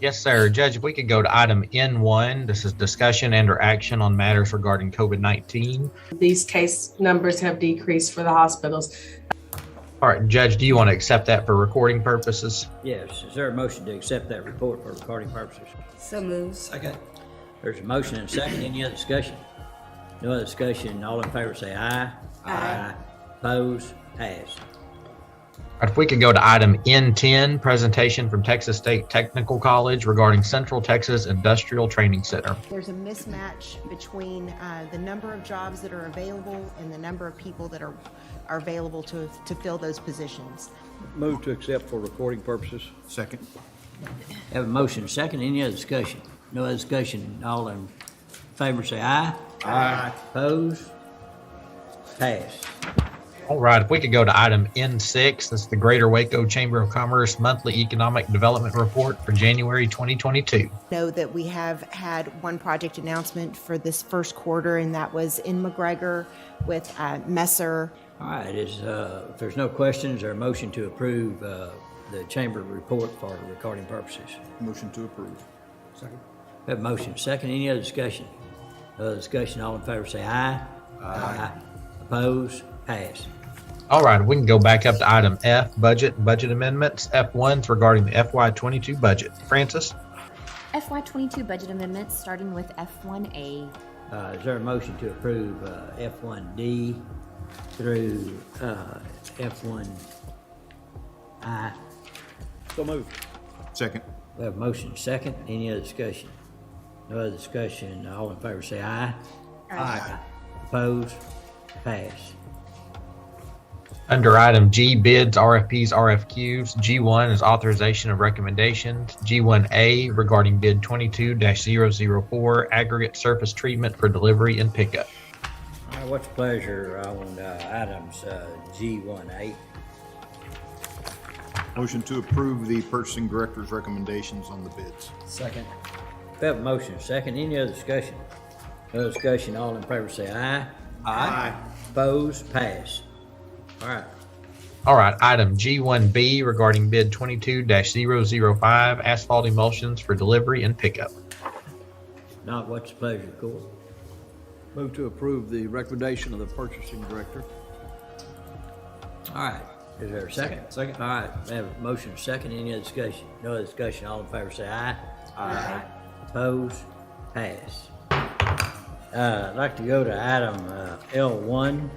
Yes, sir. Judge, if we could go to item N1, this is discussion and/or action on matters regarding COVID-19. These case numbers have decreased for the hospitals. All right, Judge, do you want to accept that for recording purposes? Yes. Is there a motion to accept that report for recording purposes? So moved. Second. There's a motion and a second. Any other discussion? No other discussion. All in favor say aye. Aye. Opposed? Passed. All right, if we could go to item N10, presentation from Texas State Technical College regarding Central Texas Industrial Training Center. There's a mismatch between the number of jobs that are available and the number of people that are available to fill those positions. Move to accept for recording purposes. Second. Have a motion and a second. Any other discussion? No other discussion. All in favor say aye. Aye. Opposed? Passed. All right, if we could go to item N6, that's the Greater Waco Chamber of Commerce Monthly Economic Development Report for January 2022. Know that we have had one project announcement for this first quarter, and that was in McGregor with Messer. All right. If there's no questions, or a motion to approve the chamber report for recording purposes? Motion to approve. Second. Have a motion and a second. Any other discussion? No other discussion. All in favor say aye. Aye. Opposed? Passed. All right, we can go back up to item F, budget amendments. F1's regarding the FY22 budget. Francis? FY22 budget amendments, starting with F1A. Is there a motion to approve F1D through F1I? So moved. Second. We have a motion second. Any other discussion? No other discussion. All in favor say aye. Aye. Opposed? Pass. Under item G, bids, RFPs, RFQs. G1 is authorization of recommendations. G1A regarding bid 22-004, aggregate surface treatment for delivery and pickup. All right, what's the pleasure on items G1A? Motion to approve the purchasing director's recommendations on the bids. Second. We have a motion second. Any other discussion? No discussion. All in favor say aye. Aye. Opposed? Pass. All right. All right, item G1B regarding bid 22-005, asphalt emulsions for delivery and pickup. Not what's the pleasure of the court? Move to approve the recommendation of the purchasing director. All right. Is there a second? Second. All right. We have a motion second. Any other discussion? No other discussion. All in favor say aye. Aye. Opposed? Pass. I'd like to go to item L1.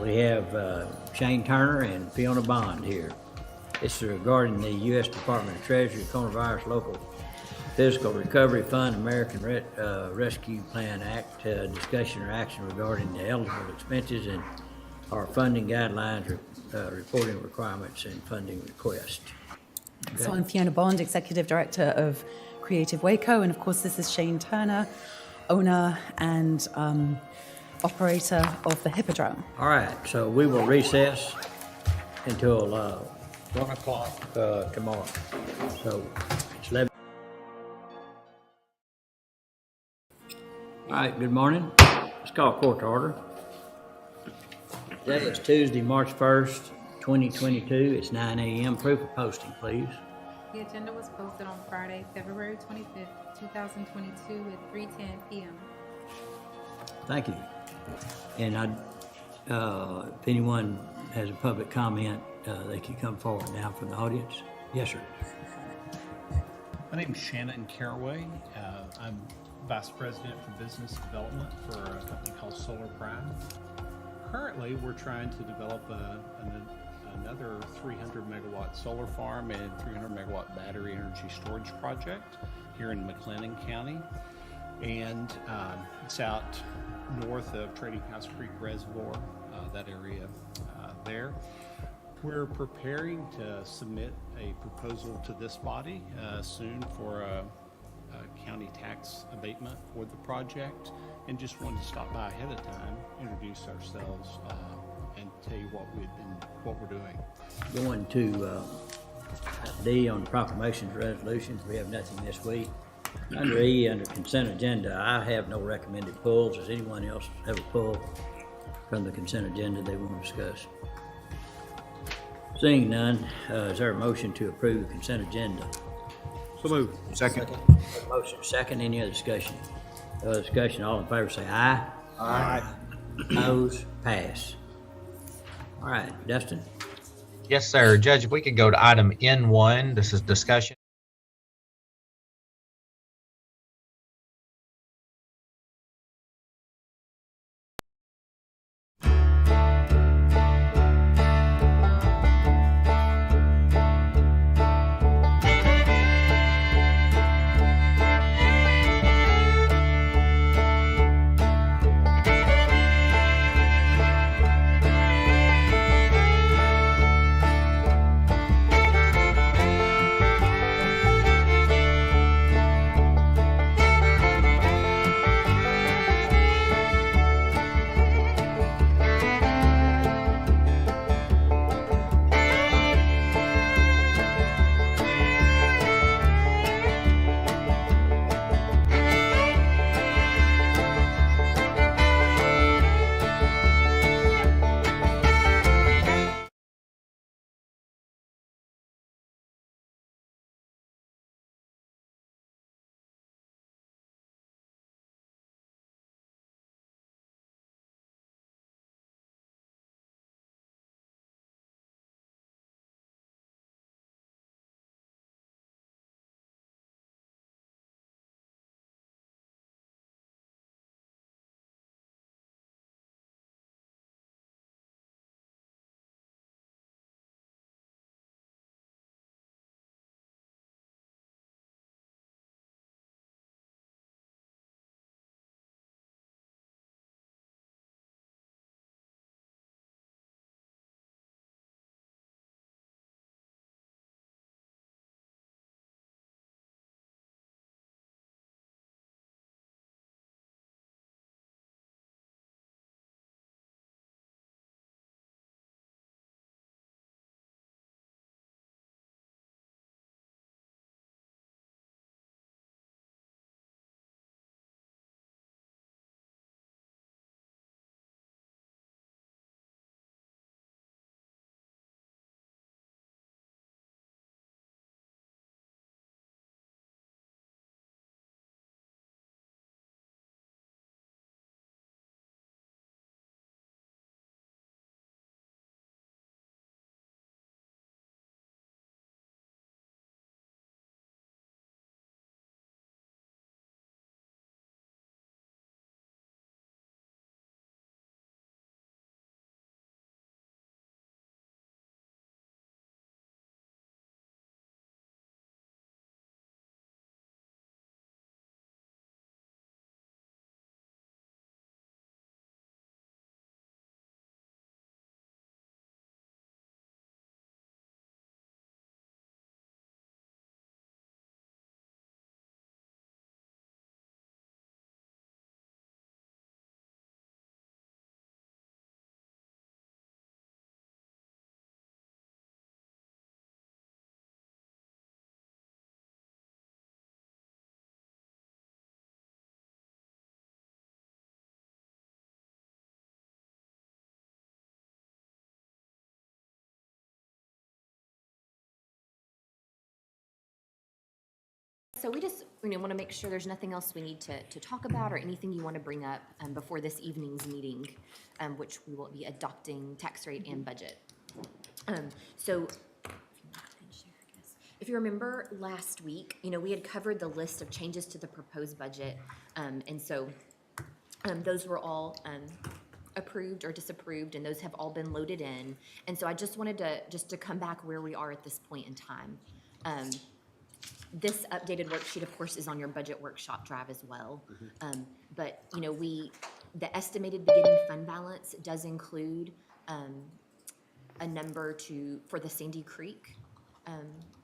We have Shane Turner and Fiona Bond here. It's regarding the U.S. Department of Treasury Coronavirus Local Physical Recovery Fund American Rescue Plan Act, discussion or action regarding the eligible expenses and our funding guidelines, reporting requirements, and funding request. So I'm Fiona Bond, Executive Director of Creative Waco, and of course this is Shane Turner, owner and operator of the Hippodrome. All right, so we will recess until 1 o'clock tomorrow. So it's 11. All right, good morning. Let's call court to order. Today is Tuesday, March 1st, 2022. It's 9 a.m. Proof of posting, please. The agenda was posted on Friday, February 25th, 2022 at 3:10 p.m. Thank you. And if anyone has a public comment, they can come forward now from the audience. Yes, sir. My name is Shannon Caraway. I'm Vice President for Business Development for a company called Solar Prime. Currently, we're trying to develop another 300 megawatt solar farm and 300 megawatt battery energy storage project here in McLennan County. And it's out north of Trading House Creek Reservoir, that area there. We're preparing to submit a proposal to this body soon for a county tax abatement for the project, and just wanted to stop by ahead of time, introduce ourselves, and tell you what we're doing. Going to D on the proclamations resolutions, we have nothing this week. Under E, under consent agenda, I have no recommended pulls. Does anyone else have a pull from the consent agenda they want to discuss? Seeing none, is there a motion to approve the consent agenda? So moved. Second. Motion second, any other discussion? No other discussion, all in favor say aye. Aye. Opposed, pass. All right, Dustin. Yes, sir. Judge, if we could go to item N1, this is discussion. So we just, want to make sure there's nothing else we need to talk about or anything you want to bring up before this evening's meeting, which we will be adopting tax rate and budget. So if you remember last week, we had covered the list of changes to the proposed budget. And so those were all approved or disapproved, and those have all been loaded in. And so I just wanted to come back where we are at this point in time. This updated worksheet, of course, is on your budget workshop drive as well. But, the estimated beginning fund balance does include a number for the Sandy Creek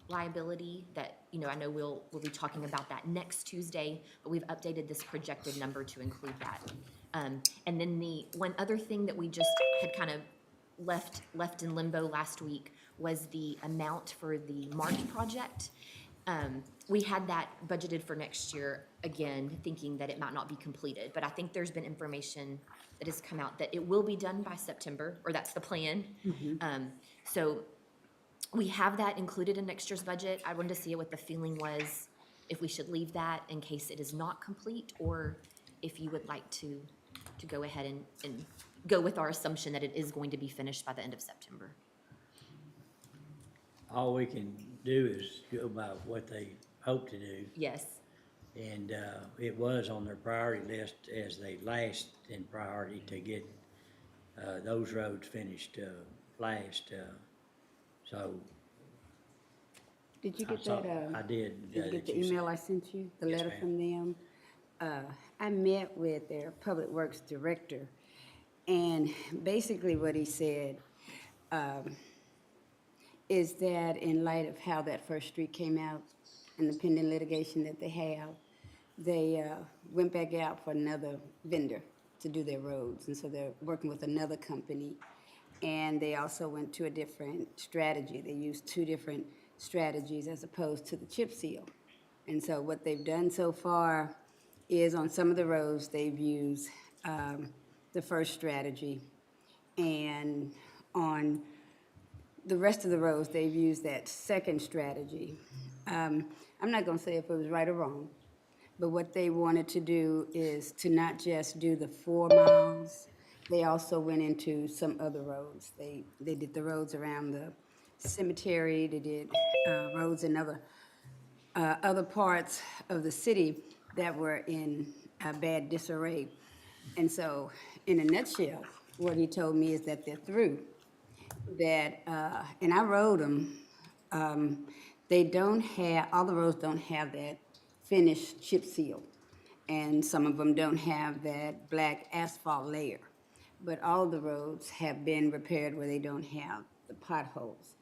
liability that, I know we'll be talking about that next Tuesday, but we've updated this projected number to include that. And then the one other thing that we just had kind of left in limbo last week was the amount for the MART project. We had that budgeted for next year, again, thinking that it might not be completed, but I think there's been information that has come out that it will be done by September, or that's the plan. So we have that included in next year's budget. I wanted to see what the feeling was if we should leave that in case it is not complete, or if you would like to go ahead and go with our assumption that it is going to be finished by the end of September. All we can do is go by what they hope to do. Yes. And it was on their priority list as they last in priority to get those roads finished last. So Did you get saw- that? I did. Did you that get the you email said. I sent you, the Yes, letter ma'am. from them? I met with their Public Works Director, and basically what he said is that in light of how that First Street came out and the pending litigation that they have, they went back out for another vendor to do their roads, and so they're working with another company. And they also went to a different strategy. They used 2 different strategies as opposed to the chip seal. And so what they've done so far is on some of the roads, they've used the first strategy. And on the rest of the roads, they've used that second strategy. I'm not gonna say if it was right or wrong, but what they wanted to do is to not just do the 4 miles, they also went into some other roads. They did the roads around the cemetery, they did roads in other parts of the city that were in bad disarray. And so, in a nutshell, what he told me is that they're through. That, and I rode them, they don't have, all the roads don't have that finished chip seal. And some of them don't have that black asphalt layer. But all the roads have been repaired where they don't have the potholes.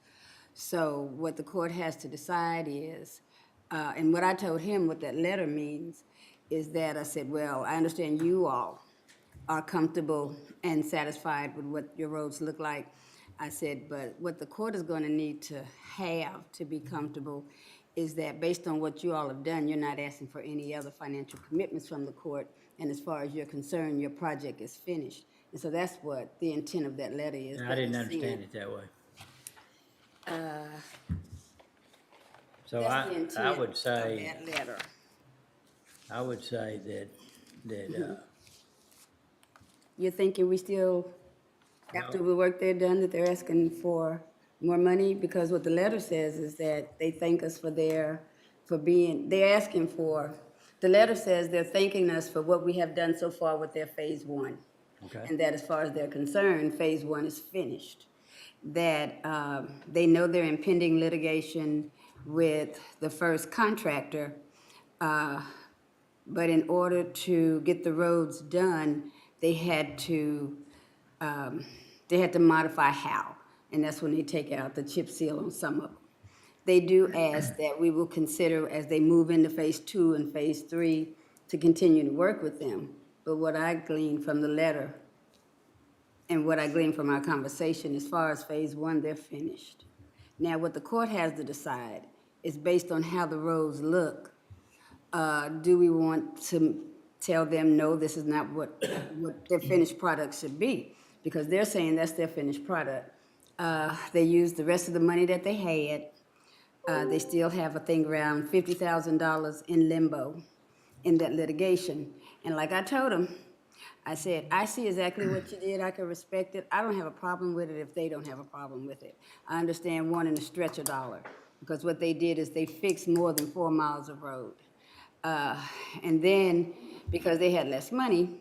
So what the court has to decide is, and what I told him what that letter means, is that I said, well, I understand you all are comfortable and satisfied with what your roads look like. I said, but what the court is gonna need to have to be comfortable is that based on what you all have done, you're not asking for any other financial commitments from the court, and as far as you're concerned, your project is finished. And so that's what the intent of that letter is. I didn't understand it that way. So That's the I intent would of say, that letter. I would say that You're thinking we still, after the work they've done, that they're asking for more money? Because what the letter says is that they thank us they're asking for, the letter says they're thanking us for what we have done so far with their phase 1. Okay. And that as far as they're concerned, phase 1 is finished. That they know they're in pending litigation with the first contractor, but in order to get the roads done, they had to modify how, and that's when they take out the chip seal on some of them. They do ask that we will consider as they move into phase 2 and phase 3 to continue to work with them. But what I gleaned from the letter and what I gleaned from our conversation, as far as phase 1, they're finished. Now, what the court has to decide is based on how the roads look. Do we want to tell them, no, this is not what their finished product should be? Because they're saying that's their finished product. They used the rest of the money that they had. They still have, I think, around $50,000 in limbo in that litigation. And like I told them, I said, I see exactly what you did. I can respect it. I don't have a problem with it if they don't have a problem with it. I understand wanting to stretch a dollar, because what they did is they fixed more than 4 miles of road. And then, because they had less money,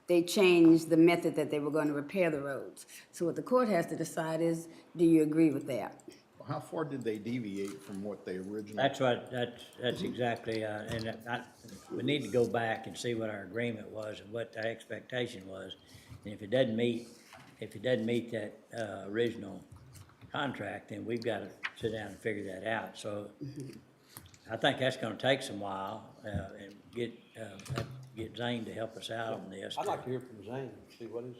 they changed the method that they were going to repair the roads. So what the court has to decide is, do you agree with that? How far did they deviate from what they originally? that's exactly, and we need to go back and see what our agreement was and what the expectation was. And if it doesn't meet that original contract, then we've got to sit down and figure that out. So I think that's gonna take some while, and get Zane to help us out on this. I'd like to hear from Zane, see what is.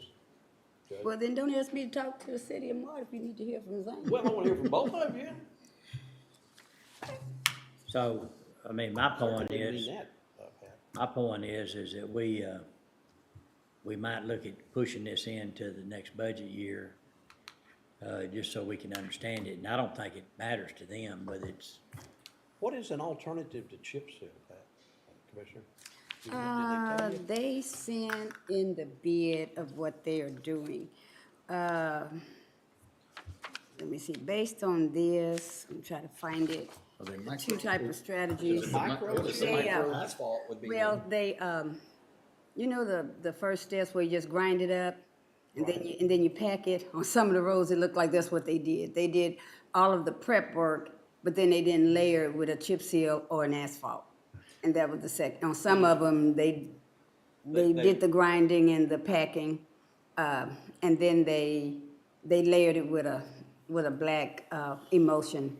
Well, then don't ask me to talk to the city of Mart if you need to hear from Zane. Well, I want to hear from both of you. So, I mean, my point Didn't is, mean that, Pat. is that we might look at pushing this into the next budget year, just so we can understand it. And I don't think it matters to them, but What is an alternative to chip seal, Commissioner? Did they tell you? They sent in the bid of what they are doing. Let me see, based on this, I'm trying to find it. Two type of strategies. They, asphalt would be. Well, they, you know, the first steps where you just grind it up and then you pack it? On some of the roads, it looked like that's what they did. They did all of the prep work, but then they didn't layer it with a chip seal or an asphalt. And that was the second. On some of them, they did the grinding and the packing, and then they layered it with a black emulsion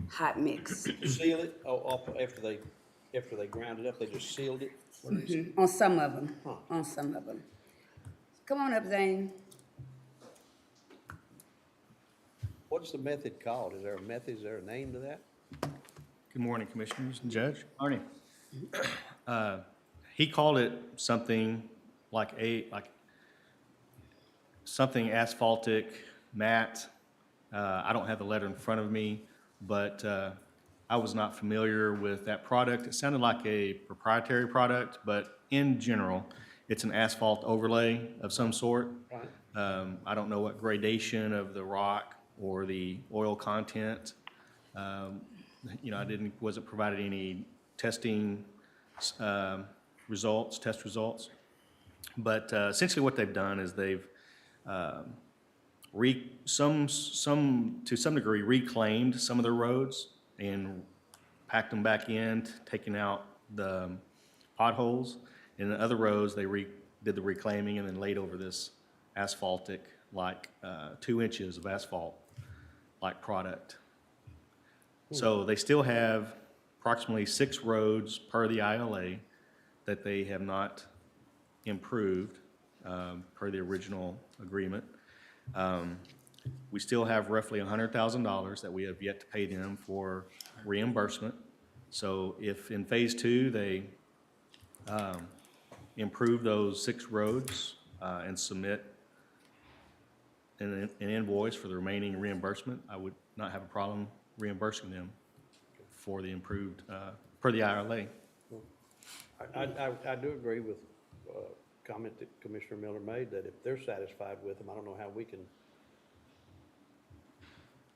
hot mix. Seal it, after they ground it up, they just sealed it? What did they say? On some of them, Huh. on some of them. Come on up, Zane. What's the method called? Is there a method, is there a name to that? Good morning, Commissioners and Judge. Arnie. He called it something like something asphaltic, matte. I don't have the letter in front of me, but I was not familiar with that product. It sounded like a proprietary product, but in general, it's an asphalt overlay of some sort. Right. I don't know what gradation of the rock or the oil content. You know, wasn't provided any testing test results. But essentially what they've done is they've to some degree reclaimed some of their roads and packed them back in, taking out the potholes. And in other roads, they did the reclaiming and then laid over this asphaltic, like 2 inches of asphalt-like product. So they still have approximately 6 roads per the ILA that they have not improved per the original agreement. We still have roughly $100,000 that we have yet to pay them for reimbursement. So if in phase 2 they improve those 6 roads and submit an invoice for the remaining reimbursement, I would not have a problem reimbursing them for the improved, per the IRLA. I do agree with comment that Commissioner Miller made, that if they're satisfied with them, I don't know how we can.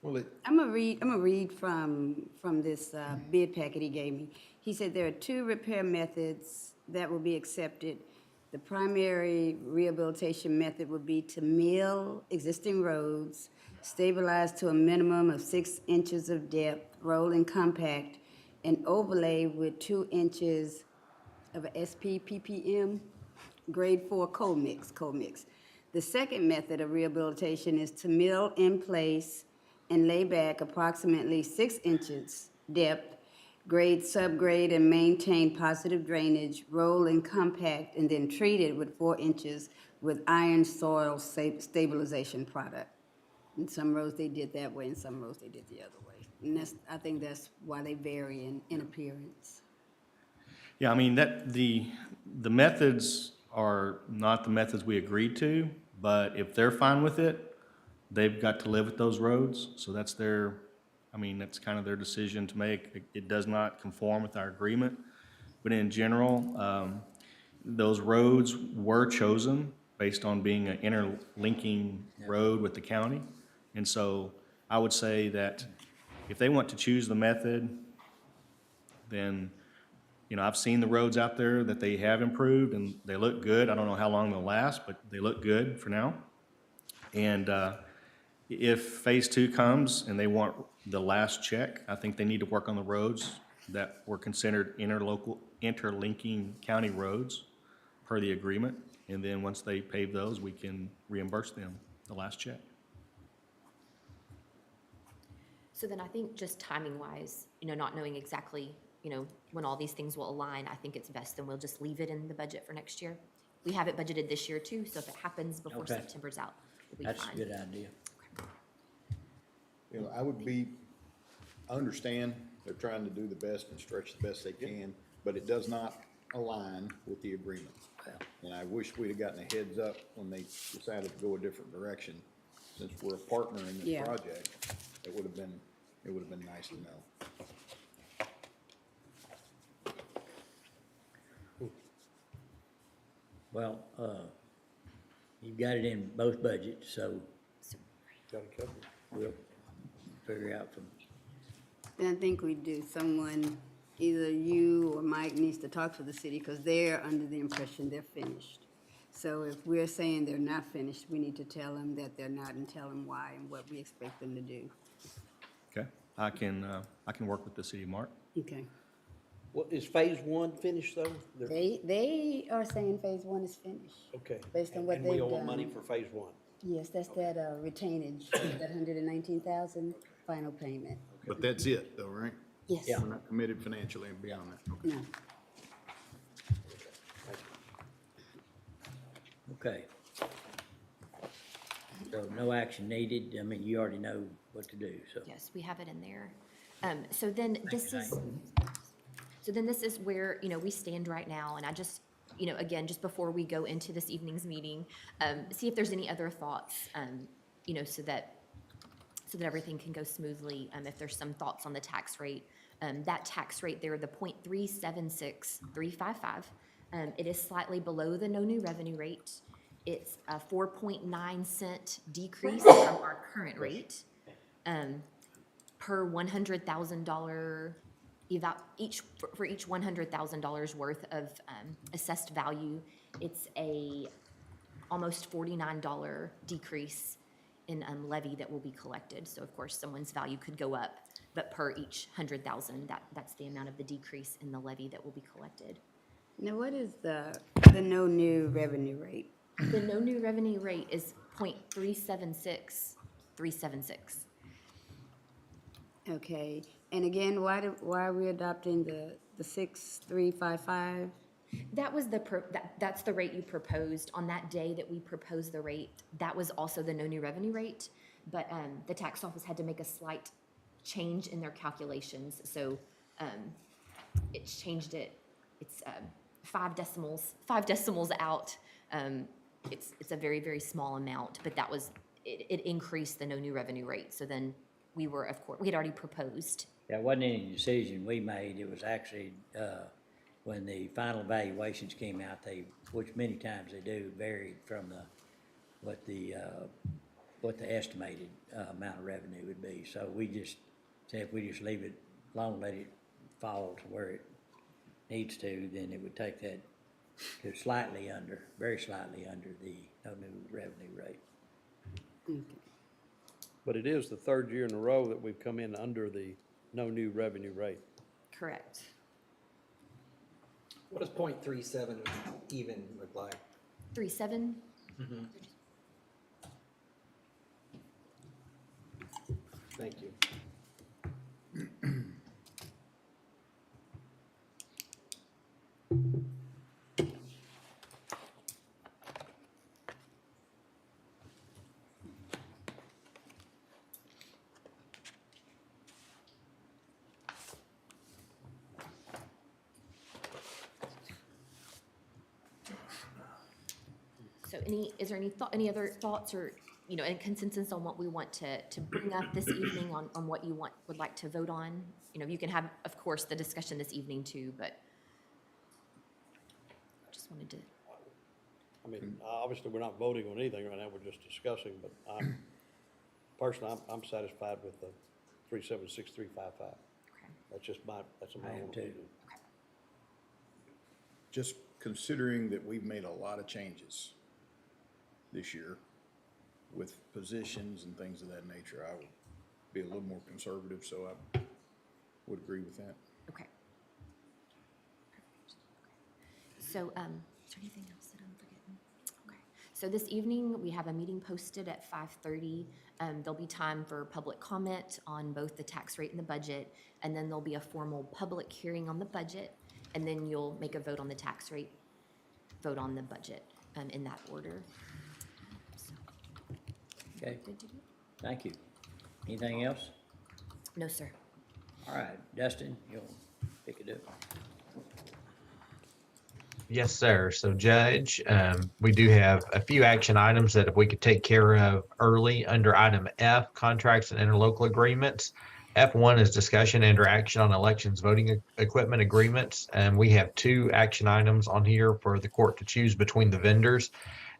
Well, I'm gonna read from this bid packet he gave me. He said there are 2 repair methods that will be accepted. The primary rehabilitation method would be to mill existing roads, stabilize to a minimum of 6 inches of depth, roll and compact, and overlay with 2 inches of a SPPPM, grade 4 coal mix. The second method of rehabilitation is to mill in place and lay back approximately 6 inches depth, grade, subgrade, and maintain positive drainage, roll and compact, and then treat it with 4 inches with iron soil stabilization product. In some roads they did that way, in some roads they did the other way. And I think that's why they vary in appearance. Yeah, I mean, the methods are not the methods we agreed to, but if they're fine with it, they've got to live with those roads. So that's that's kind of their decision to make. It does not conform with our agreement. But in general, those roads were chosen based on being an interlinking road with the county. And so I would say that if they want to choose the method, then, you know, I've seen the roads out there that they have improved and they look good. I don't know how long they'll last, but they look good for now. And if phase 2 comes and they want the last check, I think they need to work on the roads that were considered interlinking county roads per the agreement. And then once they pave those, we can reimburse them the last check. So then I think just timing wise, not knowing exactly, when all these things will align, I think it's best then we'll just leave it in the budget for next year. We have it budgeted this year too, so if it happens before Okay. September's out, we'll be That's fine. a good idea. You know, I understand they're trying to do the best and stretch the best they can, but it does not align with the agreement. And I wish we'd have gotten a heads up when they decided to go a different direction. Since we're a partner in this Yeah. project, it would have been nice to know. Well, you've got it in both budgets, so Got it covered. we'll figure out from, Then I think we do, someone, either you or Mike needs to talk to the city, because they're under the impression they're finished. So if we're saying they're not finished, we need to tell them that they're not and tell them why and what we expect them to do. Okay, I can work with the city of Mark. Okay. Well, is phase one finished though? They are saying phase one is finished. Okay. Based on what And we they've owe done. money for phase one. Yes, that's that retainage, that 119,000 final payment. But that's it though, right? Yes. We're not committed financially beyond that. Okay. No. okay. So no action needed. I mean, you already know what to do, so. Yes, we have it in there. So then this is where, you know, we stand right now, and I just, you know, again, just before we go into this evening's meeting, see if there's any other thoughts, you know, so that everything can go smoothly. If there's some thoughts on the tax rate, that tax rate there, the 0.376355, it is slightly below the no new revenue rate. It's a 4.9 cent decrease from our current rate. Per $100,000 for each $100,000 worth of assessed value, it's a almost $49 decrease in levy that will be collected. So of course, someone's value could go up, but per each 100,000, that's the amount of the decrease in the levy that will be collected. Now, what is the no new revenue rate? The no new revenue rate is 0.376376. Okay, and again, why are we adopting the 6355? That was that's the rate you proposed. On that day that we proposed the rate, that was also the no new revenue rate, but the tax office had to make a slight change in their calculations, so it's changed it. It's 5 decimals out. It's a very, very small amount, but that was, it increased the no new revenue rate. So then we were, of course, we had already proposed. That wasn't any decision we made. It was actually, when the final evaluations came out, which many times they do, varied from what the estimated amount of revenue would be. So we just said if we just leave it alone, let it fall to where it needs to, then it would take that to slightly under, very slightly under the no new revenue rate. Okay. But it is the third year in a row that we've come in under the no new revenue rate. Correct. What does 0.37 even look like? 3.7. Thank you. So is there any other thoughts or, you know, and consensus on what we want to bring up this evening on what you would like to vote on? You know, you can have, of course, the discussion this evening too, but just wanted to. I mean, obviously, we're not voting on anything right now, we're just discussing, but personally, I'm satisfied with the 376355. Okay. That's just that's my I am own too. opinion. Just considering that we've made a lot of changes this year with positions and things of that nature, I would be a little more conservative, so I would agree with that. Okay. So, is there anything else that I'm forgetting? Okay. So this evening, we have a meeting posted at 5:30. There'll be time for public comment on both the tax rate and the budget, and then there'll be a formal public hearing on the budget, and then you'll make a vote on the tax rate, vote on the budget, in that order. So, Okay, good to do? thank you. Anything else? No, sir. All right, Dustin, you'll pick it up. Yes, sir. So Judge, we do have a few action items that if we could take care of early under item F, contracts and interlocal agreements. F1 is discussion and or action on elections voting equipment agreements. And we have 2 action items on here for the court to choose between the vendors.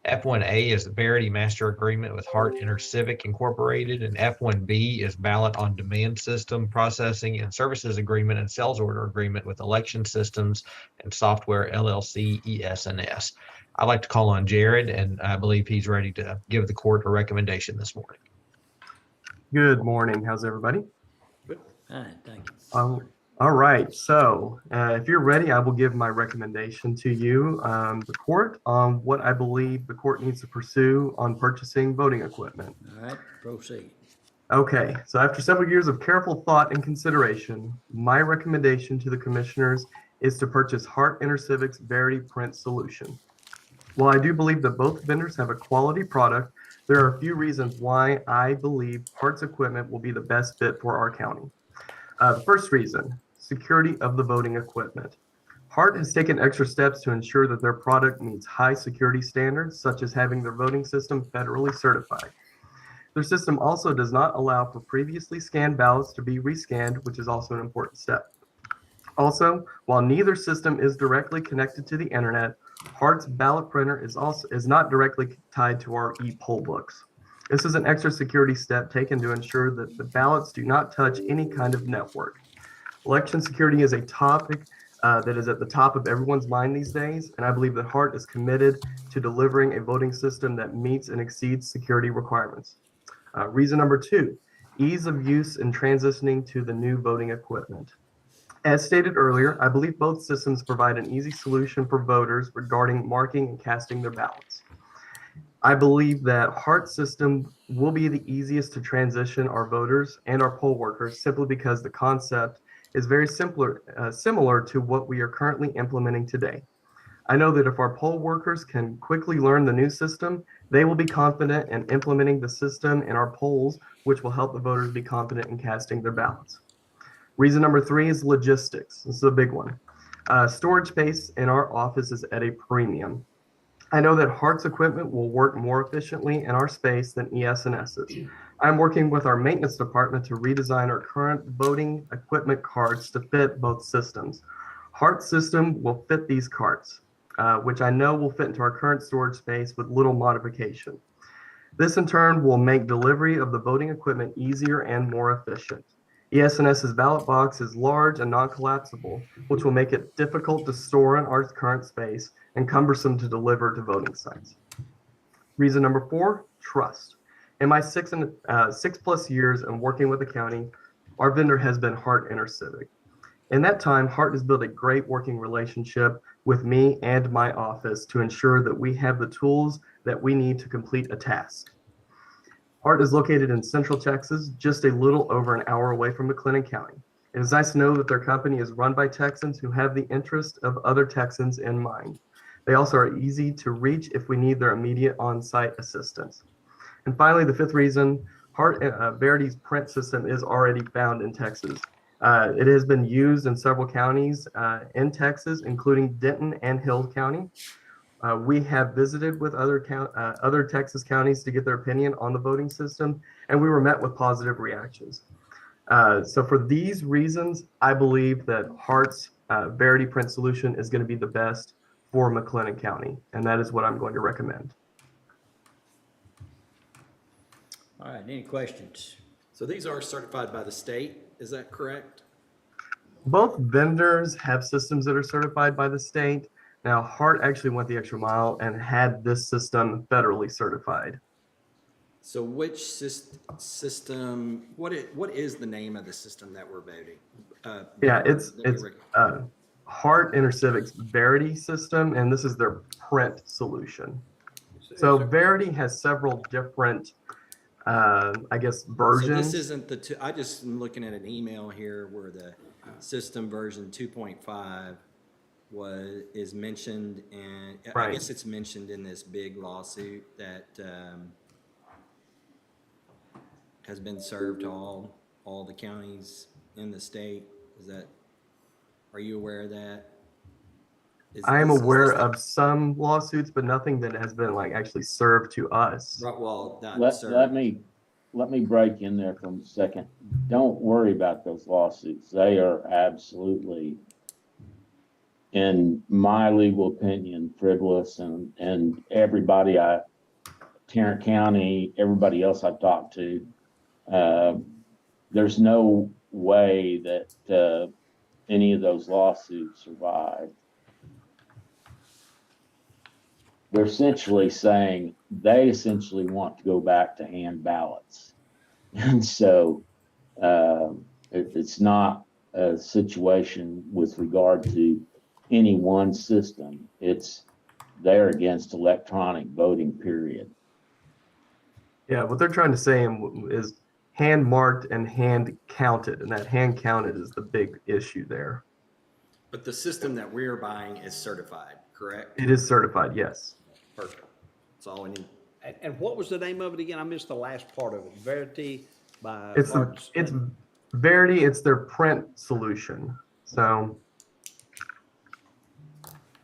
F1A is the Verity Master Agreement with Hart InterCivic Incorporated, and F1B is Ballot on Demand System Processing and Services Agreement and Sales Order Agreement with Election Systems and Software LLC ES&S. I'd like to call on Jared, and I believe he's ready to give the court a recommendation this morning. Good morning. How's everybody? All right, thank you. All right. So if you're ready, I will give my recommendation to you, the court, on what I believe the court needs to pursue on purchasing voting equipment. All right, proceed. Okay. So after several years of careful thought and consideration, my recommendation to the commissioners is to purchase Hart InterCivic's Verity Print solution. While I do believe that both vendors have a quality product, there are a few reasons why I believe Hart's equipment will be the best fit for our county. The first reason, security of the voting equipment. Hart has taken extra steps to ensure that their product meets high security standards, such as having their voting system federally certified. Their system also does not allow for previously scanned ballots to be rescanned, which is also an important step. Also, while neither system is directly connected to the internet, Hart's ballot printer is not directly tied to our e-poll books. This is an extra security step taken to ensure that the ballots do not touch any kind of network. Election security is a topic that is at the top of everyone's mind these days, and I believe that Hart is committed to delivering a voting system that meets and exceeds security requirements. Reason number 2, ease of use in transitioning to the new voting equipment. As stated earlier, I believe both systems provide an easy solution for voters regarding marking and casting their ballots. I believe that Hart's system will be the easiest to transition our voters and our poll workers simply because the concept is very similar to what we are currently implementing today. I know that if our poll workers can quickly learn the new system, they will be confident in implementing the system in our polls, which will help the voters be confident in casting their ballots. Reason number 3 is logistics. This is a big one. Storage space in our office is at a premium. I know that Hart's equipment will work more efficiently in our space than ES&S's. I'm working with our maintenance department to redesign our current voting equipment carts to fit both systems. Hart's system will fit these carts, which I know will fit into our current storage space with little modification. This in turn will make delivery of the voting equipment easier and more efficient. ES&S's ballot box is large and non-collapsible, which will make it difficult to store in our current space and cumbersome to deliver to voting sites. Reason number 4, trust. In my 6+ years in working with the county, our vendor has been Hart InterCivic. In that time, Hart has built a great working relationship with me and my office to ensure that we have the tools that we need to complete a task. Hart is located in Central Texas, just a little over an hour away from McLennan County. It is nice to know that their company is run by Texans who have the interest of other Texans in mind. They also are easy to reach if we need their immediate on-site assistance. And finally, the 5th reason, Verity's print system is already found in Texas. It has been used in several counties in Texas, including Denton and Hill County. We have visited with other Texas counties to get their opinion on the voting system, and we were met with positive reactions. So for these reasons, I believe that Hart's Verity Print solution is going to be the best for McLennan County, and that is what I'm going to recommend. All right, any questions? So these are certified by the state, is that correct? Both vendors have systems that are certified by the state. Now, Hart actually went the extra mile and had this system federally certified. So which system, what is the name of the system that we're voting? Yeah, it's Hart InterCivic's Verity system, and this is their print solution. So Verity has several different, I guess, versions. So this isn't the I just am looking at an email here where the system version 2.5 is mentioned, and right. I guess it's mentioned in this big lawsuit that has been served to all the counties in the state. Are you aware of that? I am aware of some lawsuits, but nothing that has been actually served to us. Right, well, not Let served. let me break in there for a second. Don't worry about those lawsuits. They are absolutely, in my legal opinion, frivolous, and everybody Tarrant County, everybody else I've talked to, there's no way that any of those lawsuits survive. They're essentially saying they essentially want to go back to hand ballots. And so it's not a situation with regard to any one system. They're against electronic voting, period. Yeah, what they're trying to say is hand marked and hand counted, and that hand counted is the big issue there. But the system that we're buying is certified, correct? It is certified, yes. Perfect. That's all we need. And what was the name of it again? I missed the last part of it. Verity by It's Arts. it's Verity. It's their print solution. So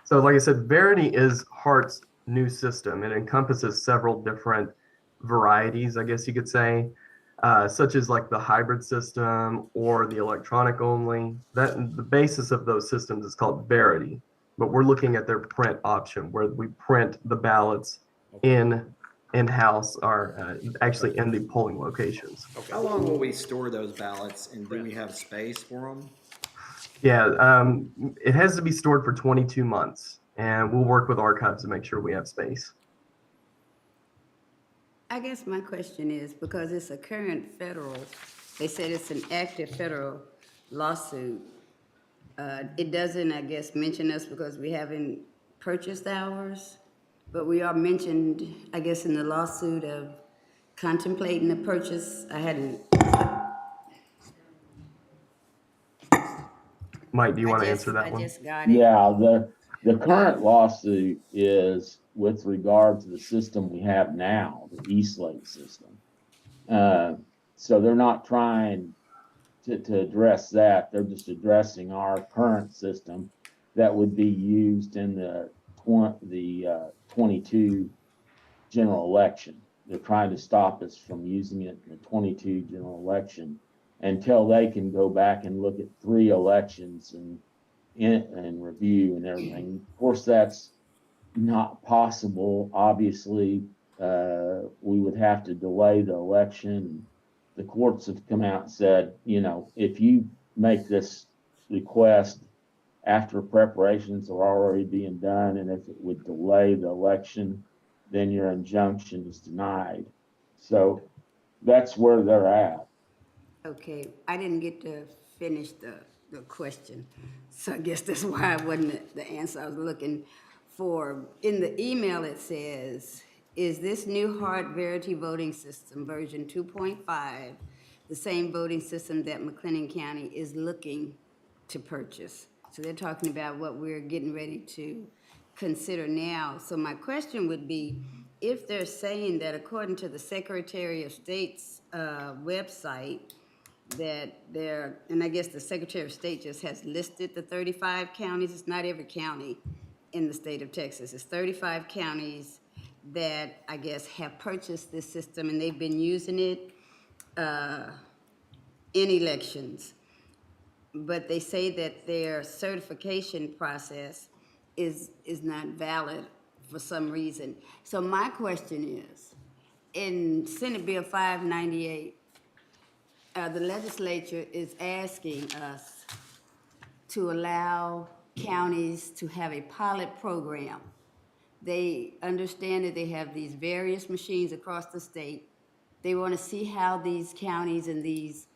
like I said, Verity is Hart's new system. It encompasses several different varieties, I guess you could say, such as like the hybrid system or the electronic only. That the basis of those systems is called Verity, but we're looking at their print option where we print the ballots in-house or actually in the polling locations. Okay. How long will we store those ballots, and do we have space for them? Yeah, it has to be stored for 22 months, and we'll work with archives to make sure we have space. I guess my question is, because it's a current federal, they said it's an active federal lawsuit. It doesn't, I guess, mention us because we haven't purchased ours, but we are mentioned, I guess, in the lawsuit of contemplating the purchase. I hadn't. Mike, do you want to answer that one? I just got it. Yeah, the current lawsuit is with regard to the system we have now, the eSlate system. So they're not trying to address that. They're just addressing our current system that would be used in the 22 general election. They're trying to stop us from using it in the 22 general election until they can go back and look at 3 elections and review and everything. Of course, that's not possible. Obviously, we would have to delay the election. The courts have come out and said, if you make this request after preparations are already being done, and if it would delay the election, then your injunction is denied. So that's where they're at. Okay, I didn't get to finish the question, so I guess that's why it wasn't the answer I was looking for. In the email it says, is this new Hart Verity voting system version 2.5 the same voting system that McLennan County is looking to purchase? So they're talking about what we're getting ready to consider now. So my question would be, if they're saying that according to the Secretary of State's website, that they're, and I guess the Secretary of State just has listed the 35 counties. It's not every county in the state of Texas. It's 35 counties that I guess have purchased this system and they've been using it in elections. But they say that their certification process is not valid for some reason. So my question is, in Senate Bill 598, the legislature is asking us to allow counties to have a pilot program. They understand that they have these various machines across the state. They want to see how these counties and these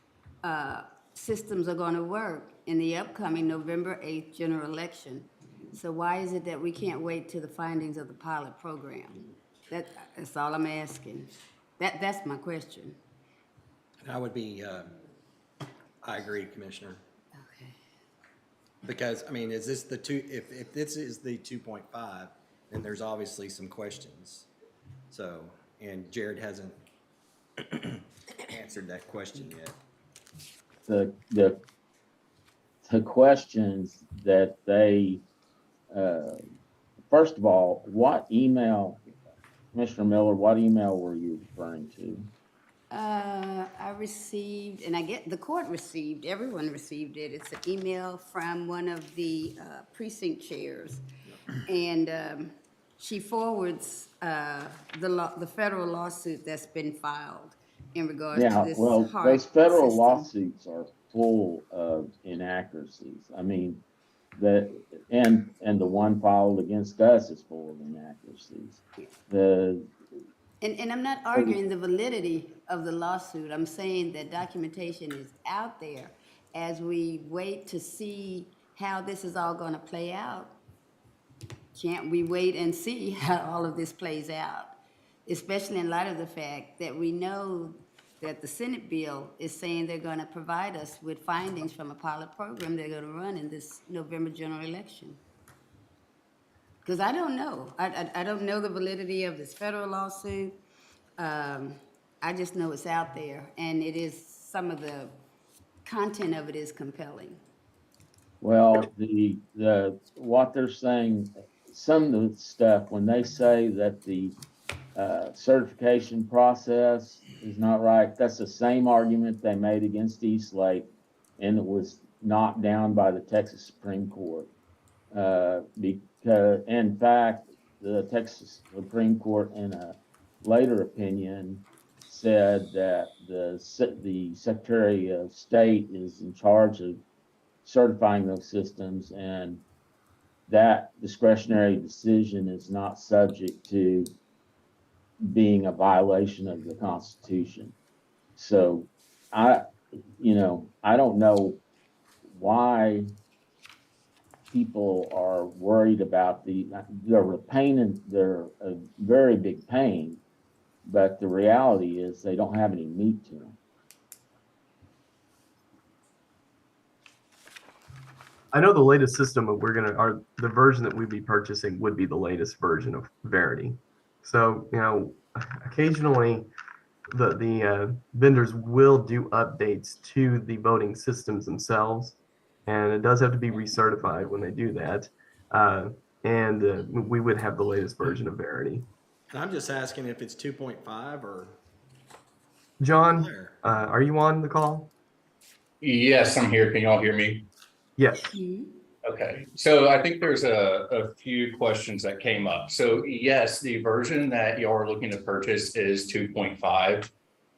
systems are going to work in the upcoming November 8th general election. So why is it that we can't wait till the findings of the pilot program? That's all I'm asking. That's my question. I would be, I agree, Commissioner. Okay. Because, I mean, is this the if this is the 2.5, then there's obviously some questions. So, and Jared hasn't answered that question yet. The questions that they, first of all, what email, Commissioner Miller, what email were you referring to? I received, and I get, the court received, everyone received it. It's an email from one of the precinct chairs. And she forwards the federal lawsuit that's been filed in regards to Yeah, this well, HART those federal system. lawsuits are full of inaccuracies. I mean, and the one filed against us is full of inaccuracies. And I'm not arguing the validity of the lawsuit. I'm saying that documentation is out there. As we wait to see how this is all gonna play out, can't we wait and see how all of this plays out? Especially in light of the fact that we know that the Senate bill is saying they're gonna provide us with findings from a pilot program they're gonna run in this November general election. Because I don't know. I don't know the validity of this federal lawsuit. I just know it's out there, and it is, some of the content of it is compelling. Well, what they're saying, some of the stuff, when they say that the certification process is not right, that's the same argument they made against Eastlake, and it was knocked down by the Texas Supreme Court. Because, in fact, the Texas Supreme Court, in a later opinion, said that the Secretary of State is in charge of certifying those systems, and that discretionary decision is not subject to being a violation of the Constitution. So I don't know why people are worried about they're a pain, and they're a very big pain, but the reality is they don't have any meat to them. I know the latest system the version that we'd be purchasing would be the latest version of Verity. So, occasionally the vendors will do updates to the voting systems themselves, and it does have to be recertified when they do that. And we would have the latest version of Verity. And I'm just asking if it's 2.5 or. John, are you on the call? Yes, I'm here. Can y'all hear me? Yes. Okay, so I think there's a few questions that came up. So yes, the version that y'all are looking to purchase is 2.5.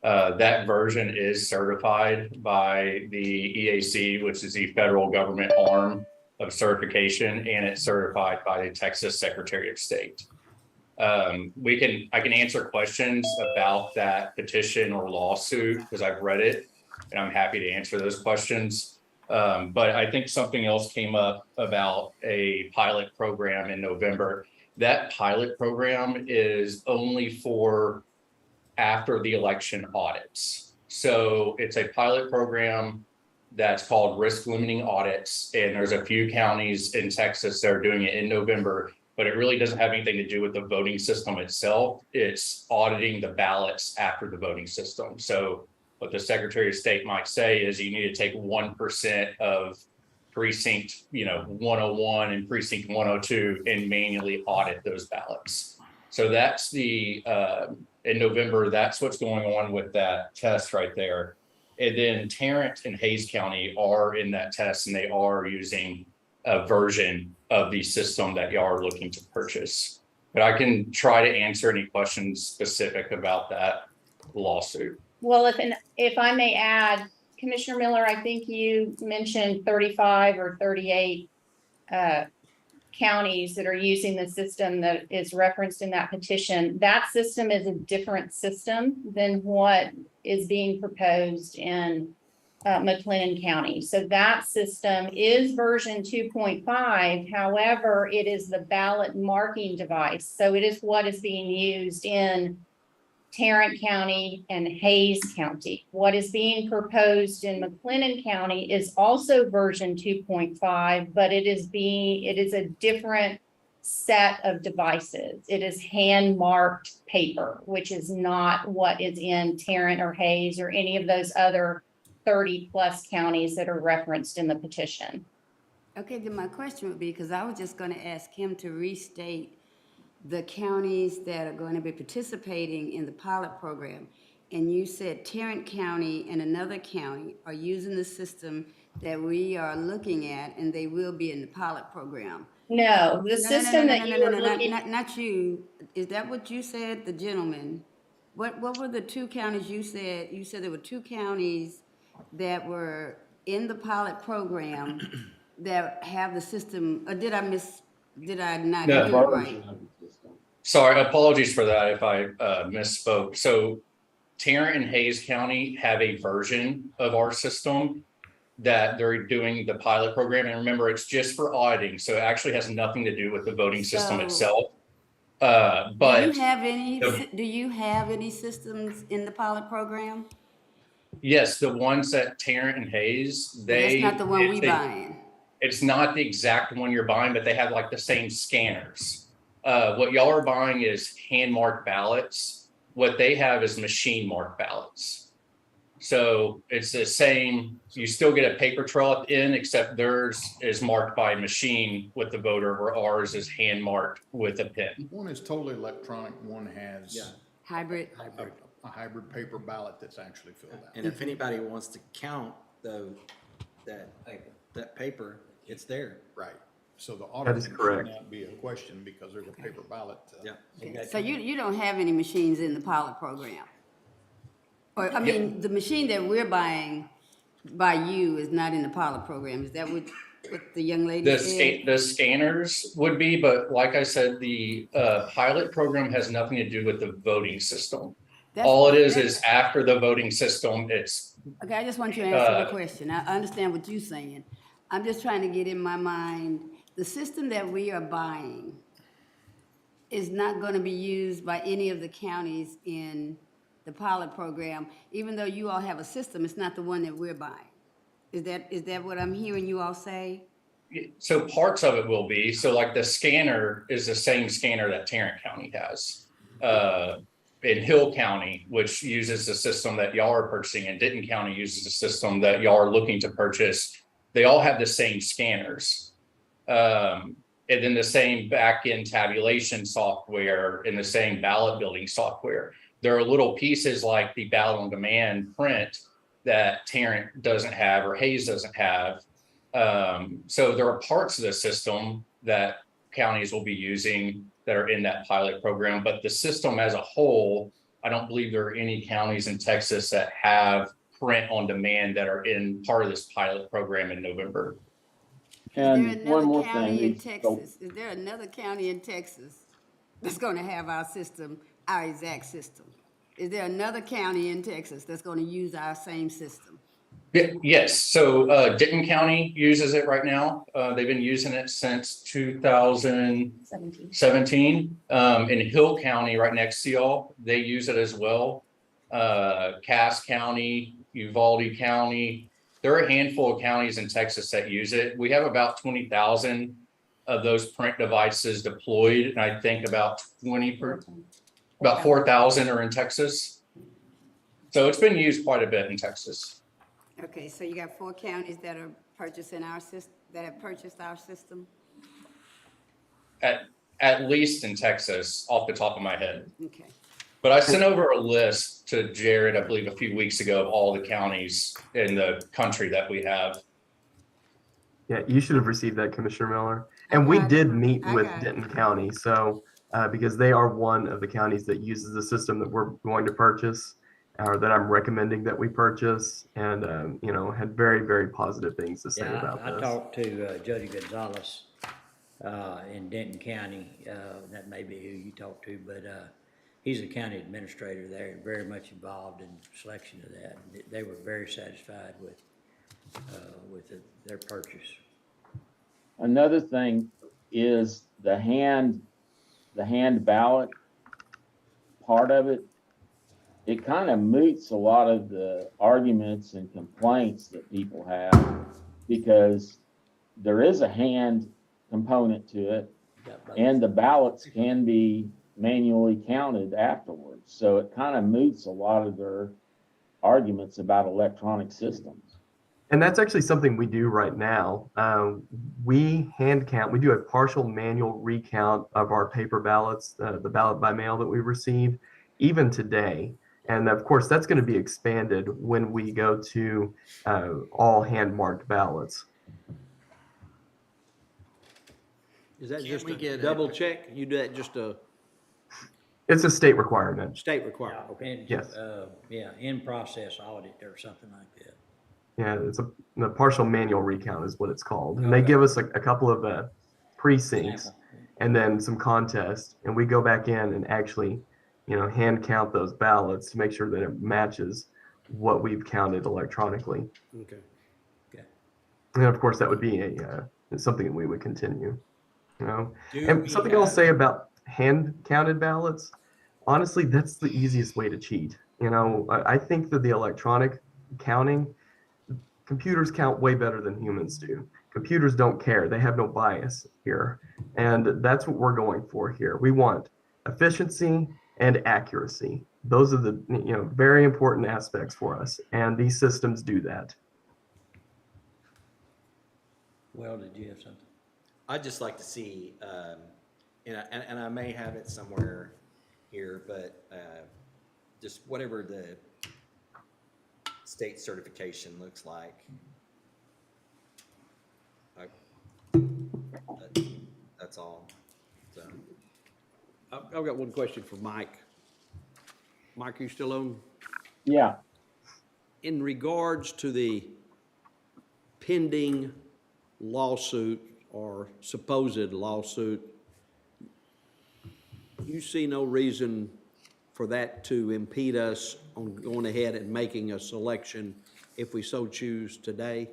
That version is certified by the EAC, which is the federal government arm of certification, and it's certified by the Texas Secretary of State. I can answer questions about that petition or lawsuit because I've read it, and I'm happy to answer those questions. But I think something else came up about a pilot program in November. That pilot program is only for after the election audits. So it's a pilot program that's called risk limiting audits. And there's a few counties in Texas that are doing it in November, but it really doesn't have anything to do with the voting system itself. It's auditing the ballots after the voting system. So what the Secretary of State might say is you need to take 1% of precinct, 101 and precinct 102 and manually audit those ballots. So that's in November, that's what's going on with that test right there. And then Tarrant and Hayes County are in that test, and they are using a version of the system that y'all are looking to purchase. But I can try to answer any questions specific about that lawsuit. Well, if I may add, Commissioner Miller, I think you mentioned 35 or 38 counties that are using the system that is referenced in that petition. That system is a different system than what is being proposed in McLennan County. So that system is version 2.5. However, it is the ballot marking device. So it is what is being used in Tarrant County and Hayes County. What is being proposed in McLennan County is also version 2.5, but it is a different set of devices. It is hand marked paper, which is not what is in Tarrant or Hayes or any of those other 30 plus counties that are referenced in the petition. Okay, then my question would be, because I was just going to ask him to restate the counties that are going to be participating in the pilot program. and you said Tarrant County and another county are using the system that we are looking at, and they will be in the pilot program. No, the No, system that you are looking. not you. Is that what you said, the gentleman? What were the two counties you said? You said there were two counties that were in the pilot program that have the system, or did I not No. get it right? Sorry, apologies for that if I misspoke. So Tarrant and Hayes County have a version of our system that they're doing the pilot program. And remember, it's just for auditing. So it actually has nothing to do with the voting system So- itself. But Do you have any systems in the pilot program? yes, the ones that Tarrant and Hayes, That's not the one we they- buying. It's not the exact one you're buying, but they have like the same scanners. What y'all are buying is hand marked ballots. What they have is machine marked ballots. So it's the same, you still get a paper trail at the end, except theirs is marked by machine with the voter, where ours is hand marked with a pen. One is totally electronic, one has Hybrid. a hybrid paper ballot that's actually filled out. And if anybody wants to count that paper, it's there. Right. So the That is auditing should correct. not be a question because there's a paper ballot. So you don't have any machines in the pilot program? Or, I mean, the machine that we're buying by you is not in the pilot program. Is that what the young lady said? The scanners would be, but like I said, the pilot program has nothing to do with the voting system. All it is after the voting system, it's. Okay, I just want you to answer the question. I understand what you're saying. I'm just trying to get in my mind, the system that we are buying is not going to be used by any of the counties in the pilot program, even though you all have a system, it's not the one that we're buying. Is that what I'm hearing you all say? So parts of it will be, so like the scanner is the same scanner that Tarrant County has. In Hill County, which uses the system that y'all are purchasing, and Denton County uses the system that y'all are looking to purchase, they all have the same scanners. And then the same back-end tabulation software and the same ballot building software. There are little pieces like the ballot on demand print that Tarrant doesn't have or Hayes doesn't have. So there are parts of the system that counties will be using that are in that pilot program, but the system as a whole, I don't believe there are any counties in Texas that have print on demand that are in part of this pilot program in November. And one more thing. In Texas, is there another county in Texas that's going to have our system, our exact system? Is there another county in Texas that's going to use our same system? Yes, so Denton County uses it right now. They've been using it since 2017. In Hill County, right next to y'all, they use it as well. Cass County, Uvalde County, there are a handful of counties in Texas that use it. We have about 20,000 of those print devices deployed, and I think about 4,000 are in Texas. So it's been used quite a bit in Texas. Okay, so you got 4 counties that are purchasing our system, that have purchased our system? At least in Texas, off the top of my head. Okay. But I sent over a list to Jared, I believe, a few weeks ago of all the counties in the country that we have. Yeah, you should have received that, Commissioner Miller. And we did meet with Okay. Denton County, so because they are one of the counties that uses the system that we're going to purchase, or that I'm recommending that we purchase, and had very, very positive things to say about I this. talked to Jody Gonzalez in Denton County. That may be who you talked to, but he's a county administrator there and very much involved in selection of that. They were very satisfied with their purchase. Another thing is the hand ballot part of it. It kind of moots a lot of the arguments and complaints that people have, because there is a hand component to it, and the ballots can be manually counted afterwards. So it kind of moots a lot of their arguments about electronic systems. And that's actually something we do right now. We hand count, we do a partial manual recount of our paper ballots, the ballot by mail that we receive, even today. And of course, that's going to be expanded when we go to all hand-marked ballots. Is that just we a get double check? You do that just a It's a state requirement. state requirement? Okay. Yes. Yeah, in-process audit or something like that. Yeah, it's the partial manual recount is what it's called. And they give us a couple of precincts and then some contests, and we go back in and actually, hand count those ballots to make sure that it matches what we've counted electronically. Okay. And of course, that would be something that we would continue. Do And we something I'll have- say about hand counted ballots, honestly, that's the easiest way to cheat. I think that the electronic counting, computers count way better than humans do. Computers don't care. They have no bias here. And that's what we're going for here. We want efficiency and accuracy. Those are the very important aspects for us. And these systems do that. Well, did you have something? I'd just like to see, and I may have it somewhere here, but just whatever the state certification looks like. That's all. So, I've got one question for Mike. Mike, you still on? Yeah. In regards to the pending lawsuit or supposed lawsuit, you see no reason for that to impede us on going ahead and making a selection if we so choose today?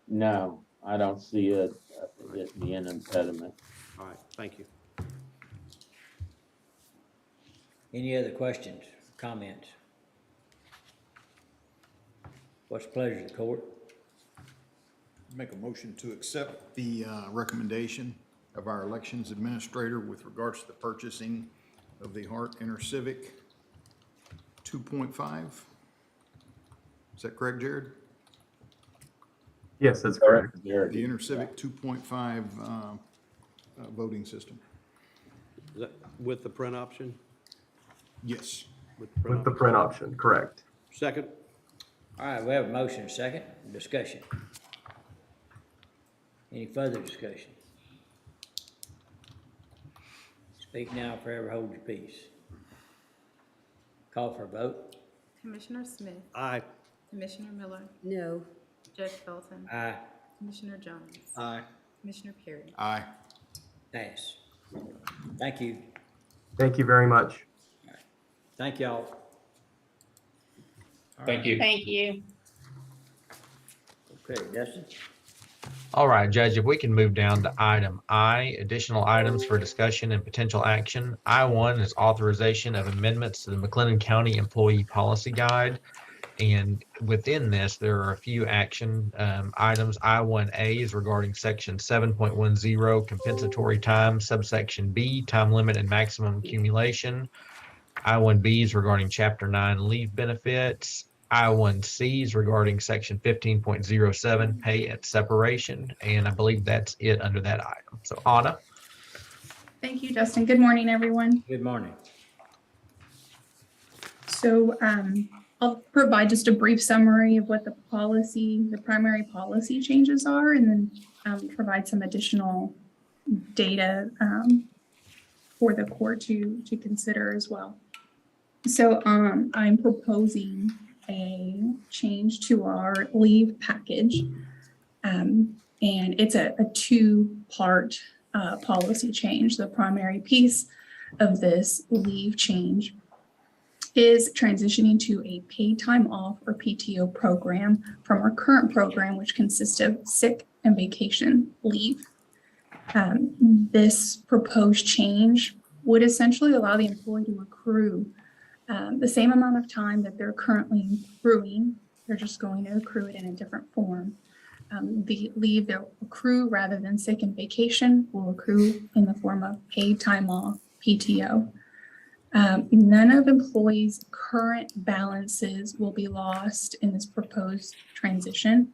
No, I don't see it being an impediment. All right, thank you. Any other questions, comments? What's the pleasure of the court? Make a motion to accept the recommendation of our elections administrator with regards to the purchasing of the Hart InterCivic 2.5. Is that correct, Jared? Yes, that's correct. The InterCivic 2.5 voting system. Is that with the print option? Yes. With the print option, correct. Second? All right, we have a motion, second, discussion. Any further discussion? Speak now, forever hold your peace. Call for a vote. Commissioner Smith, Aye. Commissioner Miller, No. Judge Felton, Aye. Commissioner Jones, aye. Commissioner Perry. Aye. Pass. Thank you. Thank you very much. Thank y'all. Thank you. Thank you. Okay, Justin? All right, Judge, if we can move down to item I, additional items for discussion and potential action. I1 is authorization of amendments to the McLennan County Employee Policy Guide. And within this, there are a few action items. I1A is regarding section 7.10, compensatory time, subsection B, time limit and maximum accumulation. I1B is regarding chapter 9 leave benefits. I1C is regarding section 15.07, pay at separation. And I believe that's it under that item. So Anna. Thank you, Justin. Good morning, everyone. Good morning. So I'll provide just a brief summary of what the primary policy changes are, and then provide some additional data for the court to consider as well. So I'm proposing a change to our leave package, and it's a two-part policy change. The primary piece of this leave change is transitioning to a paid time off or PTO program from our current program, which consists of sick and vacation leave. This proposed change would essentially allow the employee to accrue the same amount of time that they're currently accruing. They're just going to accrue it in a different form. The leave they'll accrue rather than sick and vacation will accrue in the form of paid time off, PTO. None of employees' current balances will be lost in this proposed transition.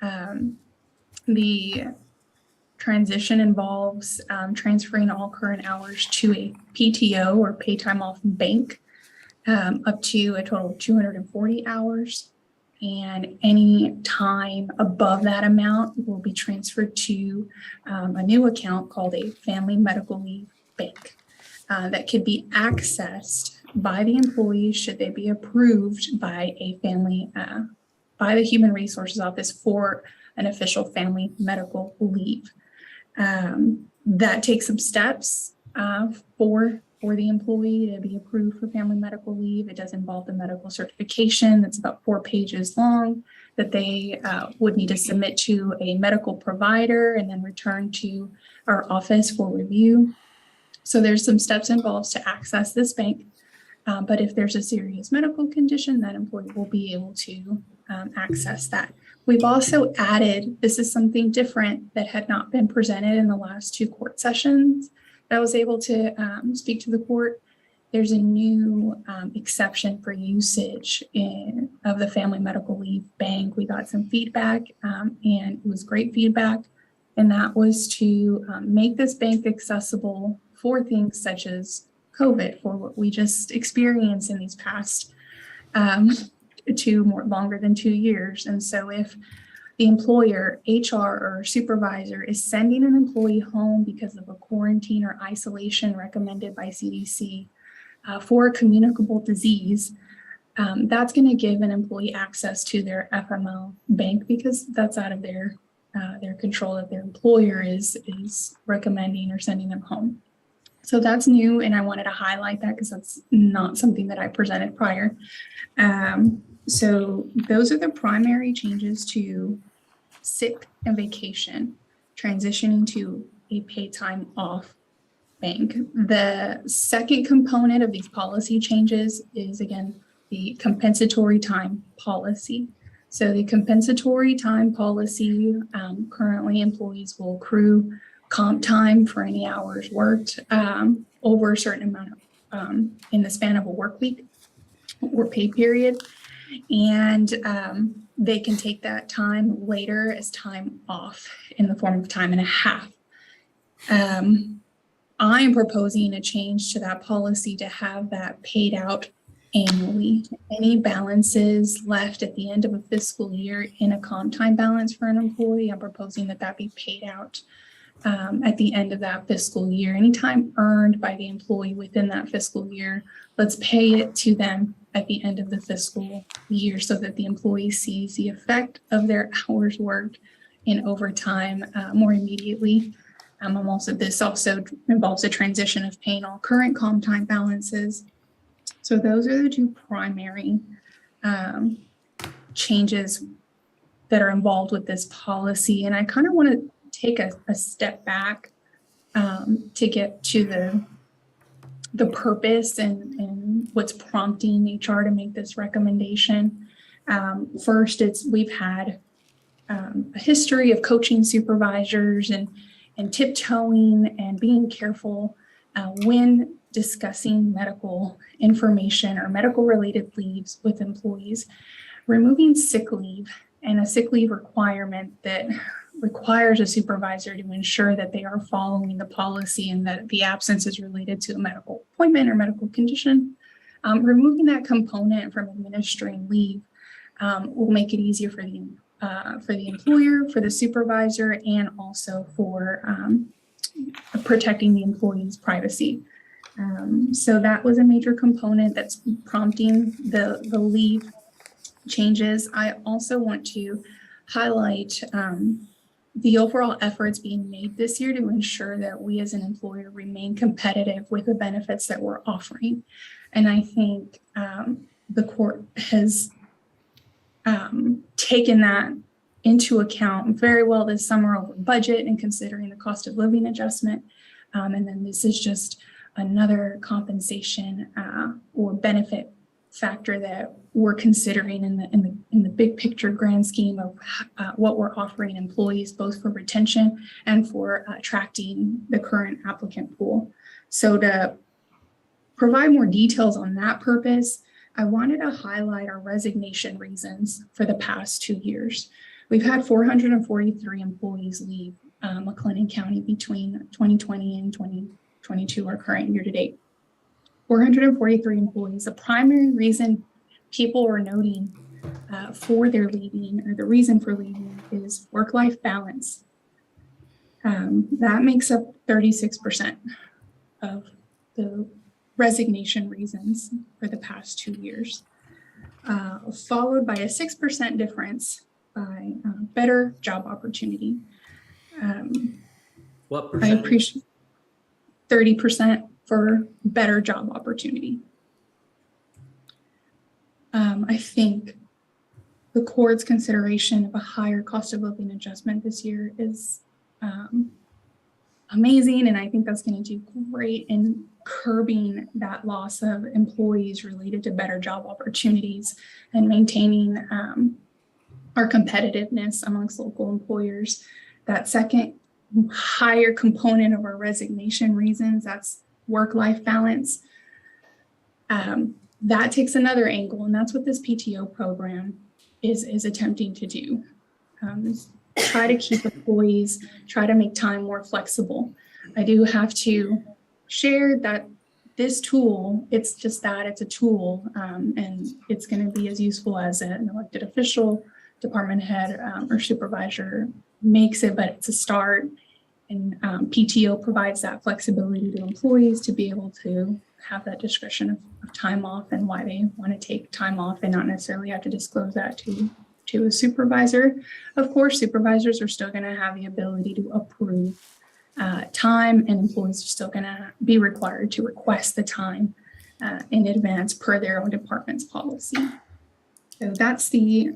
The transition involves transferring all current hours to a PTO or pay time off bank up to a total of 240 hours. And any time above that amount will be transferred to a new account called a Family Medical Leave Bank that could be accessed by the employees should they be approved by a family, by the Human Resources Office for an official family medical leave. That takes some steps for the employee to be approved for family medical leave. It does involve the medical certification that's about 4 pages long that they would need to submit to a medical provider and then return to our office for review. So there's some steps involved to access this bank. But if there's a serious medical condition, that employee will be able to access that. We've also added, this is something different that had not been presented in the last 2 court sessions that I was able to speak to the court. There's a new exception for usage of the Family Medical Leave Bank. We got some feedback and it was great feedback. And that was to make this bank accessible for things such as COVID, for what we just experienced in these past longer than 2 years. And so if the employer, HR, or supervisor is sending an employee home because of a quarantine or isolation recommended by CDC for a communicable disease, that's going to give an employee access to their FML bank because that's out of their control that their employer is recommending or sending them home. So that's new, and I wanted to highlight that because that's not something that I presented prior. So those are the primary changes to sick and vacation, transitioning to a paid time off bank. The second component of these policy changes is, again, the compensatory time policy. So the compensatory time policy, currently employees will accrue comp time for any hours worked over a certain amount of, in the span of a work week or pay period. And they can take that time later as time off in the form of time and a half. I am proposing a change to that policy to have that paid out annually. Any balances left at the end of a fiscal year in a comp time balance for an employee, I'm proposing that that be paid out at the end of that fiscal year. Any time earned by the employee within that fiscal year, let's pay it to them at the end of the fiscal year so that the employee sees the effect of their hours worked in overtime more immediately. This also involves a transition of paying all current comp time balances. So those are the 2 primary changes that are involved with this policy. And I kind of want to take a step back to get to the purpose and what's prompting HR to make this recommendation. First, we've had a history of coaching supervisors and tiptoeing and being careful when discussing medical information or medical related leaves with employees. Removing sick leave and a sick leave requirement that requires a supervisor to ensure that they are following the policy and that the absence is related to a medical appointment or medical condition. Removing that component from administering leave will make it easier for the employer, for the supervisor, and also for protecting the employee's privacy. So that was a major component that's prompting the leave changes. I also want to highlight the overall efforts being made this year to ensure that we as an employer remain competitive with the benefits that we're offering. And I think the court has taken that into account very well this summer over budget and considering the cost of living adjustment. And then this is just another compensation or benefit factor that we're considering in the big picture grand scheme of what we're offering employees, both for retention and for attracting the current applicant pool. So to provide more details on that purpose, I wanted to highlight our resignation reasons for the past 2 years. We've had 443 employees leave McLennan County between 2020 and 2022, our current year to date. 443 employees. The primary reason people are noting for their leaving, or the reason for leaving, is work-life balance. That makes up 36% of the resignation reasons for the past 2 years, followed by a 6% difference by better job opportunity. What I percentage? appreciate 30% for better job opportunity. I think the court's consideration of a higher cost of living adjustment this year is amazing, and I think that's going to do great in curbing that loss of employees related to better job opportunities and maintaining our competitiveness amongst local employers. That second higher component of our resignation reasons, that's work-life balance. That takes another angle, and that's what this PTO program is attempting to do. Try to keep employees, try to make time more flexible. I do have to share that this tool, it's just that, it's a tool, and it's going to be as useful as an elected official, department head, or supervisor makes it, but it's a start. And PTO provides that flexibility to employees to be able to have that discretion of time off and why they want to take time off, and not necessarily have to disclose that to a supervisor. Of course, supervisors are still going to have the ability to approve time, and employees are still going to be required to request the time in advance per their own department's policy. So that's the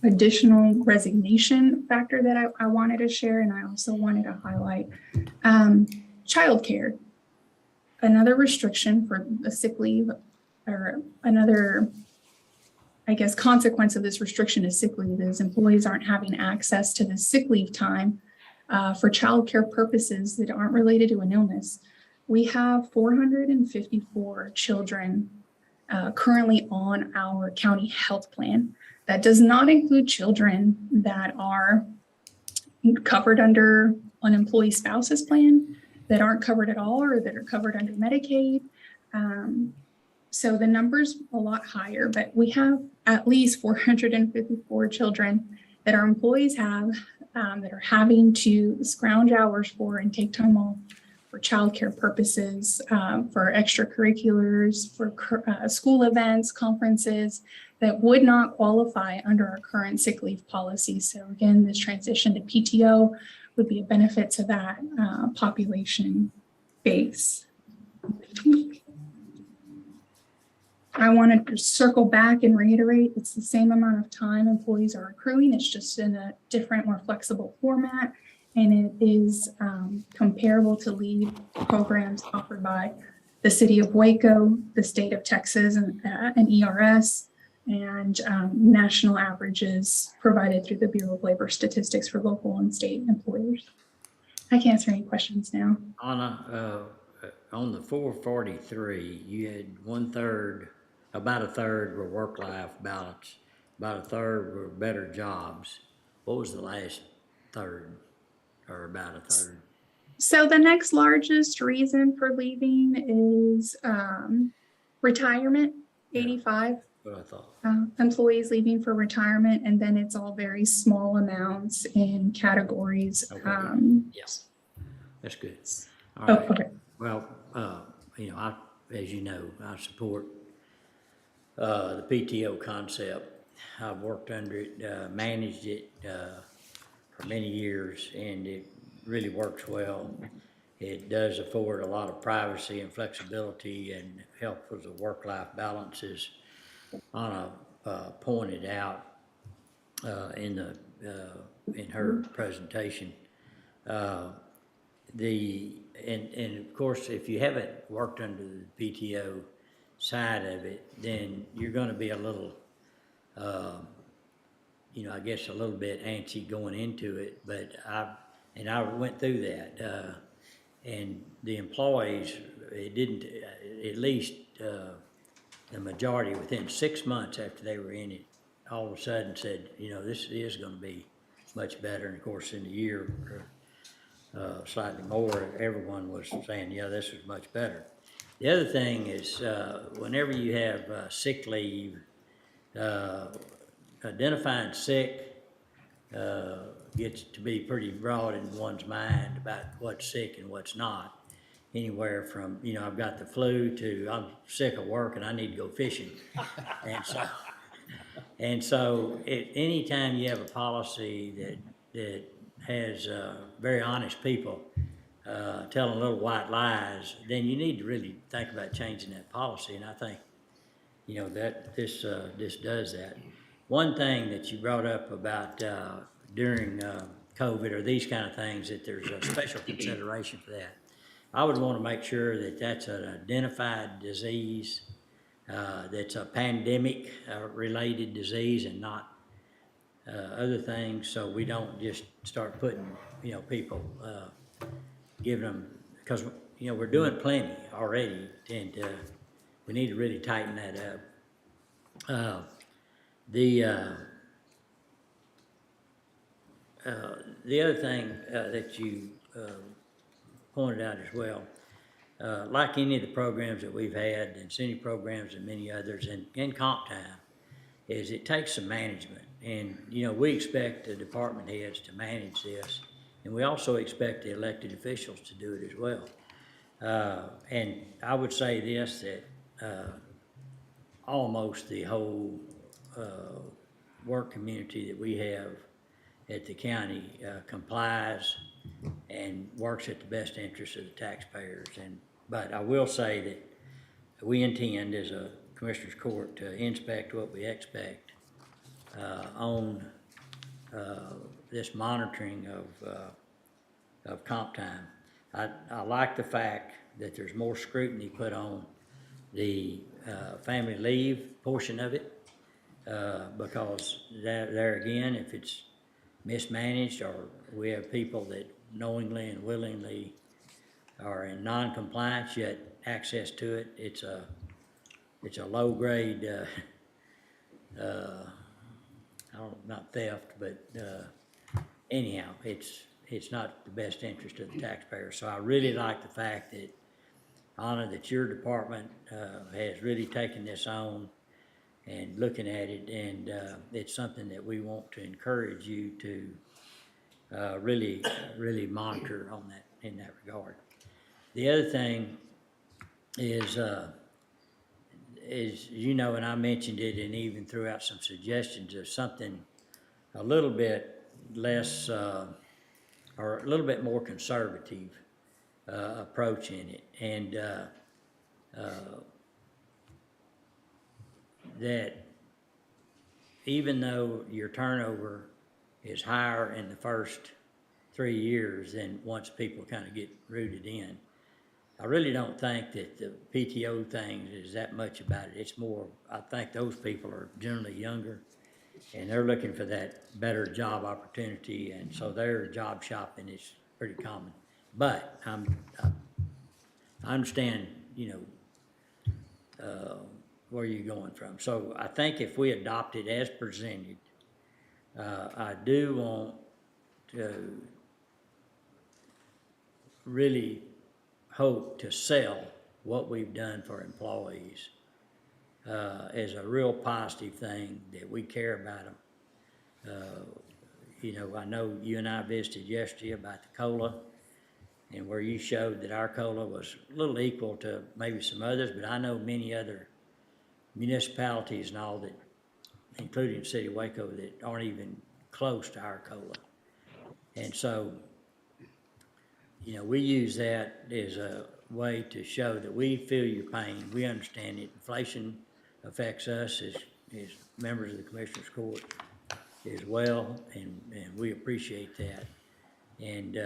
additional resignation factor that I wanted to share. And I also wanted to highlight childcare. Another restriction for a sick leave, or another, I guess, consequence of this restriction is sick leave, is employees aren't having access to the sick leave time for childcare purposes that aren't related to an illness. We have 454 children currently on our county health plan. That does not include children that are covered under an employee spouse's plan, that aren't covered at all, or that are covered under Medicaid. So the number's a lot higher, but we have at least 454 children that our employees have that are having to scrounge hours for and take time off for childcare purposes, for extracurriculars, for school events, conferences, that would not qualify under our current sick leave policy. So again, this transition to PTO would be a benefit to that population base. I wanted to circle back and reiterate, it's the same amount of time employees are accruing, it's just in a different, more flexible format, and it is comparable to leave programs offered by the city of Waco, the state of Texas, and ERS, and national averages provided through the Bureau of Labor Statistics for local and state employers. I can answer any questions now. On the 443, you had about a third were work-life balance, about a third were better jobs. What was the last third, or about a third? So the next largest reason for leaving is retirement, 85. What I thought. Employees leaving for retirement, and then it's all very small amounts in categories. Yes, that's good. Oh, All right. okay. Well, as you know, I support the PTO concept. I've worked under it, managed it for many years, and it really works well. It does afford a lot of privacy and flexibility, and helps with the work-life balances. Anna pointed out in her presentation, and of course, if you haven't worked under the PTO side of it, then you're going to be a little, I guess a little bit antsy going into it. But I went through that, and the employees, it didn't, at least the majority within 6 months after they were in it, all of a sudden said, this is going to be much better. And of course, in a year, slightly more, everyone was saying, yeah, this is much better. The other thing is, whenever you have sick leave, identifying sick gets to be pretty broad in one's mind about what's sick and what's not. Anywhere from, I've got the flu to I'm sick of work and I need to go fishing. And so anytime you have a policy that has very honest people telling little white lies, then you need to really think about changing that policy. And I think, that this does that. One thing that you brought up about during COVID or these kind of things, that there's a special consideration for that. I would want to make sure that that's an identified disease, that's a pandemic related disease and not other things, so we don't just start putting, people, giving them, because, we're doing plenty already, and we need to really tighten that up. The other thing that you pointed out as well, like any of the programs that we've had, and city programs and many others, and comp time, is it takes some management. And, we expect the department heads to manage this, and we also expect the elected officials to do it as well. And I would say this, that almost the whole work community that we have at the county complies and works at the best interest of the taxpayers. But I will say that we intend as a Commissioners Court to inspect what we expect on this monitoring of comp time. I like the fact that there's more scrutiny put on the family leave portion of it, because there again, if it's mismanaged or we have people that knowingly and willingly are in non-compliance yet access to it, it's a low grade, not theft, but anyhow, it's not the best interest of the taxpayer. So I really like the fact that, Anna, that your department has really taken this on and looking at it, and it's something that we want to encourage you to really monitor on that, in that regard. The other thing is and I mentioned it, and even threw out some suggestions of something a little bit less or a little bit more conservative approach in it, and that even though your turnover is higher in the first 3 years than once people kind of get rooted in, I really don't think that the PTO thing is that much about it. It's more, I think those people are generally younger, and they're looking for that better job opportunity, and so their job shopping is pretty common. But I understand, where you're going from. So I think if we adopt it as presented, I do want to really hope to sell what we've done for employees as a real positive thing, that we care about them. I know you and I visited yesterday about the COLA, and where you showed that our COLA was a little equal to maybe some others, but I know many other municipalities and all that, including the city of Waco, that aren't even close to our COLA. And so, we use that as a way to show that we feel your pain. We understand it. Inflation affects us as members of the Commissioners Court as well, and we appreciate that. And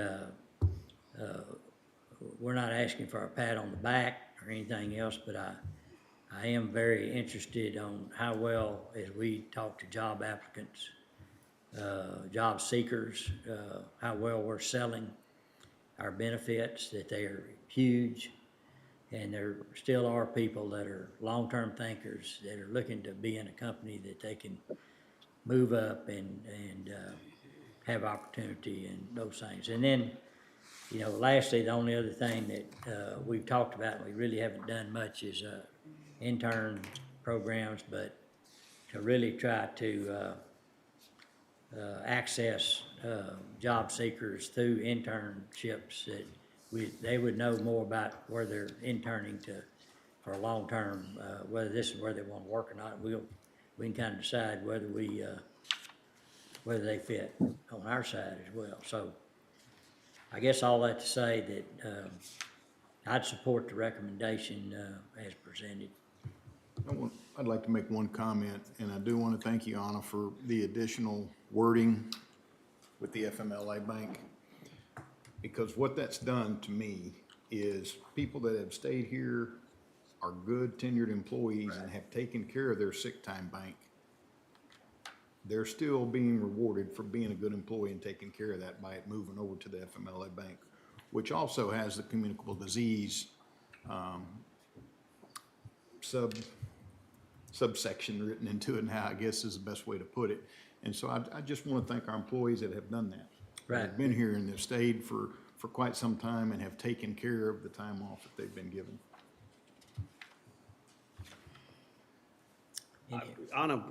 we're not asking for a pat on the back or anything else, but I am very interested on how well, as we talk to job applicants, job seekers, how well we're selling our benefits, that they are huge, and there still are people that are long-term thinkers that are looking to be in a company that they can move up and have opportunity and those things. And then You know, lastly, the only other thing that we've talked about, and we really haven't done much, is intern programs, but to really try to access job seekers through internships that they would know more about where they're interning for a long term, whether this is where they want to work or not. We can kind of decide whether they fit on our side as well. So I guess all that to say that I'd support the recommendation as presented. I'd like to make one comment, and I do want to thank you, Anna, for the additional wording with the FMLA bank. Because what that's done to me is people that have stayed here are good tenured employees and have taken care of their sick time bank. They're still being rewarded for being a good employee and taking care of that by it moving over to the FMLA bank, which also has the communicable disease subsection written into it now, I guess is the best way to put it. And so I just want to thank our employees that have done that. Right. They've been here and they've stayed for quite some time and have taken care of the time off that they've been given. Anna,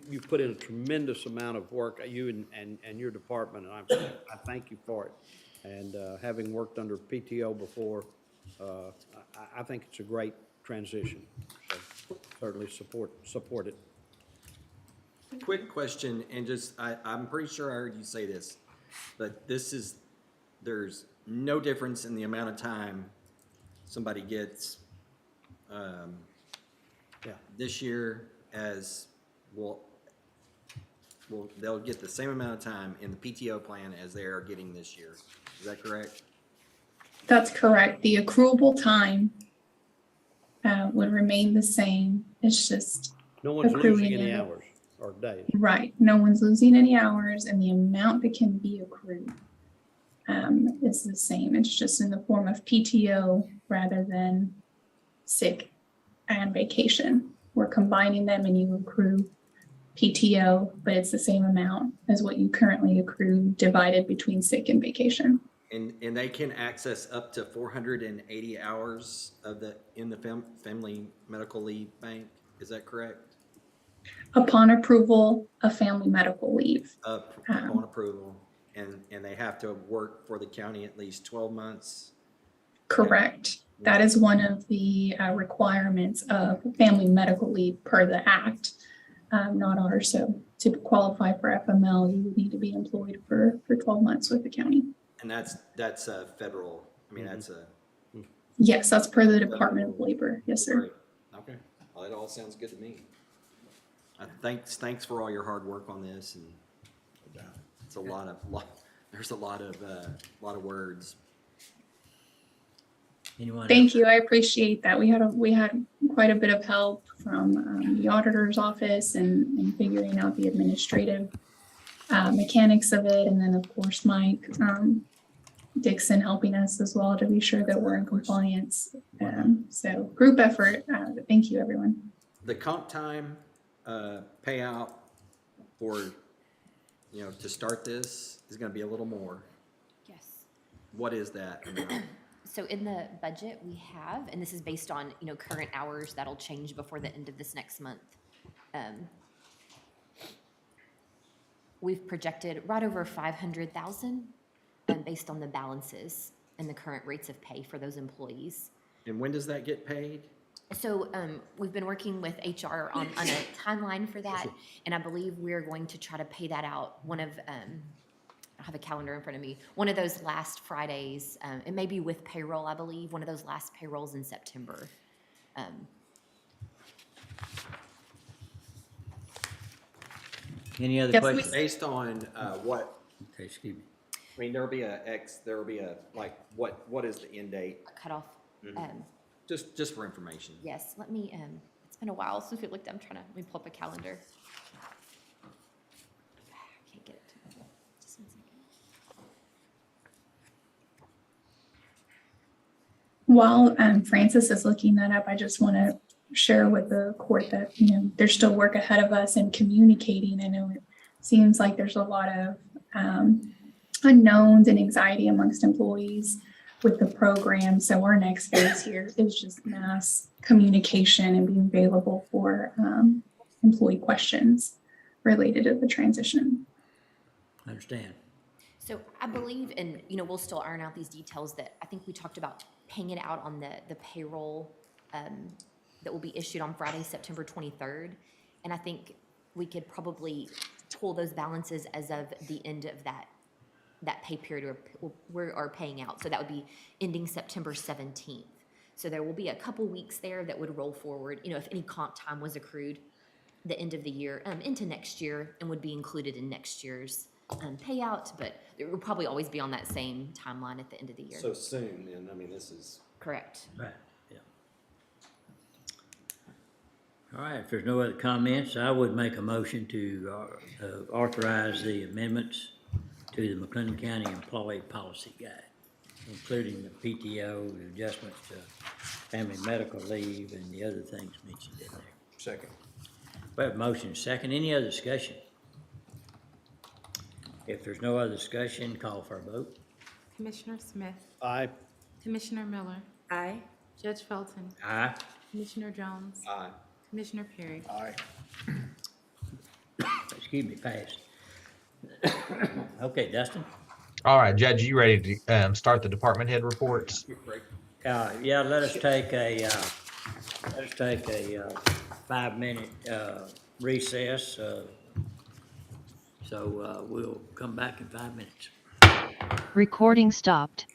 you've put in a tremendous amount of work, you and your department, and I thank you for it. And having worked under PTO before, I think it's a great transition. So certainly support it. Quick question, and just, I'm pretty sure I heard you say this, but there's no difference in the amount of time somebody gets this year as, they'll get the same amount of time in the PTO plan as they are getting this year. Is that correct? That's correct. The accruable time would remain the same. It's just No one's accruing losing any it. hours or days. Right. No one's losing any hours, and the amount that can be accrued is the same. It's just in the form of PTO rather than sick and vacation. We're combining them and you accrue PTO, but it's the same amount as what you currently accrue divided between sick and vacation. And they can access up to 480 hours in the Family Medical Leave Bank. Is that correct? Upon approval of family medical leave. Upon approval, and they have to work for the county at least 12 months. Correct. That is one of the requirements of family medical leave per the act, not ours. So to qualify for FML, you would need to be employed for 12 months with the county. And that's federal. I mean, that's a. Yes, that's per the Department of Labor. Yes, sir. Great. Okay. Well, it all sounds good to me. Thanks for all your hard work on this, and it's there's a lot of words. Anyone Thank else? you. I appreciate that. We had quite a bit of help from the auditor's office and figuring out the administrative mechanics of it. And then of course, Mike Dixon helping us as well to be sure that we're in compliance. So group effort. Thank you, everyone. The comp time payout for, to start this is going to be a little more. Yes. What is that amount? So in the budget we have, and this is based on, current hours, that'll change before the end of this next month. We've projected right over 500,000 based on the balances and the current rates of pay for those employees. And when does that get paid? So we've been working with HR on a timeline for that, and I believe we're going to try to pay that out I have a calendar in front of me. One of those last Fridays, it may be with payroll, I believe, one of those last payrolls in September. Any other Yes, questions? Based on what? Okay, excuse me. I mean, there'll be what is the end date? A cutoff. Just for information. Yes, let me, it's been a while since we looked, let me pull up a calendar. I can't get it. Just 1 second. While Francis is looking that up, I just want to share with the court that, there's still work ahead of us in communicating. I know it seems like there's a lot of unknowns and anxiety amongst employees with the program. So our next phase here is just mass communication and being available for employee questions related to the transition. Understand. So I believe, and you know, we'll still iron out these details, that I think we talked about paying it out on the payroll that will be issued on Friday, September 23rd. And I think we could probably pull those balances as of the end of that pay period we are paying out. So that would be ending September 17th. So there will be a couple weeks there that would roll forward, you know, if any comp time was accrued the end of the year into next year, and would be included in next year's payout, but it will probably always be on that same timeline at the end of the year. So soon, and I mean, this is. Correct. Right, yeah. All right, if there's no other comments, I would make a motion to authorize the amendments to the McLennan County Employee Policy Guide, including the PTO, the adjustments to family medical leave, and the other things mentioned in there. Second. We have a motion second. Any other discussion? If there's no other discussion, call for a vote. Commissioner Smith, Aye. Commissioner Miller, Aye. Judge Felton, Aye. Commissioner Jones, Aye. Commissioner Perry. Aye. Excuse me, passed. Okay, Dustin? All right, Judge, you ready to start the department head reports? Yeah, let us take a 5-minute recess. So we'll come back in 5 minutes. Recording stopped.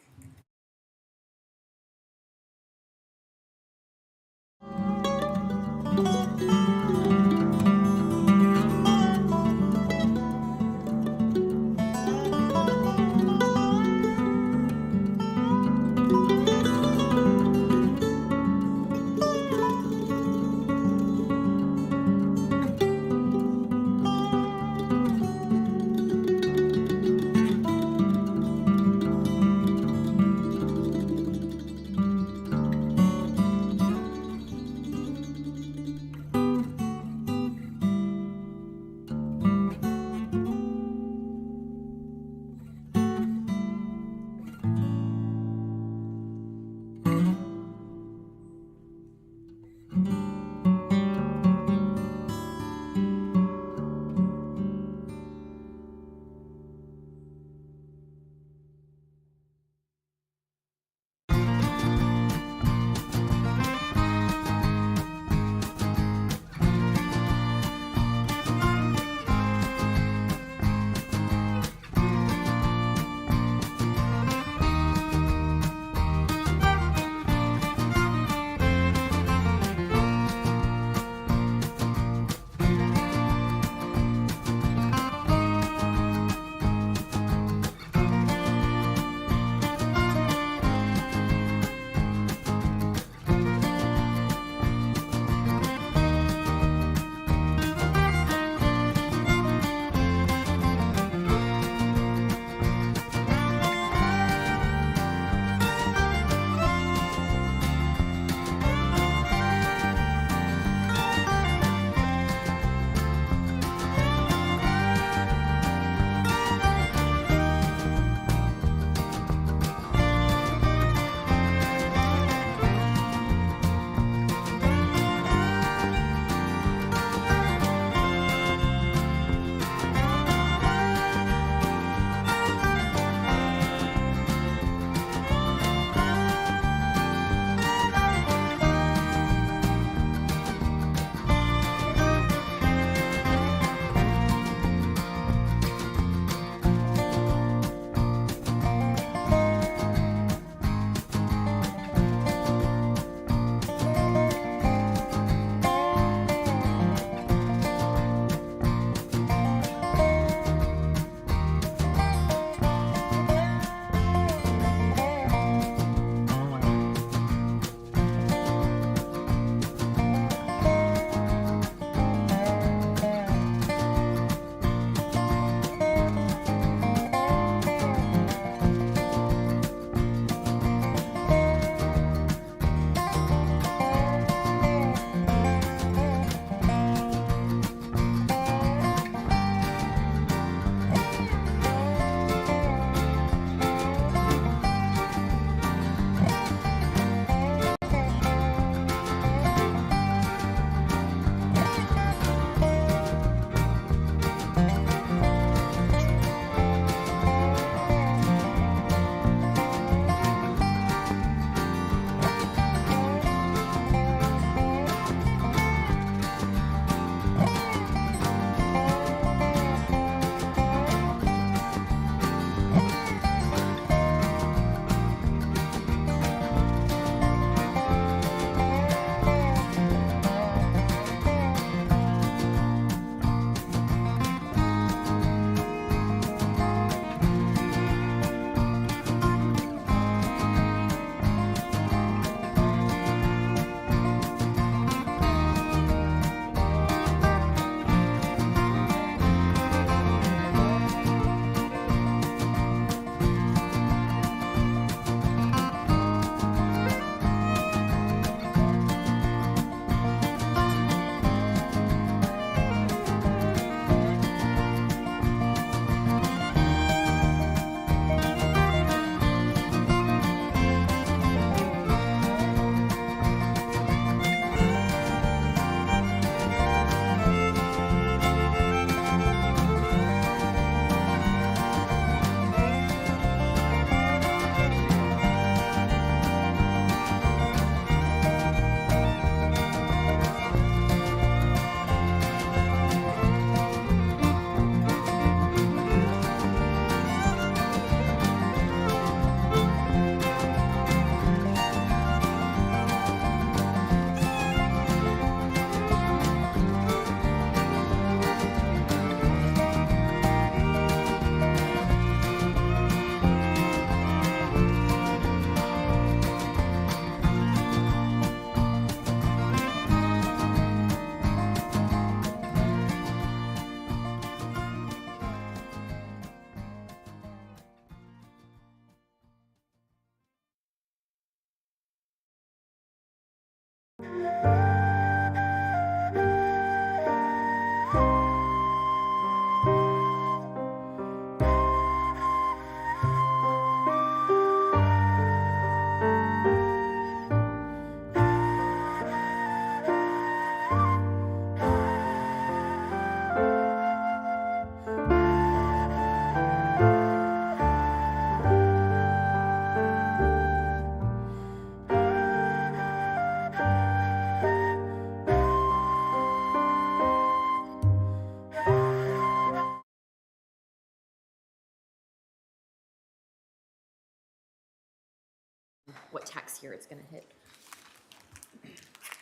What tax year it's gonna hit.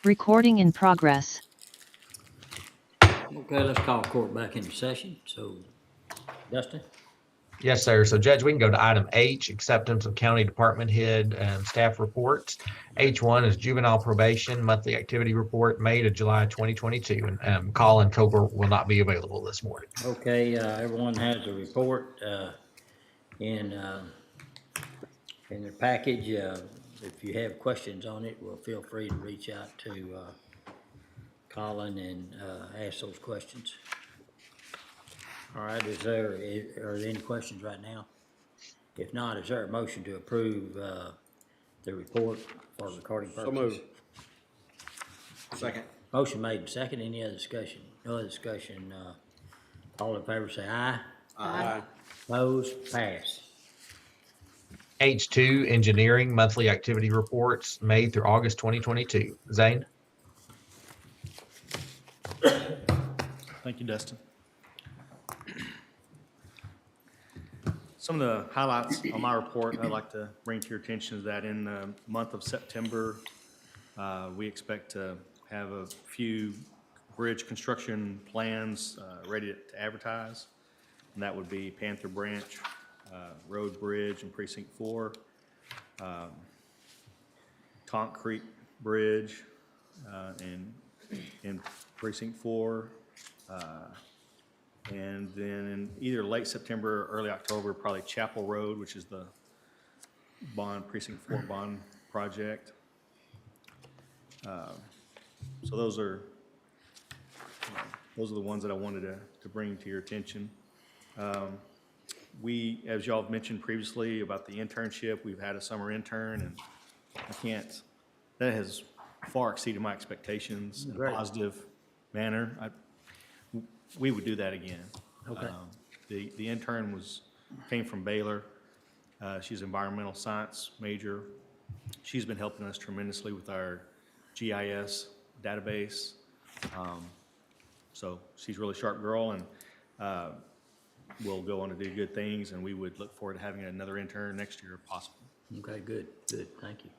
Recording in progress. Okay, let's call court back into session. So, Dustin? Yes, sir. So Judge, we can go to item H, acceptance of county department head and staff reports. H1 is juvenile probation monthly activity report, May to July 2022. And Colin Coker will not be available this morning. Okay, everyone has a report in their package. If you have questions on it, well, feel free to reach out to Colin and ask those questions. All right, are there any questions right now? If not, is there a motion to approve the report for recording purposes? So moved. Second. Motion made and second. Any other discussion? No other discussion. All in favor say aye. Aye. Opposed? Pass. H2, engineering monthly activity reports, May through August 2022. Zane? Thank you, Dustin. Some of the highlights on my report I'd like to bring to your attention is that in the month of September, we expect to have a few bridge construction plans ready to advertise. And that would be Panther Branch Road Bridge in Precinct 4, Tonk Creek Bridge in Precinct 4, and then in either late September or early October, probably Chapel Road, which is the Precinct 4 bond project. So those are the ones that I wanted to bring to your attention. We, as y'all have mentioned previously about the internship, we've had a summer intern, and that has far exceeded my expectations in a positive manner. We would do that again. Okay. The intern came from Baylor. She's an environmental science major. She's been helping us tremendously with our GIS database. So she's a really sharp girl, and will go on to do good things, and we would look forward to having another intern next year if possible. Okay, good, thank you.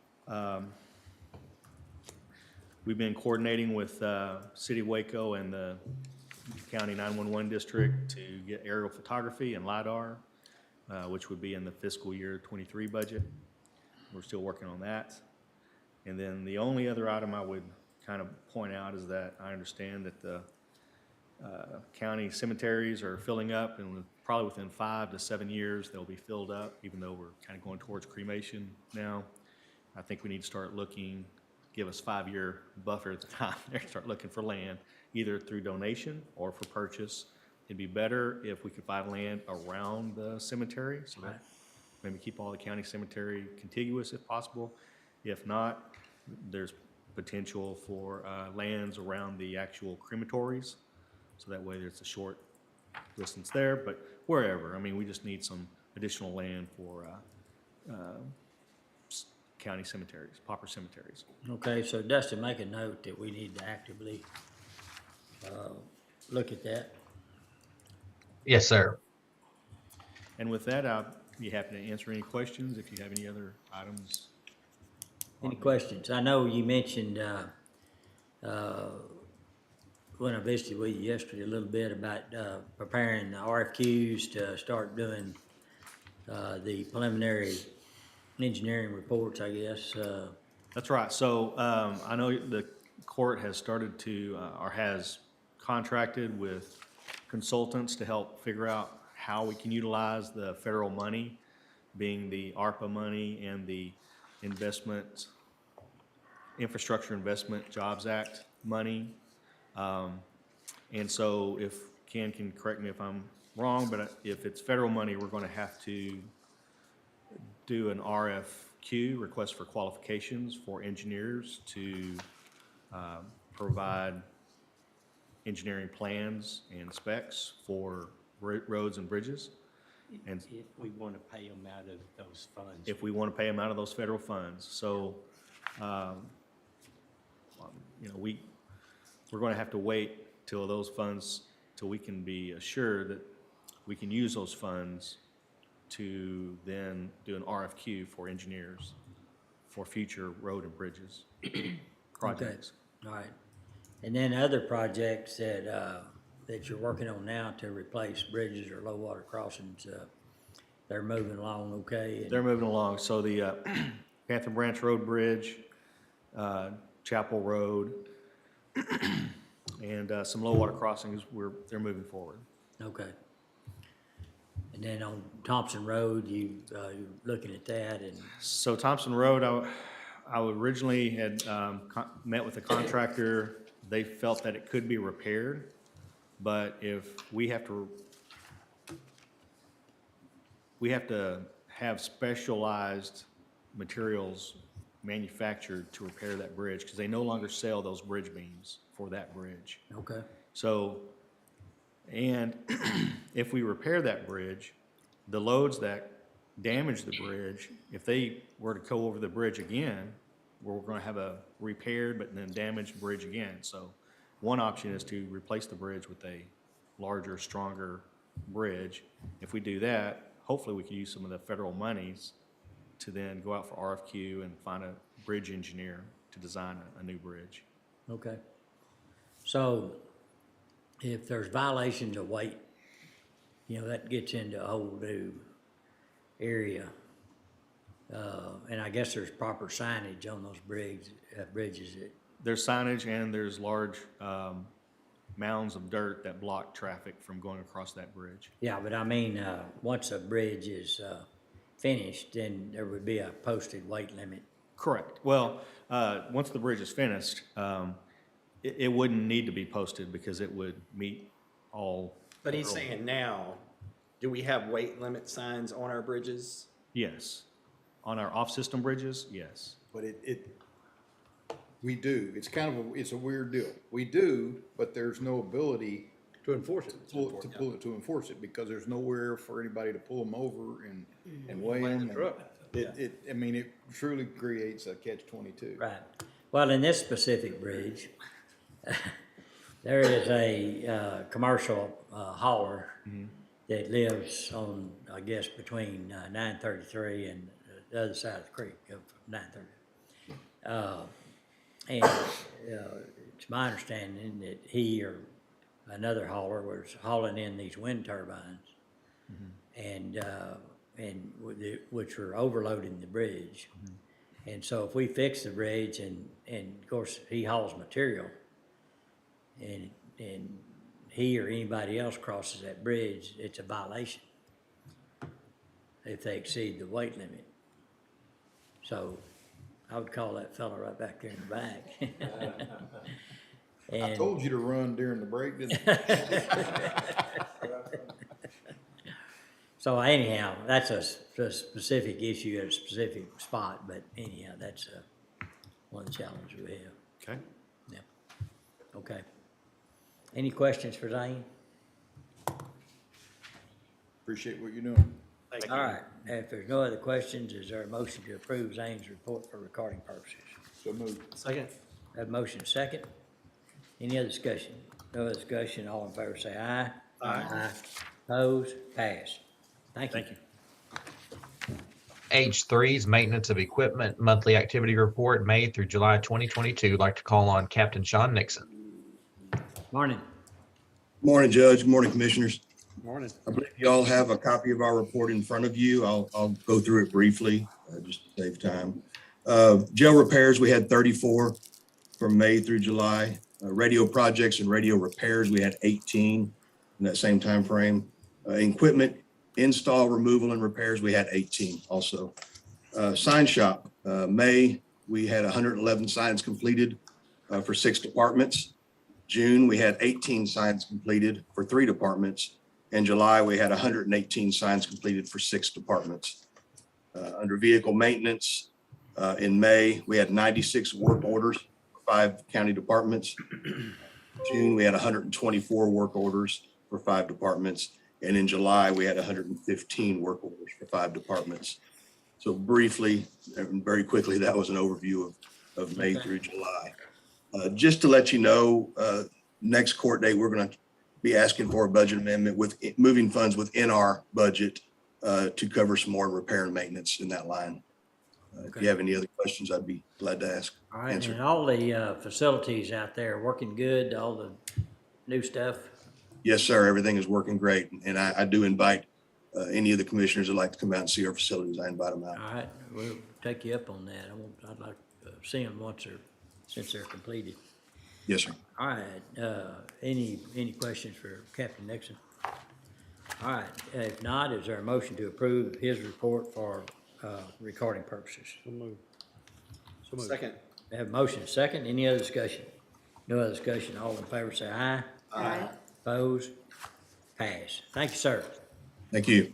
We've been coordinating with City of Waco and the County 911 District to get aerial photography and LiDAR, which would be in the fiscal year 23 budget. We're still working on that. And then the only other item I would kind of point out is that I understand that the county cemeteries are filling up, and probably within 5 to 7 years they'll be filled up, even though we're kind of going towards cremation now. I think we need to start looking, give us 5-year buffer at the time there, start looking for land, either through donation or for purchase. It'd be better if we could find land around the cemetery, so that maybe keep all the county cemetery contiguous if possible. If not, there's potential for lands around the actual crematories, so that way there's a short distance there, but wherever. I mean, we just need some additional land for county cemeteries, pauper cemeteries. Okay, so Dustin, make a note that we need to actively look at that. Yes, sir. And with that, I'll be happy to answer any questions if you have any other items. Any questions? I know you mentioned when I visited with you yesterday a little bit about preparing the RFQs to start doing the preliminary engineering reports, I guess. That's right. So I know the court has started to, or has contracted with consultants to help figure out how we can utilize the federal money, being the ARPA money and the Infrastructure Investment Jobs Act money. And so if Ken can correct me if I'm wrong, but if it's federal money, we're going to have to do an RFQ, request for qualifications, for engineers to provide engineering plans and specs for roads and bridges. And If we want to pay them out of those funds. if we want to pay them out of those federal funds. So, we're going to have to wait till those funds, till we can be assured that we can use those funds to then do an RFQ for engineers for future road and bridges projects. All right. And then other projects that, that you're working on now to replace bridges or low water crossings, they're moving along okay? They're moving along. So the Panther Branch Road Bridge, Chapel Road, and some low water crossings, they're moving forward. Okay. And then on Thompson Road, you're looking at that and, So Thompson Road, I originally had met with the contractor. They felt that it could be repaired, but if we have to have specialized materials manufactured to repair that bridge, because they no longer sell those bridge beams for that bridge. okay, So, and if we repair that bridge, the loads that damage the bridge, if they were to go over the bridge again, we're going to have a repaired but then damaged bridge again. So one option is to replace the bridge with a larger, stronger bridge. If we do that, hopefully we can use some of the federal monies to then go out for RFQ and find a bridge engineer to design a new bridge. okay. So if there's violations of weight, that gets into a whole new area. And I guess there's proper signage on those bridges. There's signage and there's large mounds of dirt that block traffic from going across that bridge. Yeah, but I mean, once a bridge is finished, then there would be a posted weight limit. Correct. Well, once the bridge is finished, it wouldn't need to be posted because it would meet all. But he's saying now, do we have weight limit signs on our bridges? Yes. On our off-system bridges, yes. But we do. It's kind of it's a weird deal. We do, but there's no ability To enforce it. to enforce it because there's nowhere for anybody to pull them over and weigh them. It truly creates a catch-22. Right. Well, in this specific bridge, there is a commercial hauler that lives on, I guess, between 933 and the other side of the creek of 930. And it's my understanding that he or another hauler was hauling in these wind turbines, and which were overloading the bridge. And so if we fix the bridge and of course he hauls material, and he or anybody else crosses that bridge, it's a violation if they exceed the weight limit. So I would call that fella right back there in the back. I told you to run during the break, didn't I? So anyhow, that's a specific issue at a specific spot, but anyhow, that's one challenge we have. Okay. Yeah. Okay. Any questions for Zane? Appreciate what you're doing. All right. If there's no other questions, is there a motion to approve Zane's report for recording purposes? So moved. Second. Have a motion second. Any other discussion? No other discussion. All in favor say aye. Aye. Opposed? Pass. Thank you. H3 is maintenance of equipment, monthly activity report, May through July 2022. I'd like to call on Captain Sean Nixon. Morning. Morning, Judge. Morning, Commissioners. Morning. I believe you all have a copy of our report in front of you. I'll go through it briefly, just to save time. Jail repairs, we had 34 from May through July. Radio projects and radio repairs, we had 18 in that same time frame. Equipment install, removal, and repairs, we had 18 also. Sign shop, May, we had 111 signs completed for 6 departments. June, we had 18 signs completed for 3 departments. In July, we had 118 signs completed for 6 departments. Under vehicle maintenance, in May, we had 96 work orders for 5 county departments. June, we had 124 work orders for 5 departments. And in July, we had 115 work orders for 5 departments. So briefly, and very quickly, that was an overview of May through July. Just to let you know, next court date, we're going to be asking for a budget amendment with moving funds within our budget to cover some more repair and maintenance in that line. If you have any other questions, I'd be glad to All right, answer. and all the facilities out there working good, all the new stuff? Yes, sir. Everything is working great. And I do invite any of the commissioners that like to come out and see our facilities. I invite them out. All right, we'll take you up on that. I'd like to see them since they're completed. Yes, sir. All right, any questions for Captain Nixon? All right, if not, is there a motion to approve his report for recording purposes? So moved. Second. We have a motion, second, any other discussion? No other discussion, all in favor say aye. Aye. Opposed? Pass. Thank you, sir. Thank you.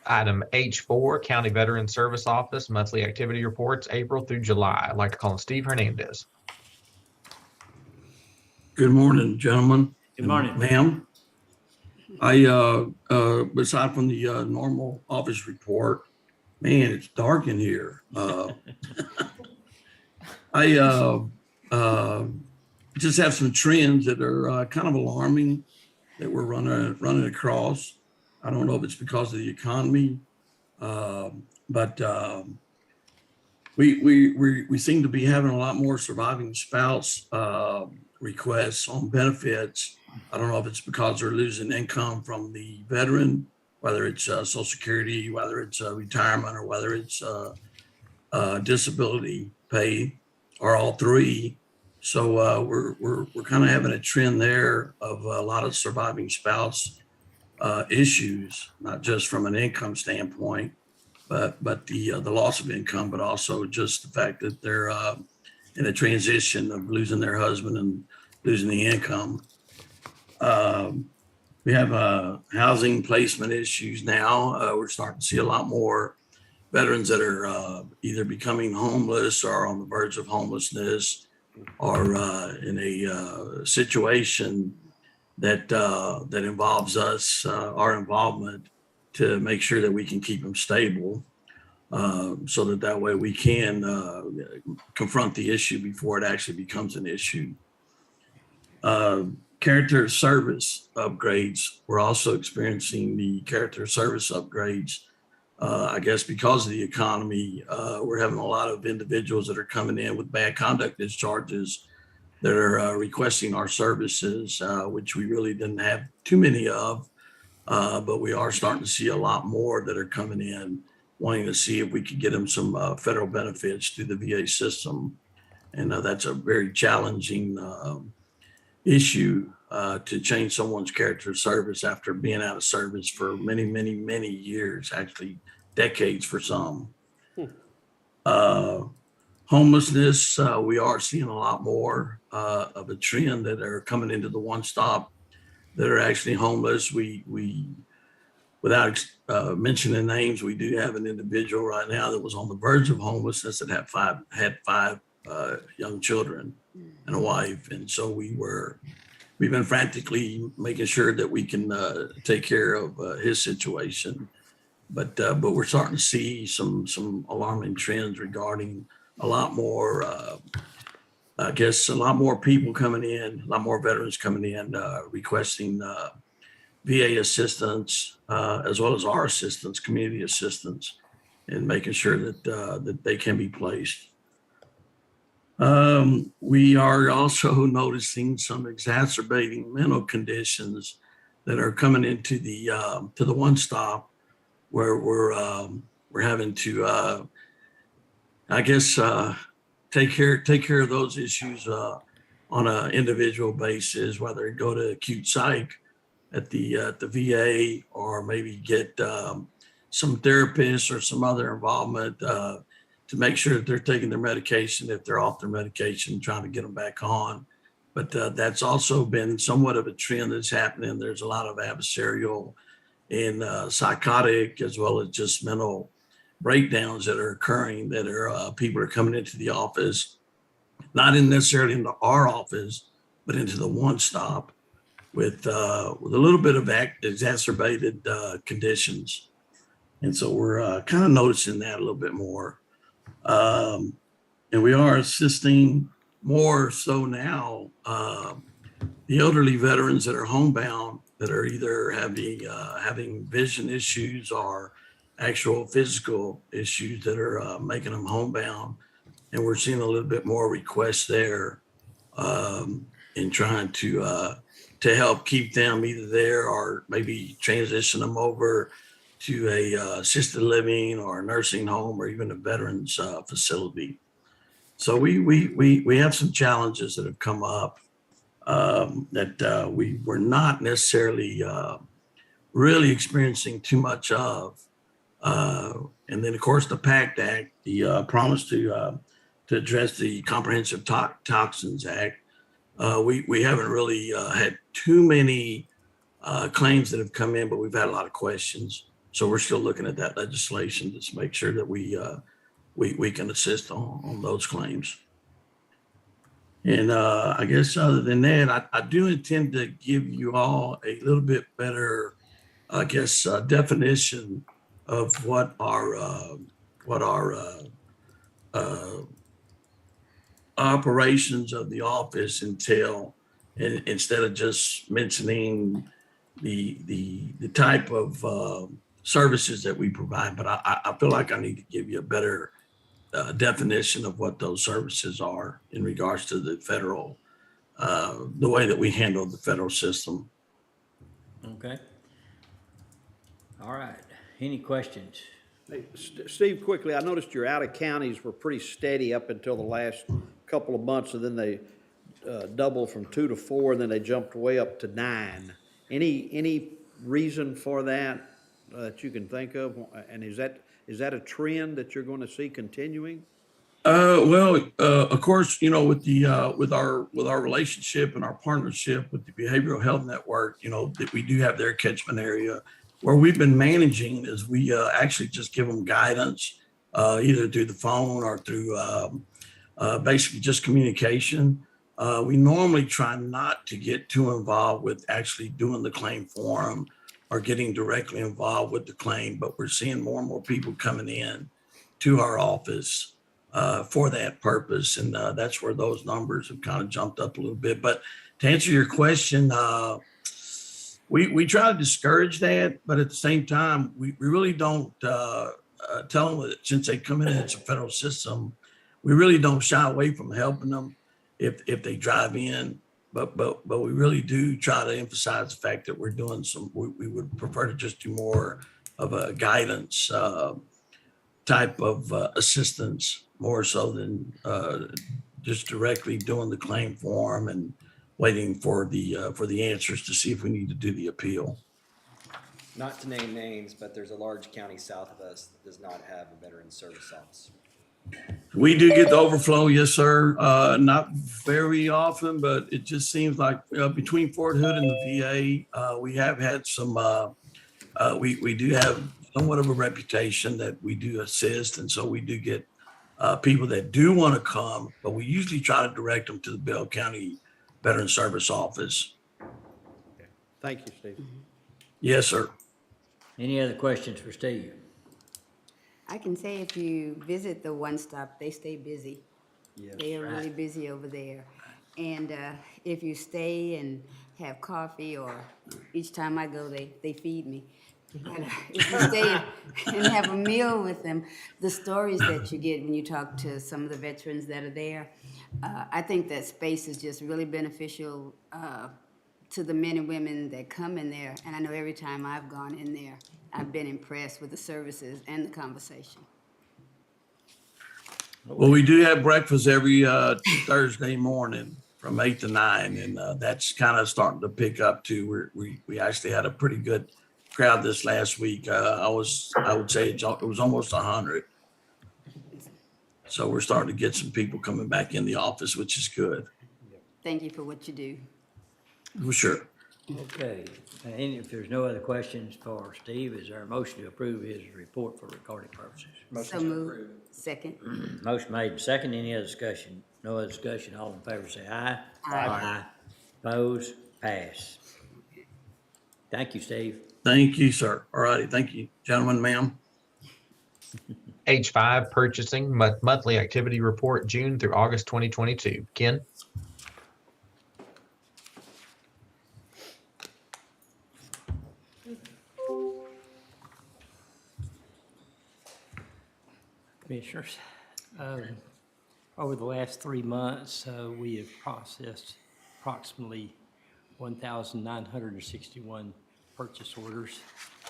Item H4, County Veteran Service Office Monthly Activity Reports, April through July. I'd like to call on Steve Hernandez. Good morning, gentlemen. Good morning. Ma'am. Aside from the normal office report, man, it's dark in here. I just have some trends that are kind of alarming that we're running across. I don't know if it's because of the economy, but we seem to be having a lot more surviving spouse requests on benefits. I don't know if it's because they're losing income from the veteran, whether it's Social Security, whether it's retirement, or whether it's disability pay, or all three. So we're kind of having a trend there of a lot of surviving spouse issues, not just from an income standpoint, but the loss of income, but also just the fact that they're in a transition of losing their husband and losing the income. We have housing placement issues now. We're starting to see a lot more veterans that are either becoming homeless or on the verge of homelessness, or in a situation that involves us, our involvement, to make sure that we can keep them stable, so that way we can confront the issue before it actually becomes an issue. Character service upgrades. We're also experiencing the character service upgrades. I guess because of the economy, we're having a lot of individuals that are coming in with bad conduct discharges that are requesting our services, which we really didn't have too many of, but we are starting to see a lot more that are coming in wanting to see if we could get them some federal benefits through the VA system. And that's a very challenging issue to change someone's character of service after being out of service for many, many, many years, actually decades for some. Homelessness, we are seeing a lot more of a trend that are coming into the one stop that are actually homeless. We without mentioning names, we do have an individual right now that was on the verge of homelessness that had five young children and a wife. And so we've been frantically making sure that we can take care of his situation. But we're starting to see some alarming trends regarding a lot more, I guess, a lot more people coming in, a lot more veterans coming in requesting VA assistance, as well as our assistance, community assistance, and making sure that they can be placed. We are also noticing some exacerbating mental conditions that are coming into the one stop, where we're having to, I guess, take care of those issues on an individual basis, whether it go to acute psych at the VA, or maybe get some therapists or some other involvement to make sure that they're taking their medication, if they're off their medication, trying to get them back on. But that's also been somewhat of a trend that's happening. There's a lot of adversarial and psychotic, as well as just mental breakdowns that are occurring, that are people are coming into the office, not necessarily into our office, but into the one stop with a little bit of exacerbated conditions. And so we're kind of noticing that a little bit more. And we are assisting more so now the elderly veterans that are homebound, that are either having vision issues or actual physical issues that are making them homebound. And we're seeing a little bit more requests there in trying to help keep them either there or maybe transition them over to a assisted living or a nursing home or even a veterans facility. So we have some challenges that have come up that we were not necessarily really experiencing too much of. And then, of course, the PACT Act, the promise to address the Comprehensive Toxins Act. We haven't really had too many claims that have come in, but we've had a lot of questions. So we're still looking at that legislation to make sure that we can assist on those claims. And I guess other than that, I do intend to give you all a little bit better, I guess, definition of what our operations of the office entail, and instead of just mentioning the type of services that we provide. But I feel like I need to give you a better definition of what those services are in regards to the federal, the way that we handle the federal system. Okay. All right. Any questions? Hey, Steve, quickly, I noticed your out of counties were pretty steady up until the last couple of months, and then they doubled from 2 to 4, and then they jumped way up to 9. Any reason for that that you can think of? And is that a trend that you're going to see continuing? Of course, with our relationship and our partnership with the Behavioral Health Network, that we do have their catchment area. Where we've been managing is we actually just give them guidance, either through the phone or through basically just communication. We normally try not to get too involved with actually doing the claim form or getting directly involved with the claim, but we're seeing more and more people coming in to our office for that purpose. And that's where those numbers have kind of jumped up a little bit. But to answer your question, we try to discourage that, but at the same time, we really don't tell them that since they come in, it's a federal system, we really don't shy away from helping them if they drive in. But we really do try to emphasize the fact that we're doing we would prefer to just do more of a guidance type of assistance, more so than just directly doing the claim form and waiting for the answers to see if we need to do the appeal. Not to name names, but there's a large county south of us that does not have a veteran service officer. We do get the overflow, yes, sir. Not very often, but it just seems like between Fort Hood and the VA, we have had some, we do have somewhat of a reputation that we do assist. And so we do get people that do want to come, but we usually try to direct them to the Bell County Veteran Service Office. Thank you, Steve. Yes, sir. Any other questions for Steve? I can say if you visit the One Stop, they stay busy. Yes, They are really right. busy over there. And if you stay and have coffee, or each time I go, they feed me. But if you stay and have a meal with them, the stories that you get when you talk to some of the veterans that are there, I think that space is just really beneficial to the men and women that come in there. And I know every time I've gone in there, I've been impressed with the services and the conversation. Well, we do have breakfast every Thursday morning from 8 to 9, and that's kind of starting to pick up too. We actually had a pretty good crowd this last week. I would say it was almost 100. So we're starting to get some people coming back in the office, which is good. thank you for what you do. For sure. Okay, and if there's no other questions for Steve, is there a motion to approve his report for recording purposes? So moved. Second. Motion made and second, any other discussion? No other discussion, all in favor say aye. Aye. Opposed, pass. Thank you, Steve. Thank you, sir. All righty. Thank you, gentlemen, ma'am. H5, purchasing monthly activity report, June through August 2022. Ken? Commissioners, over the last 3 months, we have processed approximately 1,961 purchase orders.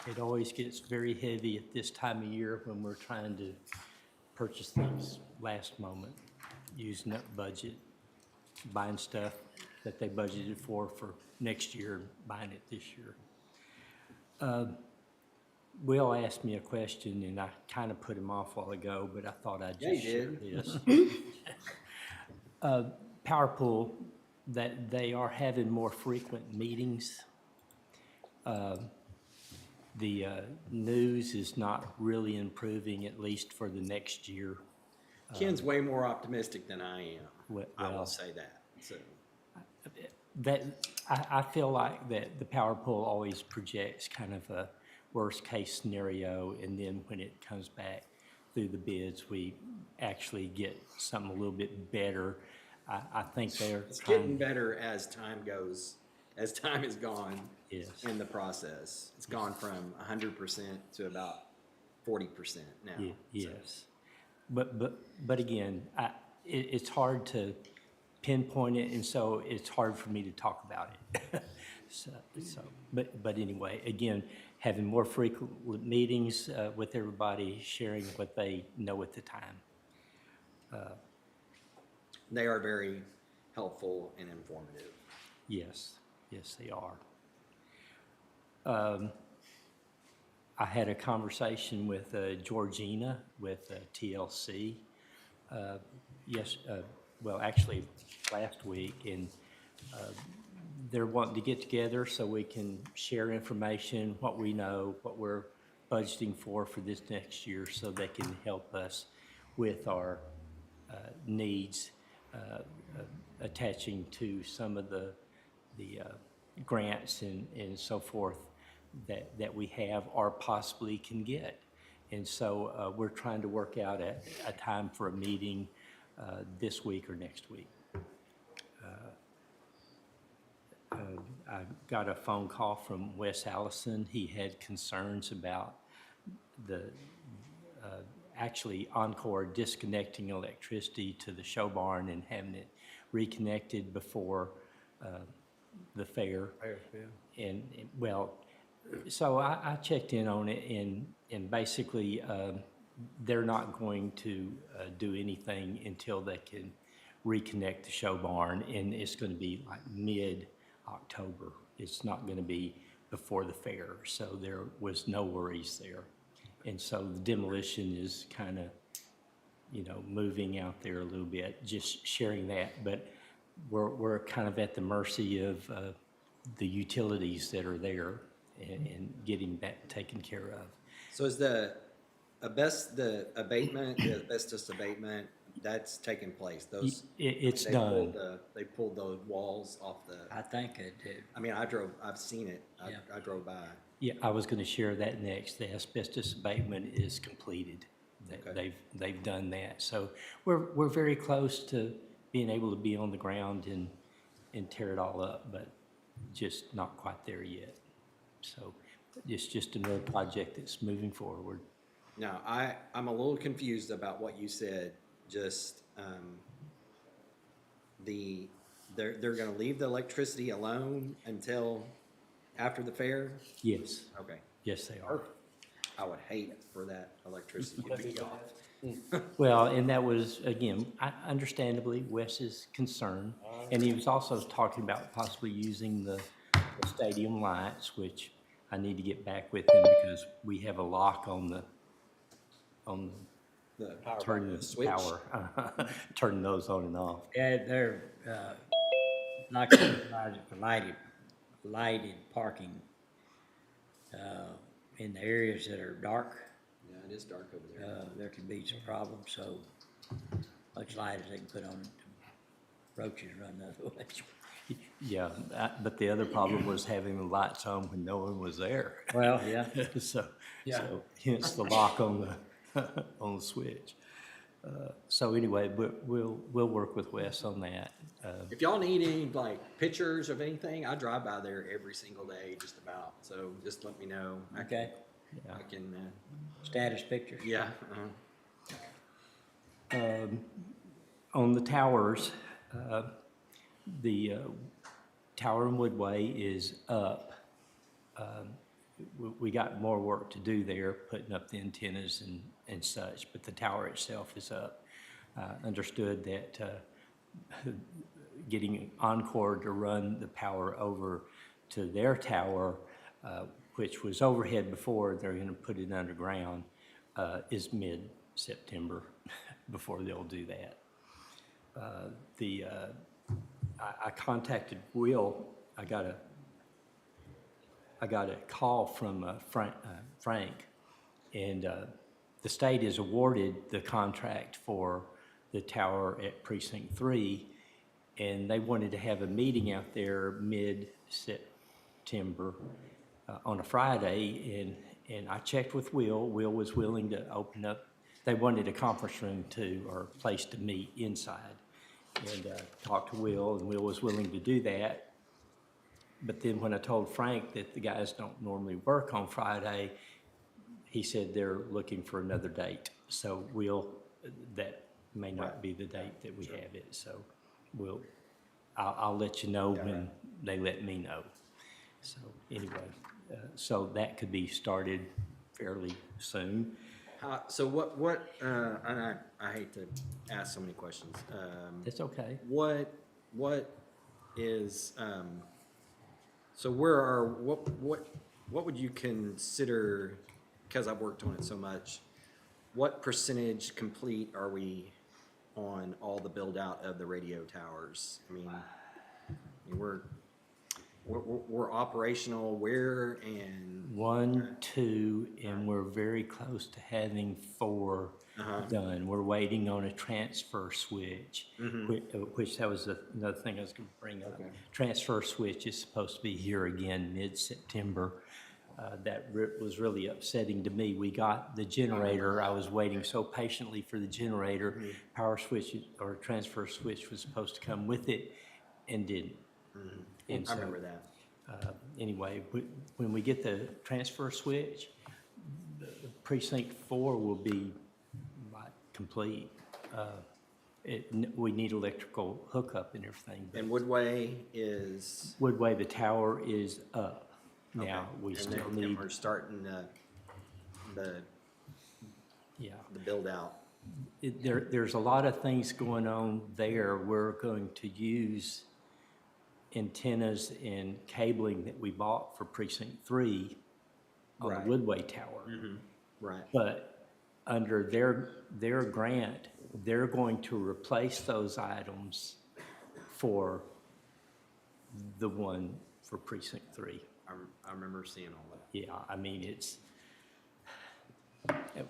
It always gets very heavy at this time of year when we're trying to purchase things last moment, using up budget, buying stuff that they budgeted for next year, buying it this year. Will asked me a question, and I kind of put him off a while ago, but I thought I'd Yeah, just you share did. this. PowerPool, that they are having more frequent meetings. The news is not really improving, at least for the next year. Ken's way more optimistic than I am. I will well- say that, so. That, I feel like that the PowerPool always projects kind of a worst-case scenario, and then when it comes back through the bids, we actually get something a little bit better. I think they're It's trying. getting better as time goes, as time has gone Yes. in the process. It's gone from 100% to about 40% now. Ye- Yes. But again, it's hard to pinpoint it, and so it's hard for me to talk about it. But anyway, again, having more frequent meetings with everybody, sharing what they know at the time. They are very helpful and informative. Yes, yes, they are. I had a conversation with Georgina with TLC. Well, actually, last week, and they're wanting to get together so we can share information, what we know, what we're budgeting for this next year, so they can help us with our needs attaching to some of the grants and so forth that we have or possibly can get. And so we're trying to work out a time for a meeting this week or next week. I got a phone call from Wes Allison. He had concerns about the actually Encore disconnecting electricity to the show barn and having it reconnected before the fair. And well, so I checked in on it, and basically they're not going to do anything until they can reconnect the show barn, and it's going to be like mid-October. It's not going to be before the fair, so there was no worries there. And so the demolition is kind of, moving out there a little bit, just sharing that. But we're kind of at the mercy of the utilities that are there and getting that taken care of. So is the asbestos abatement, that's taken place? Those It's they done. They pulled the walls off the. I think it did. I mean, I've seen it. I drove by. Yeah, I was going to share that next. The asbestos abatement is completed. They've done that. So we're very close to being able to be on the ground and tear it all up, but just not quite there yet. So it's just another project that's moving forward. Now, I'm a little confused about what you said. Just they're going to leave the electricity alone until after the fair? Yes. Okay. Yes, they are. I would hate for that electricity to be off. Well, and that was, again, understandably, Wes's concern. And he was also talking about possibly using the stadium lights, which I need to get back with him because we have a lock on the power turning button, the switch. power, turning those on and off. Yeah, they're, like for lighted parking, in the areas that are dark, Yeah, it is dark over there. there can be some problems, so much light as they can put on it, roaches run the other way. Yeah, but the other problem was having the lights on when no one was there. Well, yeah. So, Yeah. so hence the lock on the, on the switch. So anyway, we'll work with Wes on that. If y'all need any like pictures of anything, I drive by there every single day, just about. So just let me know. Okay. I can. Status pictures. Yeah. On the towers, the tower in Woodway is up. We got more work to do there, putting up the antennas and such, but the tower itself is up. Understood that getting Encore to run the power over to their tower, which was overhead before, they're going to put it underground, is mid-September before they'll do that. I contacted Will. I got a call from Frank, and the state has awarded the contract for the tower at Precinct 3, and they wanted to have a meeting out there mid-September on a Friday, and I checked with Will. Will was willing to open up. They wanted a conference room or a place to meet inside, and talked to Will, and Will was willing to do that. But then when I told Frank that the guys don't normally work on Friday, he said they're looking for another date. So that may not be the date that we have it. So I'll let you know when they let me know. So anyway, so that could be started fairly soon. So what? And I hate to ask so many questions. It's okay. What is? So what would you consider? Because I've worked on it so much, what percentage complete are we on all the build out of the radio towers? I mean we're operational where and 1, 2, and we're very close to having 4 done. We're waiting on a transfer switch, which that was another thing I was going to bring up. Transfer switch is supposed to be here again mid-September. That was really upsetting to me. We got the generator. I was waiting so patiently for the generator. Power switch or transfer switch was supposed to come with it and didn't. And I remember that. Anyway, when we get the transfer switch, Precinct 4 will be complete. We need electrical hookup and everything. And Woodway is? Woodway, the tower is up. Now, we and still then need. We're starting the build out. There's a lot of things going on there. We're going to use antennas and cabling that we bought for Precinct 3 on the Woodway Tower. Right. But under their grant, they're going to replace those items for the one for Precinct 3. I remember seeing all that. Yeah, I mean,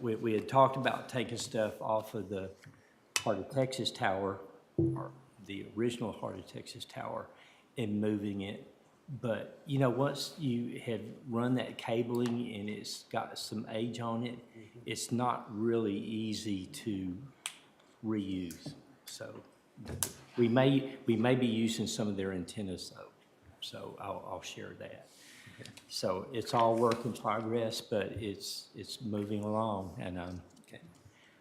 we had talked about taking stuff off of the Heart of Texas Tower, or the original Heart of Texas Tower, and moving it. But, you know, once you have run that cabling and it's got some age on it, it's not really easy to reuse. So we may be using some of their antennas though. So I'll share that. So it's all work in progress, but it's moving along, and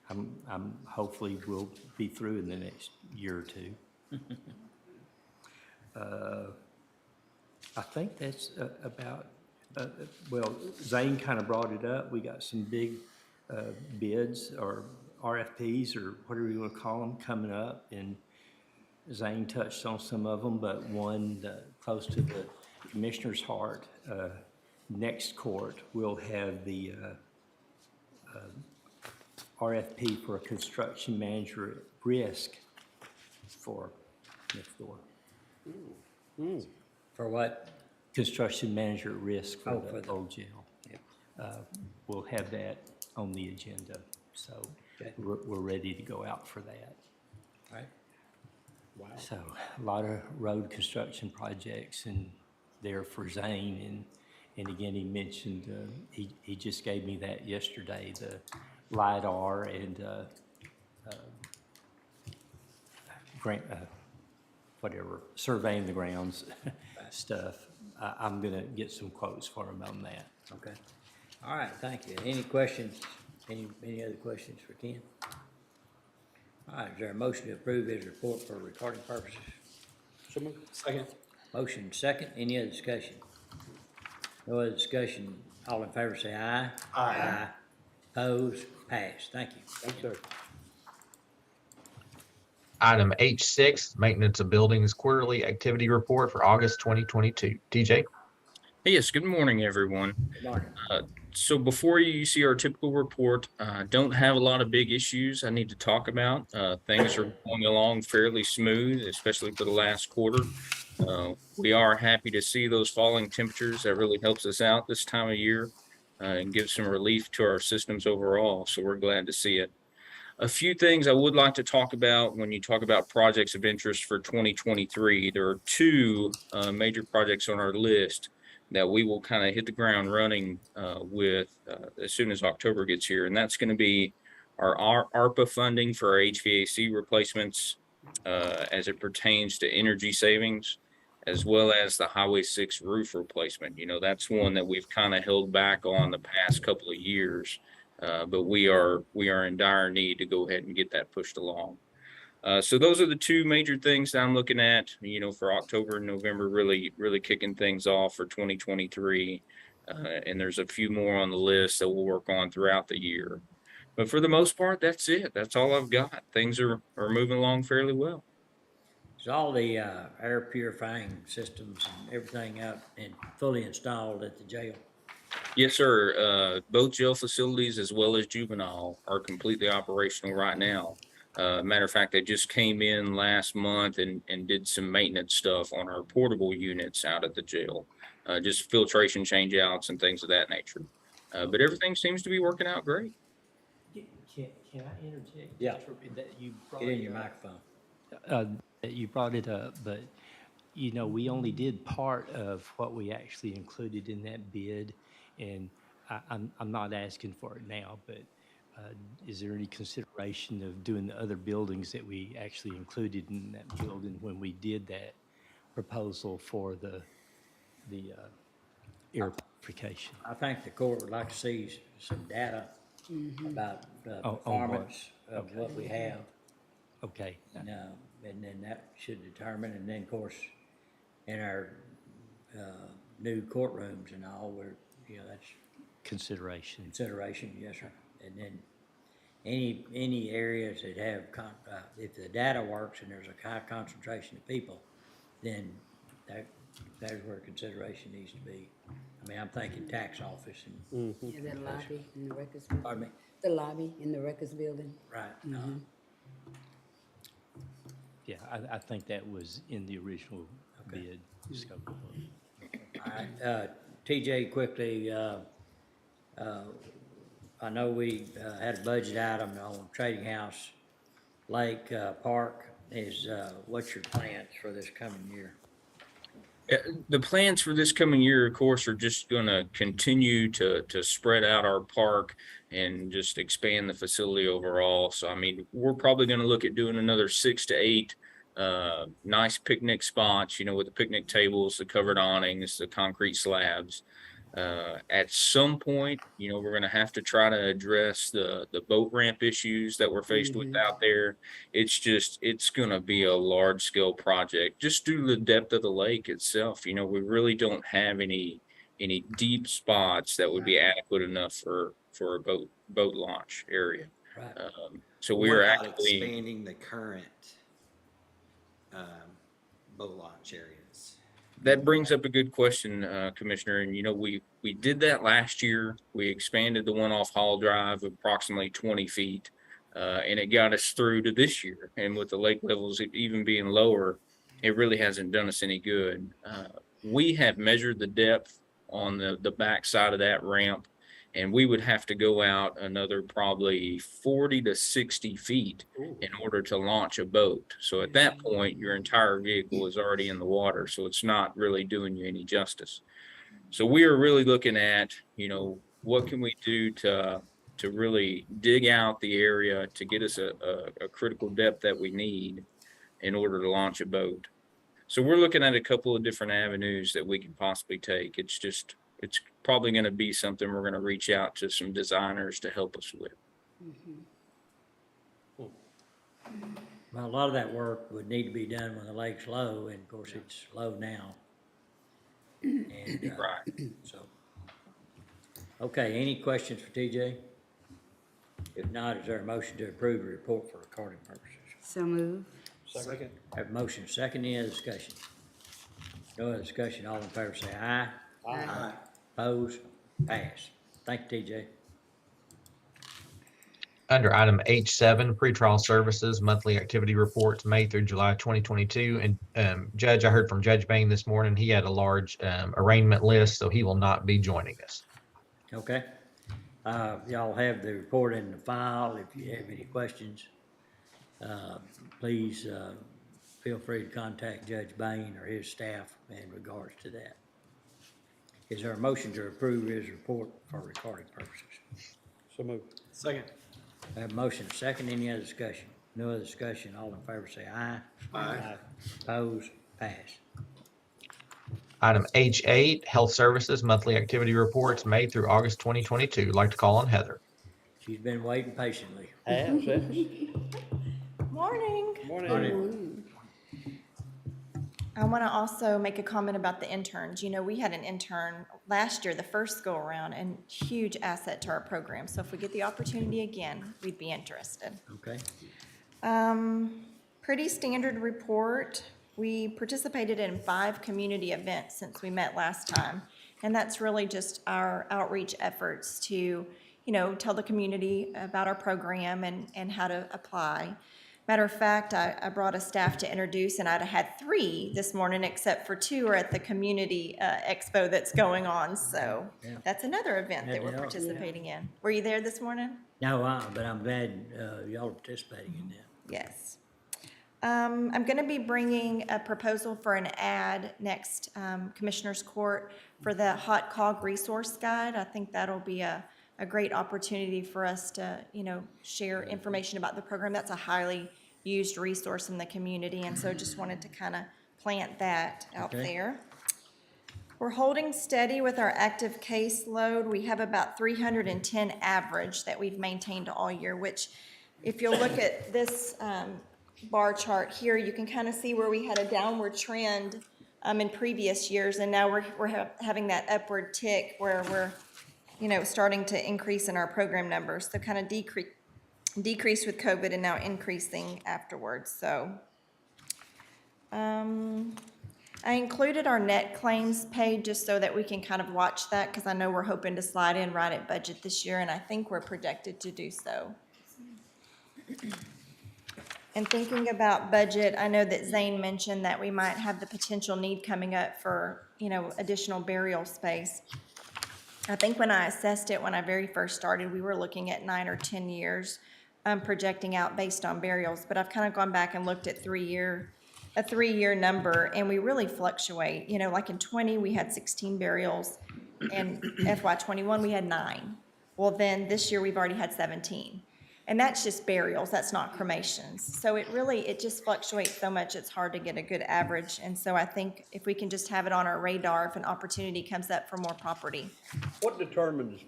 I'm hopefully we'll be through in the next year or two. I think that's about, well, Zane kind of brought it up. We got some big bids or RFPs or whatever you want to call them coming up, and Zane touched on some of them, but one close to the Commissioner's Heart, next court, we'll have the RFP for a construction manager at risk for next door. For what? Construction manager at risk for Oh, for the the- old jail. We'll have that on the agenda, so Okay. we're ready to go out for that. All right. Wow. So a lot of road construction projects and there for Zane, and again, he mentioned, he just gave me that yesterday, the LiDAR and grant, whatever, surveying the grounds stuff. I'm gonna get some quotes for him on that. Okay. All right, thank you. Any questions? Any other questions for Ken? All right, is there a motion to approve his report for recording purposes? Second. Motion second, any other discussion? No other discussion, all in favor say aye. Aye. Opposed, passed, thank you. Thanks, sir. Item H6, maintenance of buildings quarterly activity report for August 2022. TJ? Yes, good morning, everyone. Good morning. So before you see our typical report, don't have a lot of big issues I need to talk about. Things are going along fairly smooth, especially for the last quarter. We are happy to see those falling temperatures. That really helps us out this time of year and gives some relief to our systems overall. So we're glad to see it. A few things I would like to talk about when you talk about projects of interest for 2023. There are two major projects on our list that we will kind of hit the ground running with as soon as October gets here. And that's going to be our ARPA funding for our HVAC replacements as it pertains to energy savings, as well as the Highway 6 roof replacement. You know, that's one that we've kind of held back on the past couple of years, but we are in dire need to go ahead and get that pushed along. So those are the two major things that I'm looking at, you know, for October and November, really kicking things off for 2023. And there's a few more on the list that we'll work on throughout the year. But for the most part, that's it. That's all I've got. Things are moving along fairly well. Is all the air purifying systems and everything out and fully installed at the jail? Yes, sir. Both jail facilities as well as juvenile are completely operational right now. Matter of fact, they just came in last month and did some maintenance stuff on our portable units out at the jail, just filtration change outs and things of that nature. But everything seems to be working out great. Can I interject? Yeah. That you brought Get in it your up? microphone. That you brought it up, but you know, we only did part of what we actually included in that bid, and I'm not asking for it now, but is there any consideration of doing the other buildings that we actually included in that building when we did that proposal for the air purification? I think the court would like to see some data about the performance of what we have. Okay. And then that should determine, and then of course, in our new courtrooms and all, that's Consideration. yes, sir. And then any areas that have, if the data works and there's a high concentration of people, then that's where consideration needs to be. I mean, I'm thinking tax office and. Yeah, that lobby in the records building. Pardon me? The lobby in the records building. Right. Yeah, I think that was in the original bid scope of work. All right, TJ, quickly, I know we had a budget item on Trading House Lake Park. What's your plans for this coming year? The plans for this coming year, of course, are just going to continue to spread out our park and just expand the facility overall. So, I mean, we're probably going to look at doing another 6 to 8 nice picnic spots, you know, with the picnic tables, the covered awnings, the concrete slabs. At some point, you know, we're going to have to try to address the boat ramp issues that we're faced with out there. It's going to be a large scale project just due to the depth of the lake itself. You know, we really don't have any deep spots that would be adequate enough for a boat launch area. Right. So What we're about actually expanding the current boat launch areas. That brings up a good question, Commissioner. And, you know, we did that last year. We expanded the one off Hall Drive approximately 20 feet, and it got us through to this year. And with the lake levels even being lower, it really hasn't done us any good. We have measured the depth on the back side of that ramp, and we would have to go out another probably 40 to 60 feet in order to launch a boat. So at that point, your entire vehicle is already in the water, so it's not really doing you any justice. So we are really looking at, what can we do to really dig out the area to get us a critical depth that we need in order to launch a boat. So we're looking at a couple of different avenues that we can possibly take. It's probably going to be something we're going to reach out to some designers to help us with. Well, a lot of that work would need to be done when the lake's low, and of course, it's low now. And, Right. So, okay, any questions for TJ? If not, is there a motion to approve the report for recording purposes? So move. Second. Have a motion second, any other discussion? No other discussion, all in favor say aye. Aye. Opposed? Pass. Thank you, TJ. Under item H7, pretrial services, monthly activity reports, May through July 2022. And Judge, I heard from Judge Bain this morning, he had a large arraignment list, so he will not be joining us. Okay. Y'all have the report in the file. If you have any questions, please feel free to contact Judge Bain or his staff in regards to that. Is there a motion to approve his report for recording purposes? So moved. Second. I have a motion second, any other discussion? No other discussion, all in favor say aye. Aye. Opposed? Pass. Item H8, health services, monthly activity reports, May through August 2022. Like to call on Heather. She's been waiting patiently. Morning. Morning. I want to also make a comment about the interns. We had an intern last year, the first go around, and huge asset to our program. So if we get the opportunity again, we'd be interested. Okay. Pretty standard report. We participated in 5 community events since we met last time. And that's really just our outreach efforts to, tell the community about our program and how to apply. Matter of fact, I brought a staff to introduce, and I'd have had 3 this morning, except for 2 are at the community expo that's going on. So that's another event that we're participating in. Were you there this morning? No, but I'm glad y'all are participating in that. Yes. I'm going to be bringing a proposal for an ad next Commissioners Court for the Hot Cog Resource Guide. I think that'll be a great opportunity for us to, share information about the program. That's a highly used resource in the community, and so just wanted to kind of plant that out there. We're holding steady with our active caseload. We have about 310 average that we've maintained all year, which if you'll look at this bar chart here, you can kind of see where we had a downward trend in previous years, and now we're having that upward tick where we're starting to increase in our program numbers. So kind of decreased with COVID and now increasing afterwards. So I included our net claims paid just so that we can kind of watch that, because I know we're hoping to slide in right at budget this year, and I think we're projected to do so. And thinking about budget, I know that Zane mentioned that we might have the potential need coming up for, additional burial space. I think when I assessed it, when I very first started, we were looking at 9 or 10 years projecting out based on burials. But I've kind of gone back and looked at a 3-year number, and we really fluctuate. Like in 20, we had 16 burials, and FY21, we had 9. Well, then this year we've already had 17. And that's just burials, that's not cremations. So it just fluctuates so much, it's hard to get a good average. And so I think if we can just have it on our radar, if an opportunity comes up for more property. What determines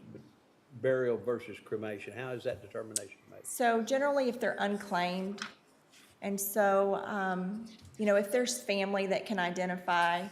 burial versus cremation? How is that determination made? So generally, if they're unclaimed, and so, if there's family that can identify,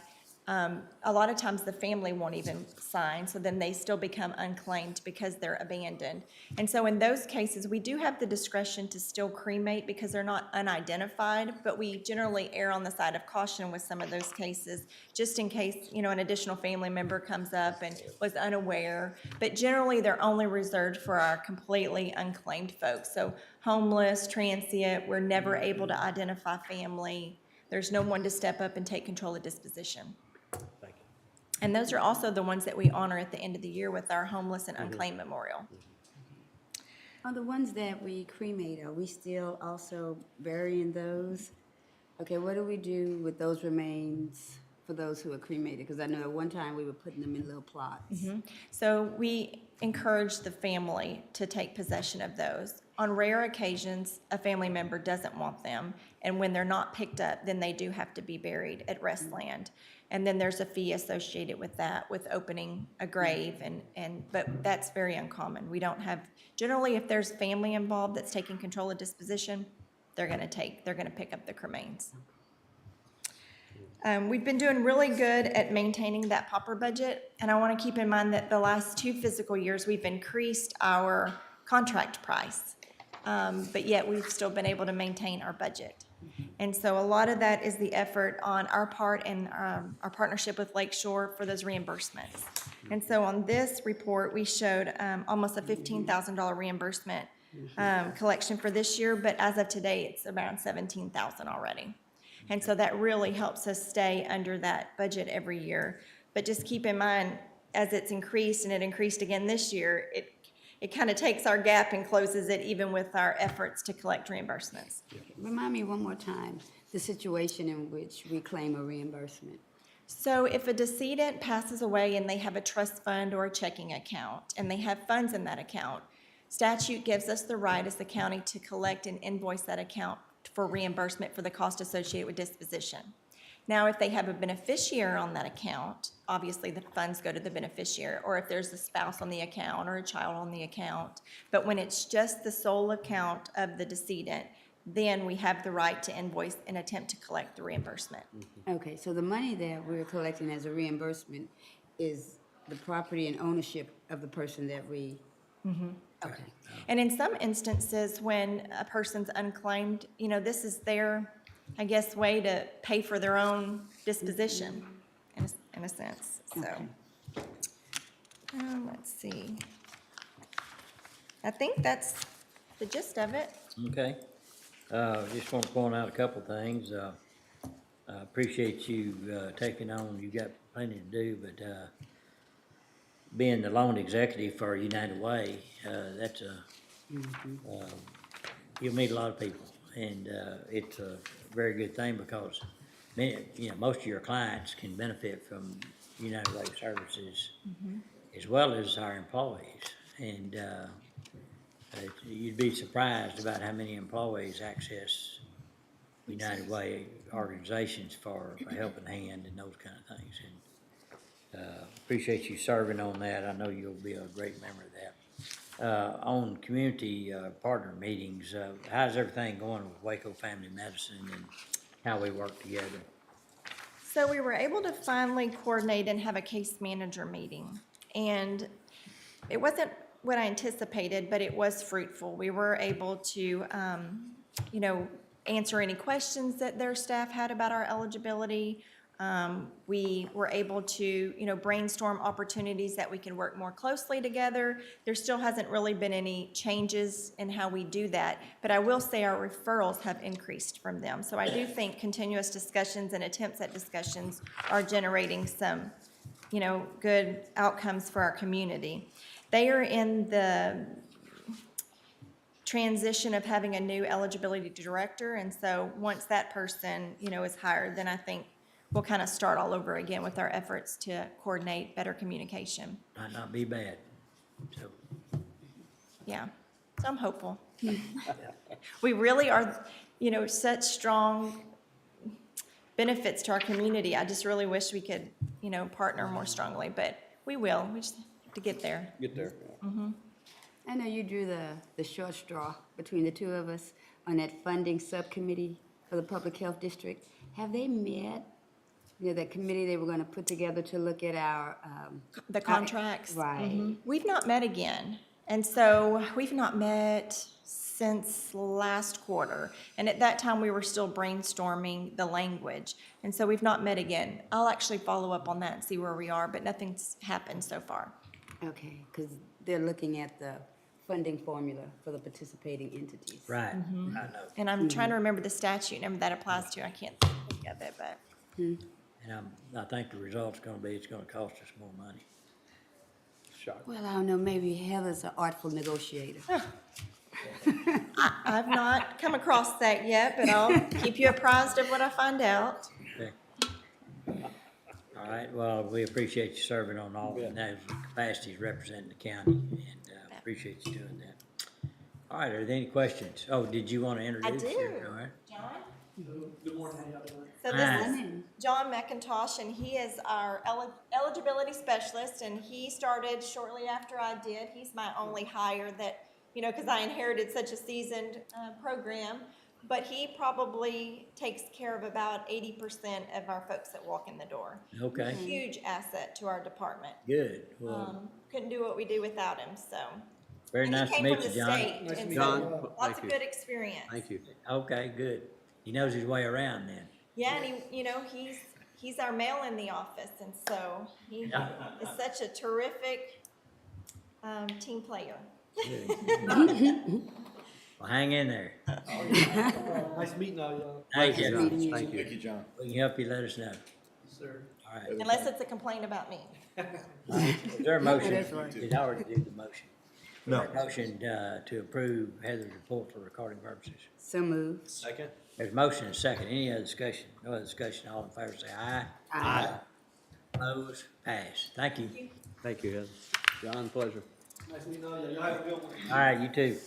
a lot of times the family won't even sign, so then they still become unclaimed because they're abandoned. And so in those cases, we do have the discretion to still cremate because they're not unidentified, but we generally err on the side of caution with some of those cases, just in case, an additional family member comes up and was unaware. But generally, they're only reserved for our completely unclaimed folks. So homeless, transient, we're never able to identify family. There's no one to step up and take control of disposition. And those are also the ones that we honor at the end of the year with our homeless and unclaimed memorial. On the ones that we cremate, are we still also burying those? Okay, what do we do with those remains for those who are cremated? Because I know at one time we were putting them in little plots. So we encourage the family to take possession of those. On rare occasions, a family member doesn't want them, and when they're not picked up, then they do have to be buried at Restland. And then there's a fee associated with that, with opening a grave, but that's very uncommon. We don't have, generally, if there's family involved that's taking control of disposition, they're gonna pick up the cremains. We've been doing really good at maintaining that pauper budget, and I want to keep in mind that the last 2 fiscal years, we've increased our contract price, but yet we've still been able to maintain our budget. And so a lot of that is the effort on our part and our partnership with Lakeshore for those reimbursements. And so on this report, we showed almost a $15,000 reimbursement collection for this year, but as of today, it's around $17,000 already. And so that really helps us stay under that budget every year. But just keep in mind, as it's increased and it increased again this year, it kind of takes our gap and closes it even with our efforts to collect reimbursements. Remind me one more time, the situation in which we claim a reimbursement. So if a decedent passes away and they have a trust fund or a checking account, and they have funds in that account, statute gives us the right as the county to collect and invoice that account for reimbursement for the cost associated with disposition. Now, if they have a beneficiary on that account, obviously the funds go to the beneficiary, or if there's a spouse on the account or a child on the account. But when it's just the sole account of the decedent, then we have the right to invoice and attempt to collect the reimbursement. Okay, so the money that we're collecting as a reimbursement is the property and ownership of the person that we, okay. And in some instances, when a person's unclaimed, this is their, I guess, way to pay for their own disposition, in a sense, so. Let's see. I think that's the gist of it. Okay. Just want to point out a couple things. I appreciate you taking on, you got plenty to do, but being the loan executive for United Way, that's you'll meet a lot of people, and it's a very good thing because most of your clients can benefit from United Way services as well as our employees, and you'd be surprised about how many employees access United Way organizations for a helping hand and those kind of things. And appreciate you serving on that. I know you'll be a great member of that. On community partner meetings, how's everything going with Waco Family Medicine and how we work together? So we were able to finally coordinate and have a case manager meeting. And it wasn't what I anticipated, but it was fruitful. We were able to, answer any questions that their staff had about our eligibility. We were able to, brainstorm opportunities that we can work more closely together. There still hasn't really been any changes in how we do that, but I will say our referrals have increased from them. So I do think continuous discussions and attempts at discussions are generating some, good outcomes for our community. They are in the transition of having a new eligibility director, and so once that person, is hired, then I think we'll kind of start all over again with our efforts to coordinate better communication. Might not be bad. So. Yeah, so I'm hopeful. We really are, such strong benefits to our community. I just really wish we could, partner more strongly, but we will. We just have to get there. Get there. I know you drew the short straw between the two of us on that funding subcommittee for the Public Health District. Have they met? That committee they were going to put together to look at our the contracts. Right. We've not met again. And so we've not met since last quarter. And at that time, we were still brainstorming the language. And so we've not met again. I'll actually follow up on that and see where we are, but nothing's happened so far. Okay, because they're looking at the funding formula for the participating entities. Right. I know. And I'm trying to remember the statute number that applies to. I can't think of it, but. And I think the result's gonna be, it's gonna cost us more money. Well, I don't know, maybe Heather's an artful negotiator. I've not come across that yet, but I'll keep you apprised of what I find out. Okay. All right, well, we appreciate you serving on all those capacities representing the county, and appreciate you doing that. All right, are there any questions? Oh, did you want to introduce? do. All right. John? Good morning, how y'all doing? So this is John McIntosh, and he is our eligibility specialist, and he started shortly after I did. He's my only hire that, because I inherited such a seasoned program, but he probably takes care of about 80% of our folks that walk in the door. Okay. Huge asset to our department. Good. Well, Couldn't do what we do without him, so. very And he nice to came meet from you, the John. state, Nice to and meet so you. lots Thank of you. good experience. Thank you. Okay, good. He knows his way around then. Yeah, and he's our mail in the office, and so he is such a terrific team player. Well, hang in there. Nice meeting all y'all. Thank you. Thank you. Thank you, John. We can help you, let us know. Sir. All right. Unless it's a complaint about me. Is there a motion? That's right. Did I already do the motion? No. Motion to approve Heather's report for recording purposes. So moved. Second? There's a motion and a second. Any other discussion? No other discussion. All in favor say aye. Aye. Opposed? Pass. Thank you. Thank you, Heather. John, pleasure. Nice meeting all y'all. Y'all have a good one. All right, you too.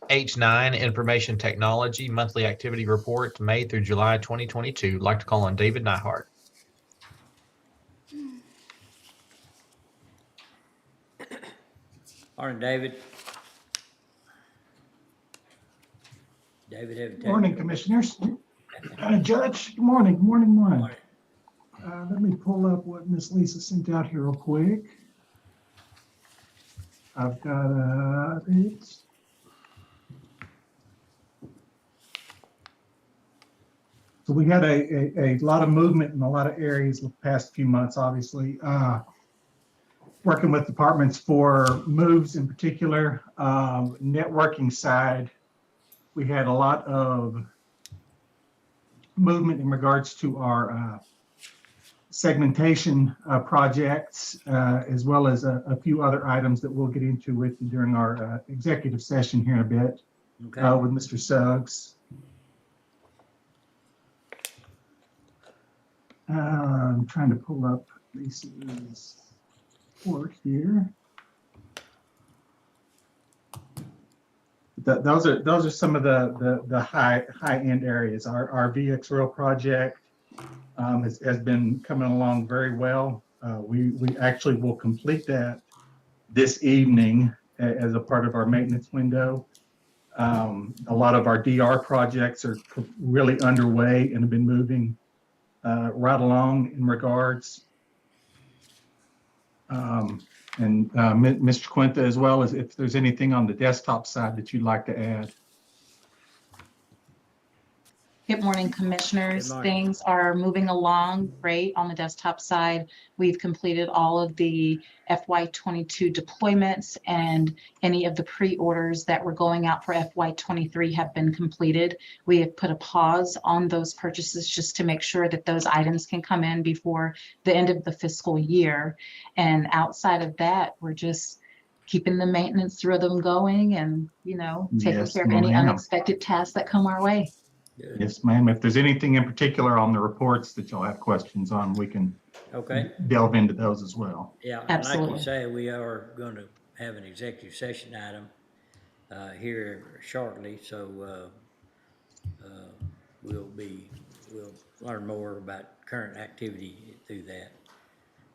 H9, Information Technology Monthly Activity Report, May through July 2022. I'd like to call on David Nyhart. Morning, David. David, have you Morning, Commissioners. Judge, good morning, good morning, morning. Morning. Let me pull up what Miss Lisa sent out here real quick. I've got it. So we had a lot of movement in a lot of areas the past few months, obviously. Working with departments for moves in particular, networking side. We had a lot of movement in regards to our segmentation projects, as well as a few other items that we'll get into with you during our executive session here in a bit with Mr. Suggs. I'm trying to pull up Lisa's report here. Those are some of the high end areas. Our VxRail project has been coming along very well. We actually will complete that this evening as a part of our maintenance window. A lot of our DR projects are really underway and have been moving right along in regards. And Mr. Quinta, as well as if there's anything on the desktop side that you'd like to add. Good morning, Commissioners. Good morning. Things are moving along great on the desktop side. We've completed all of the FY22 deployments, and any of the pre-orders that were going out for FY23 have been completed. We have put a pause on those purchases just to make sure that those items can come in before the end of the fiscal year. And outside of that, we're just keeping the maintenance rhythm going and, taking Yes, care of any ma'am. unexpected tasks that come our way. Yes, ma'am. If there's anything in particular on the reports that y'all have questions on, we can delve into those as well. Yeah, and like Absolutely. you say, we are going to have an executive session item here shortly, so we'll learn more about current activity through that.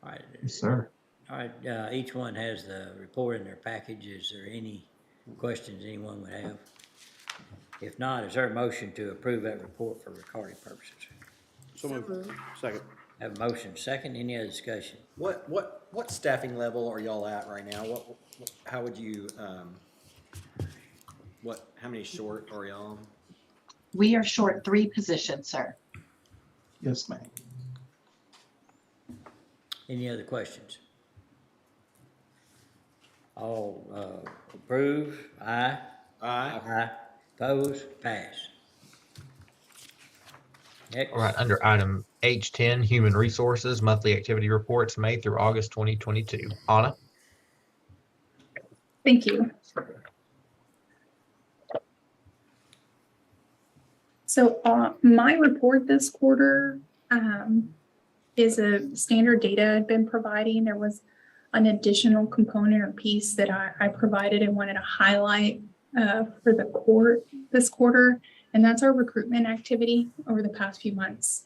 All right. Yes, sir. All right, each one has the report in their package. Is there any questions anyone would have? If not, is there a motion to approve that report for recording purposes? So moved. Second. Have a motion second. Any other discussion? What staffing level are y'all at right now? How would you, how many short are y'all? We are short 3 positions, sir. Yes, ma'am. Any other questions? All approve? Aye. Aye. Aye. Opposed? Pass. Next. All right, under item H10, Human Resources, Monthly Activity Reports, May through August 2022. Anna? Thank you. So my report this quarter is a standard data I've been providing. There was an additional component or piece that I provided and wanted to highlight for the court this quarter, and that's our recruitment activity over the past few months.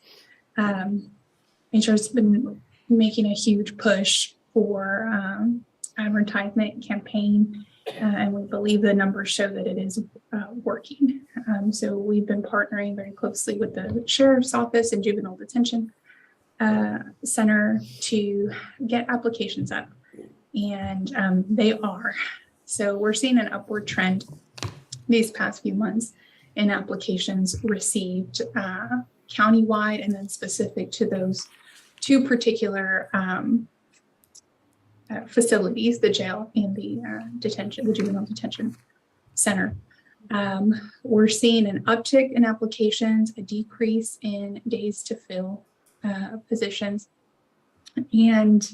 HR's been making a huge push for advertisement campaign, and we believe the numbers show that it is working. So we've been partnering very closely with the Sheriff's Office and Juvenile Detention Center to get applications up, and they are. So we're seeing an upward trend these past few months in applications received countywide and then specific to those two particular facilities, the jail and the juvenile detention center. We're seeing an uptick in applications, a decrease in days to fill positions. And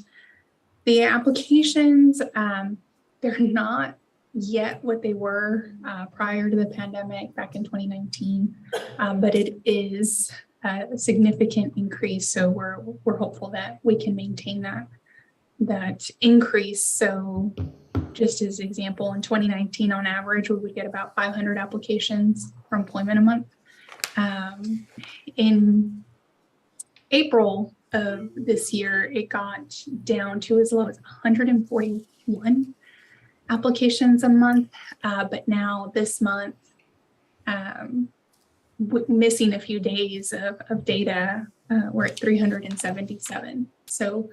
the applications, they're not yet what they were prior to the pandemic back in 2019, but it is a significant increase. So we're hopeful that we can maintain that increase. So just as example, in 2019, on average, we would get about 500 applications for employment a month. In April of this year, it got down to as low as 141 applications a month. But now this month, missing a few days of data, we're at 377. So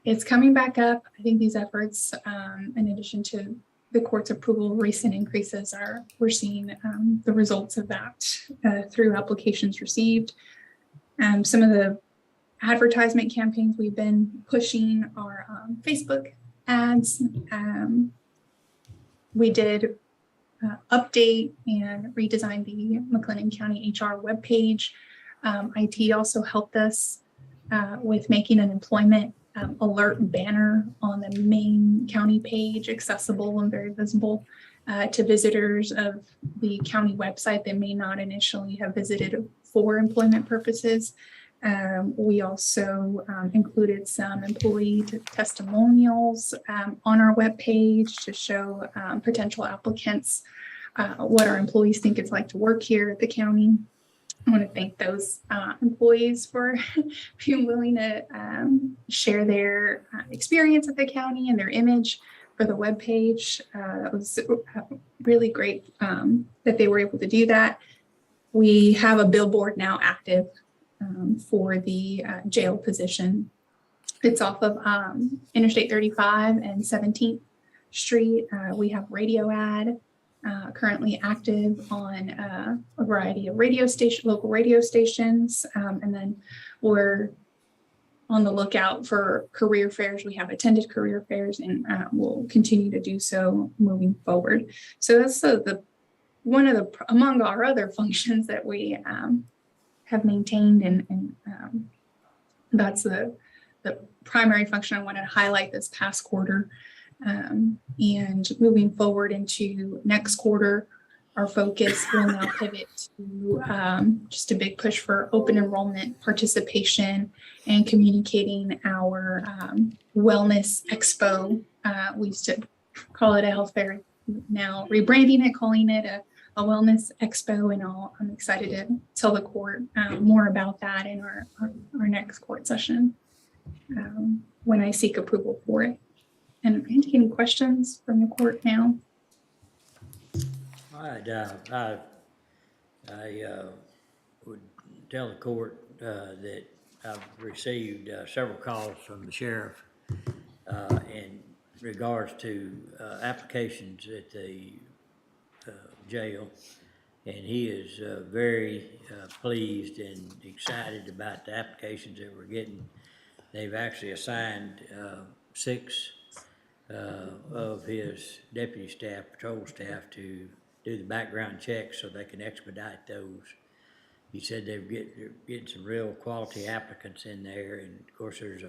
it's coming back up. I think these efforts, in addition to the court's approval, recent increases we're seeing the results of that through applications received. Some of the advertisement campaigns we've been pushing are Facebook ads. We did update and redesign the McLennan County HR webpage. IT also helped us with making an employment alert banner on the main county page, accessible and very visible to visitors of the county website that may not initially have visited for employment purposes. We also included some employee testimonials on our webpage to show potential applicants what our employees think it's like to work here at the county. I want to thank those employees for being willing to share their experience at the county and their image for the webpage. It was really great that they were able to do that. We have a billboard now active for the jail position. It's off of Interstate 35 and 17th Street. We have radio ad currently active on a variety of local radio stations. And then we're on the lookout for career fairs. We have attended career fairs and we'll continue to do so moving forward. So that's one of the, among our other functions that we have maintained, and that's the primary function I wanted to highlight this past quarter. And moving forward into next quarter, our focus will now pivot to just a big push for open enrollment participation and communicating our wellness expo. We used to call it a health fair, now rebranding it, calling it a wellness expo, and I'm excited to tell the court more about that in our next court session when I seek approval for it. And I'm taking any questions from the court now. All right, I would tell the court that I've received several calls from the sheriff in regards to applications at the jail, and he is very pleased and excited about the applications that we're getting. They've actually assigned 6 of his deputy staff, patrol staff, to do the background checks so they can expedite those. You said they're getting some real quality applicants in there, and of course, there's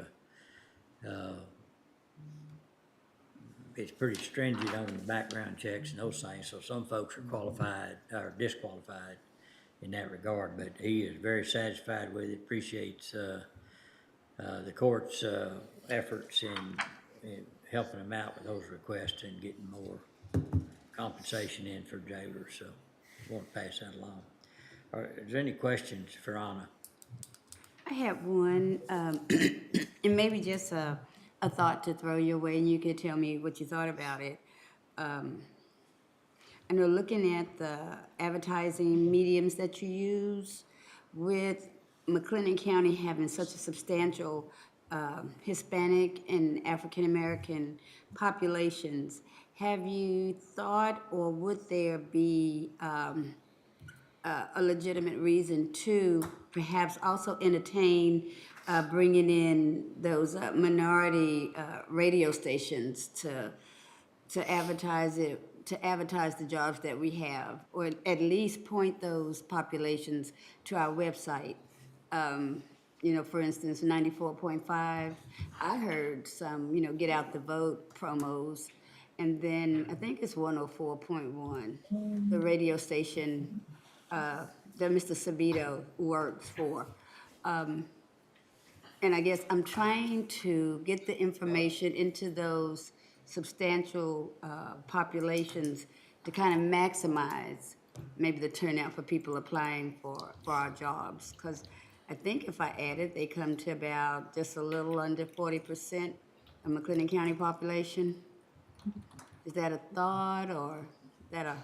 it's pretty stringent on the background checks and those things, so some folks are qualified or disqualified in that regard, but he is very satisfied with it, appreciates the court's efforts in helping him out with those requests and getting more compensation in for jailers, so I want to pass that along. All right, is there any questions for Anna? I have one, and maybe just a thought to throw your way, and you could tell me what you thought about it. I know looking at the advertising mediums that you use, with McLennan County having such a substantial Hispanic and African American populations, have you thought, or would there be a legitimate reason to perhaps also entertain bringing in those minority radio stations to advertise the jobs that we have, or at least point those populations to our website? For instance, 94.5, I heard some, get out the vote promos. And then I think it's 104.1, the radio station that Mr. Sabito works for. And I guess I'm trying to get the information into those substantial populations to kind of maximize maybe the turnout for people applying for our jobs. Because I think if I add it, they come to about just a little under 40% of McLennan County population. Is that a thought, or is that a...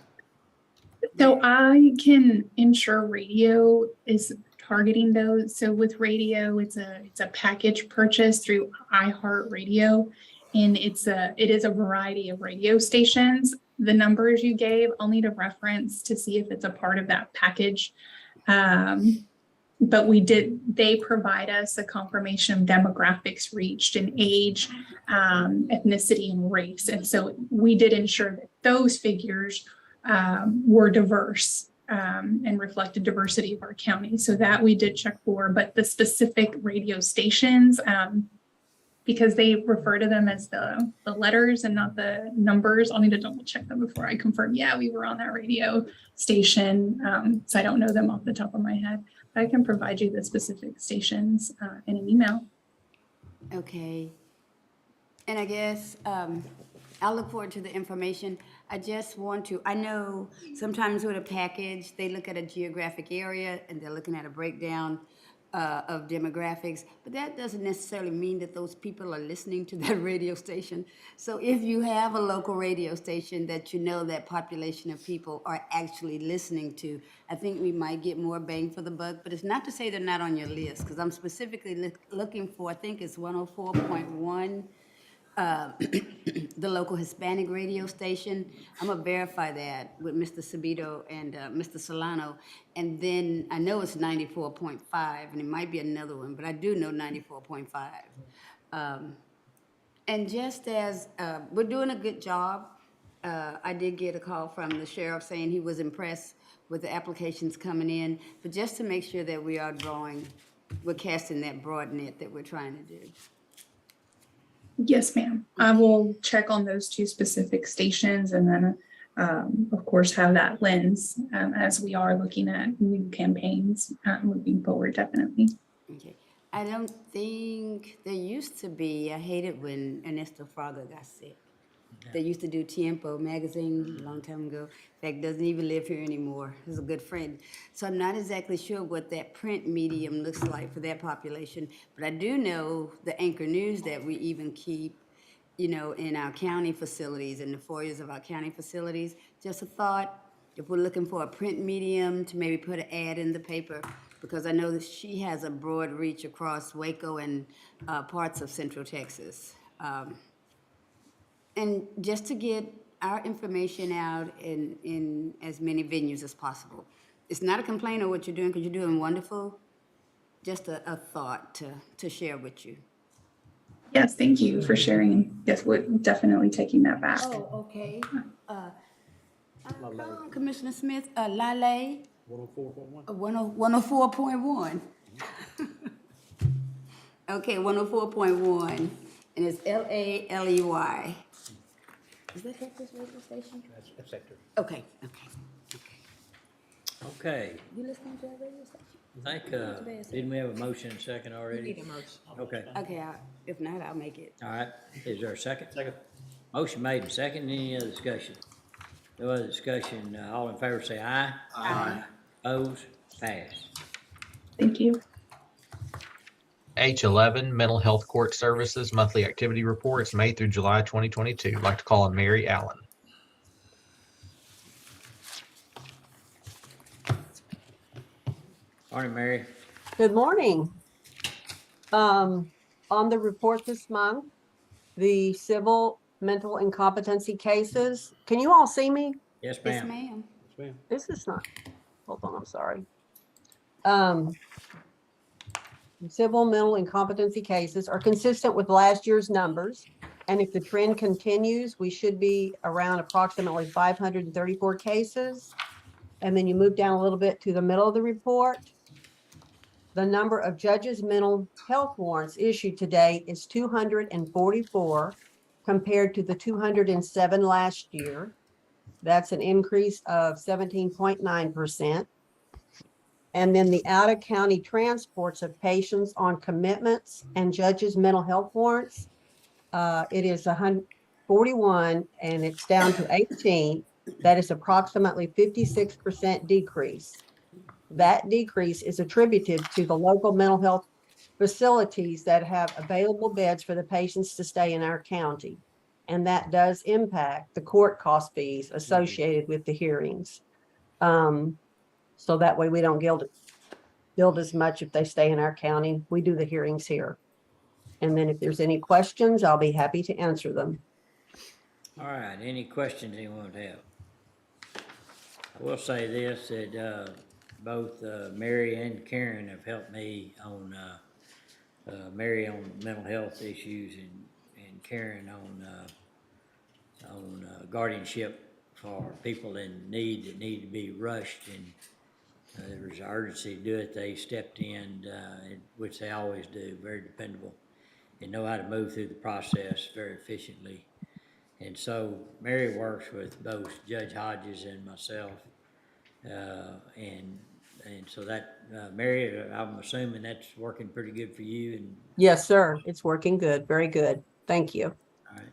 So I can ensure radio is targeting those. So with radio, it's a package purchase through iHeartRadio, and it is a variety of radio stations. The numbers you gave, I'll need a reference to see if it's a part of that package. But they provide us a confirmation of demographics reached in age, ethnicity, and race. And so we did ensure that those figures were diverse and reflected diversity of our county. So that we did check for, but the specific radio stations, because they refer to them as the letters and not the numbers, I'll need to double check them before I confirm, yeah, we were on that radio station. So I don't know them off the top of my head. I can provide you the specific stations in an email. Okay. And I guess I'll look forward to the information. I just want to, I know sometimes with a package, they look at a geographic area and they're looking at a breakdown of demographics, but that doesn't necessarily mean that those people are listening to that radio station. So if you have a local radio station that you know that population of people are actually listening to, I think we might get more bang for the buck, but it's not to say they're not on your list, because I'm specifically looking for, I think it's 104.1, the local Hispanic radio station. I'm gonna verify that with Mr. Sabito and Mr. Solano. And then I know it's 94.5, and it might be another one, but I do know 94.5. And just as we're doing a good job, I did get a call from the sheriff saying he was impressed with the applications coming in, but just to make sure that we're casting that broad net that we're trying to do. Yes, ma'am. I will check on those two specific stations, and then, of course, have that lens as we are looking at new campaigns moving forward, definitely. Okay. I don't think there used to be, I hated when Ernesto Fraga got sick. They used to do Tiempo magazine a long time ago. In fact, doesn't even live here anymore. He's a good friend. So I'm not exactly sure what that print medium looks like for that population, but I do know the anchor news that we even keep, in our county facilities, in the foyers of our county facilities. Just a thought, if we're looking for a print medium to maybe put an ad in the paper, because I know that she has a broad reach across Waco and parts of Central Texas. And just to get our information out in as many venues as possible. It's not a complaint of what you're doing, because you're doing wonderful. Just a thought to share with you. Yes, thank you for sharing. Yes, we're definitely taking that back. Oh, okay. Commissioner Smith, Lale, 104.1. 104.1. Okay, 104.1, and it's LALEY. Is that Hector's radio station? That's Hector. Okay. Okay, You listening to that radio station? I think, didn't we have a motion and second already? Need a motion. Okay, Okay, if not, I'll make it. all right. Is there a second? Second. Motion made and second. Any other discussion? No other discussion. All in favor say aye. Aye. Opposed? Pass. Thank you. H11, Mental Health Court Services Monthly Activity Reports, May through July 2022. I'd like to call on Mary Allen. Morning, Mary. Good morning. On the report this month, the civil mental incompetency cases, can you all see me? Yes, Yes, ma'am. ma'am. Yes, ma'am. This is not, hold on, I'm sorry. Civil mental incompetency cases are consistent with last year's numbers. And if the trend continues, we should be around approximately 534 cases. And then you move down a little bit to the middle of the report. The number of judges' mental health warrants issued today is 244 compared to the 207 last year. That's an increase of 17.9%. And then the out-of-county transports of patients on commitments and judges' mental health warrants, it is 141 and it's down to 18. That is approximately 56% decrease. That decrease is attributed to the local mental health facilities that have available beds for the patients to stay in our county. And that does impact the court cost fees associated with the hearings. So that way we don't build as much if they stay in our county. We do the hearings here. And then if there's any questions, I'll be happy to answer them. All right, any questions anyone have? I will say this, that both Mary and Karen have helped me on, Mary on mental health issues and Karen on guardianship for people in need that need to be rushed. And there was an urgency to do it. They stepped in, which they always do, very dependable, and know how to move through the process very efficiently. And so Mary works with both Judge Hodges and myself. And so that, Mary, I'm assuming that's working pretty good for you. And Yes, sir. It's working good. Very good. Thank you. all right.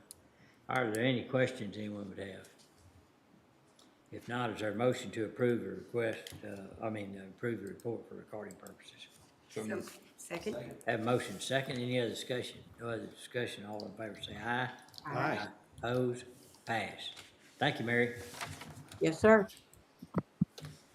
Are there any questions anyone would have? If not, is there a motion to approve the request, approve the report for recording purposes? Second. Have a motion second. Any other discussion? No other discussion. All in favor say aye. Aye. Opposed? Pass. Thank you, Mary. Yes, sir.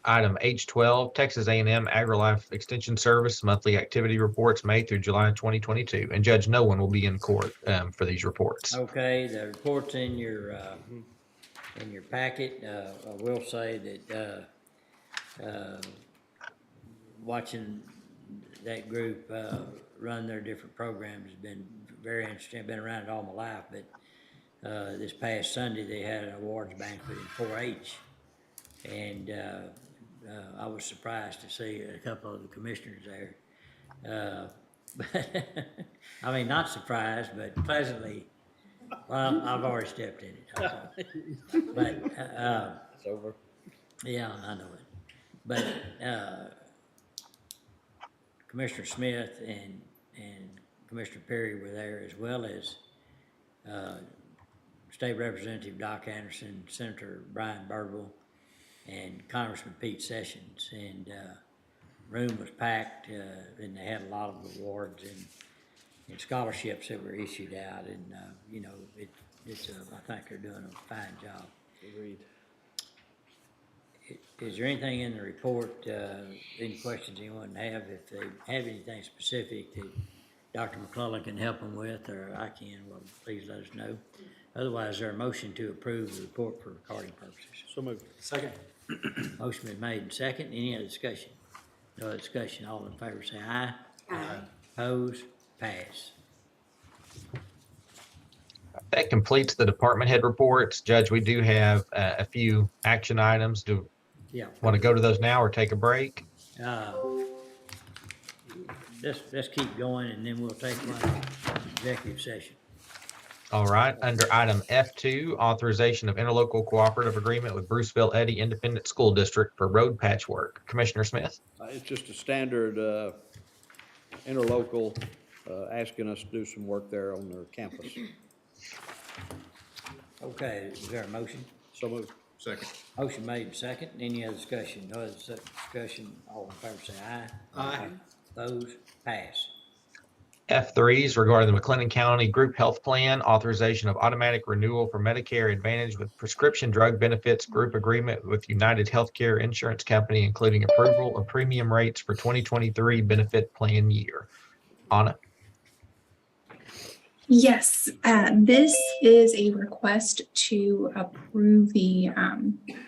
Item H12, Texas A&M AgriLife Extension Service Monthly Activity Reports, May through July 2022. And Judge, no one will be in court for these reports. Okay, the report's in your packet. I will say that watching that group run their different programs has been very interesting. I've been around it all my life, but this past Sunday they had an awards banquet in 4-H, and I was surprised to see a couple of the commissioners there. I mean, not surprised, but pleasantly. Well, I've already stepped in it. But It's over. yeah, I know it. But Commissioner Smith and Commissioner Perry were there, as well as State Representative Doc Anderson, Senator Brian Birdwell, and Congressman Pete Sessions. And room was packed, and they had a lot of awards and scholarships that were issued out. And it's I think they're doing a fine job. Agreed. Is there anything in the report, any questions anyone have? If they have anything specific that Dr. McClellan can help them with, or I can, well, please let us know. Otherwise, is there a motion to approve the report for recording purposes? So moved. Second. Motion been made and second. Any other discussion? No other discussion. All in favor say aye. Aye. Opposed? Pass. That completes the department head reports. Judge, we do have a few action items. Yeah. Want to go to those now or take a break? Let's keep going and then we'll take one executive session. All right, under item F2, authorization of interlocal cooperative agreement with Bruceville Eddy Independent School District for road patchwork. Commissioner Smith? It's just a standard interlocal, asking us to do some work there on their campus. Okay, is there a motion? So moved. Second. Motion made and second. Any other discussion? No other discussion. All in favor say aye. Aye. Opposed? Pass. F3 is regarding the McLennan County Group Health Plan, authorization of automatic renewal for Medicare Advantage with prescription drug benefits group agreement with United Healthcare Insurance Company, including approval of premium rates for 2023 benefit plan year. Anna? Yes, this is a request to approve the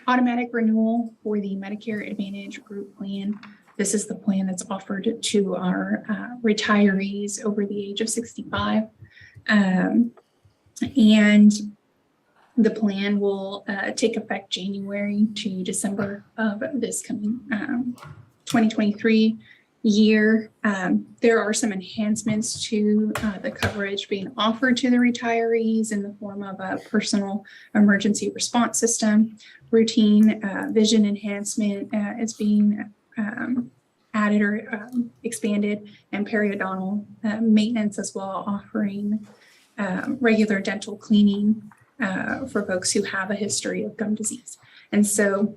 automatic renewal for the Medicare Advantage group plan. This is the plan that's offered to our retirees over the age of 65. And the plan will take effect January to December of this coming 2023 year. There are some enhancements to the coverage being offered to the retirees in the form of a personal emergency response system. Routine vision enhancement is being added or expanded, and periodontal maintenance as well, offering regular dental cleaning for folks who have a history of gum disease. And so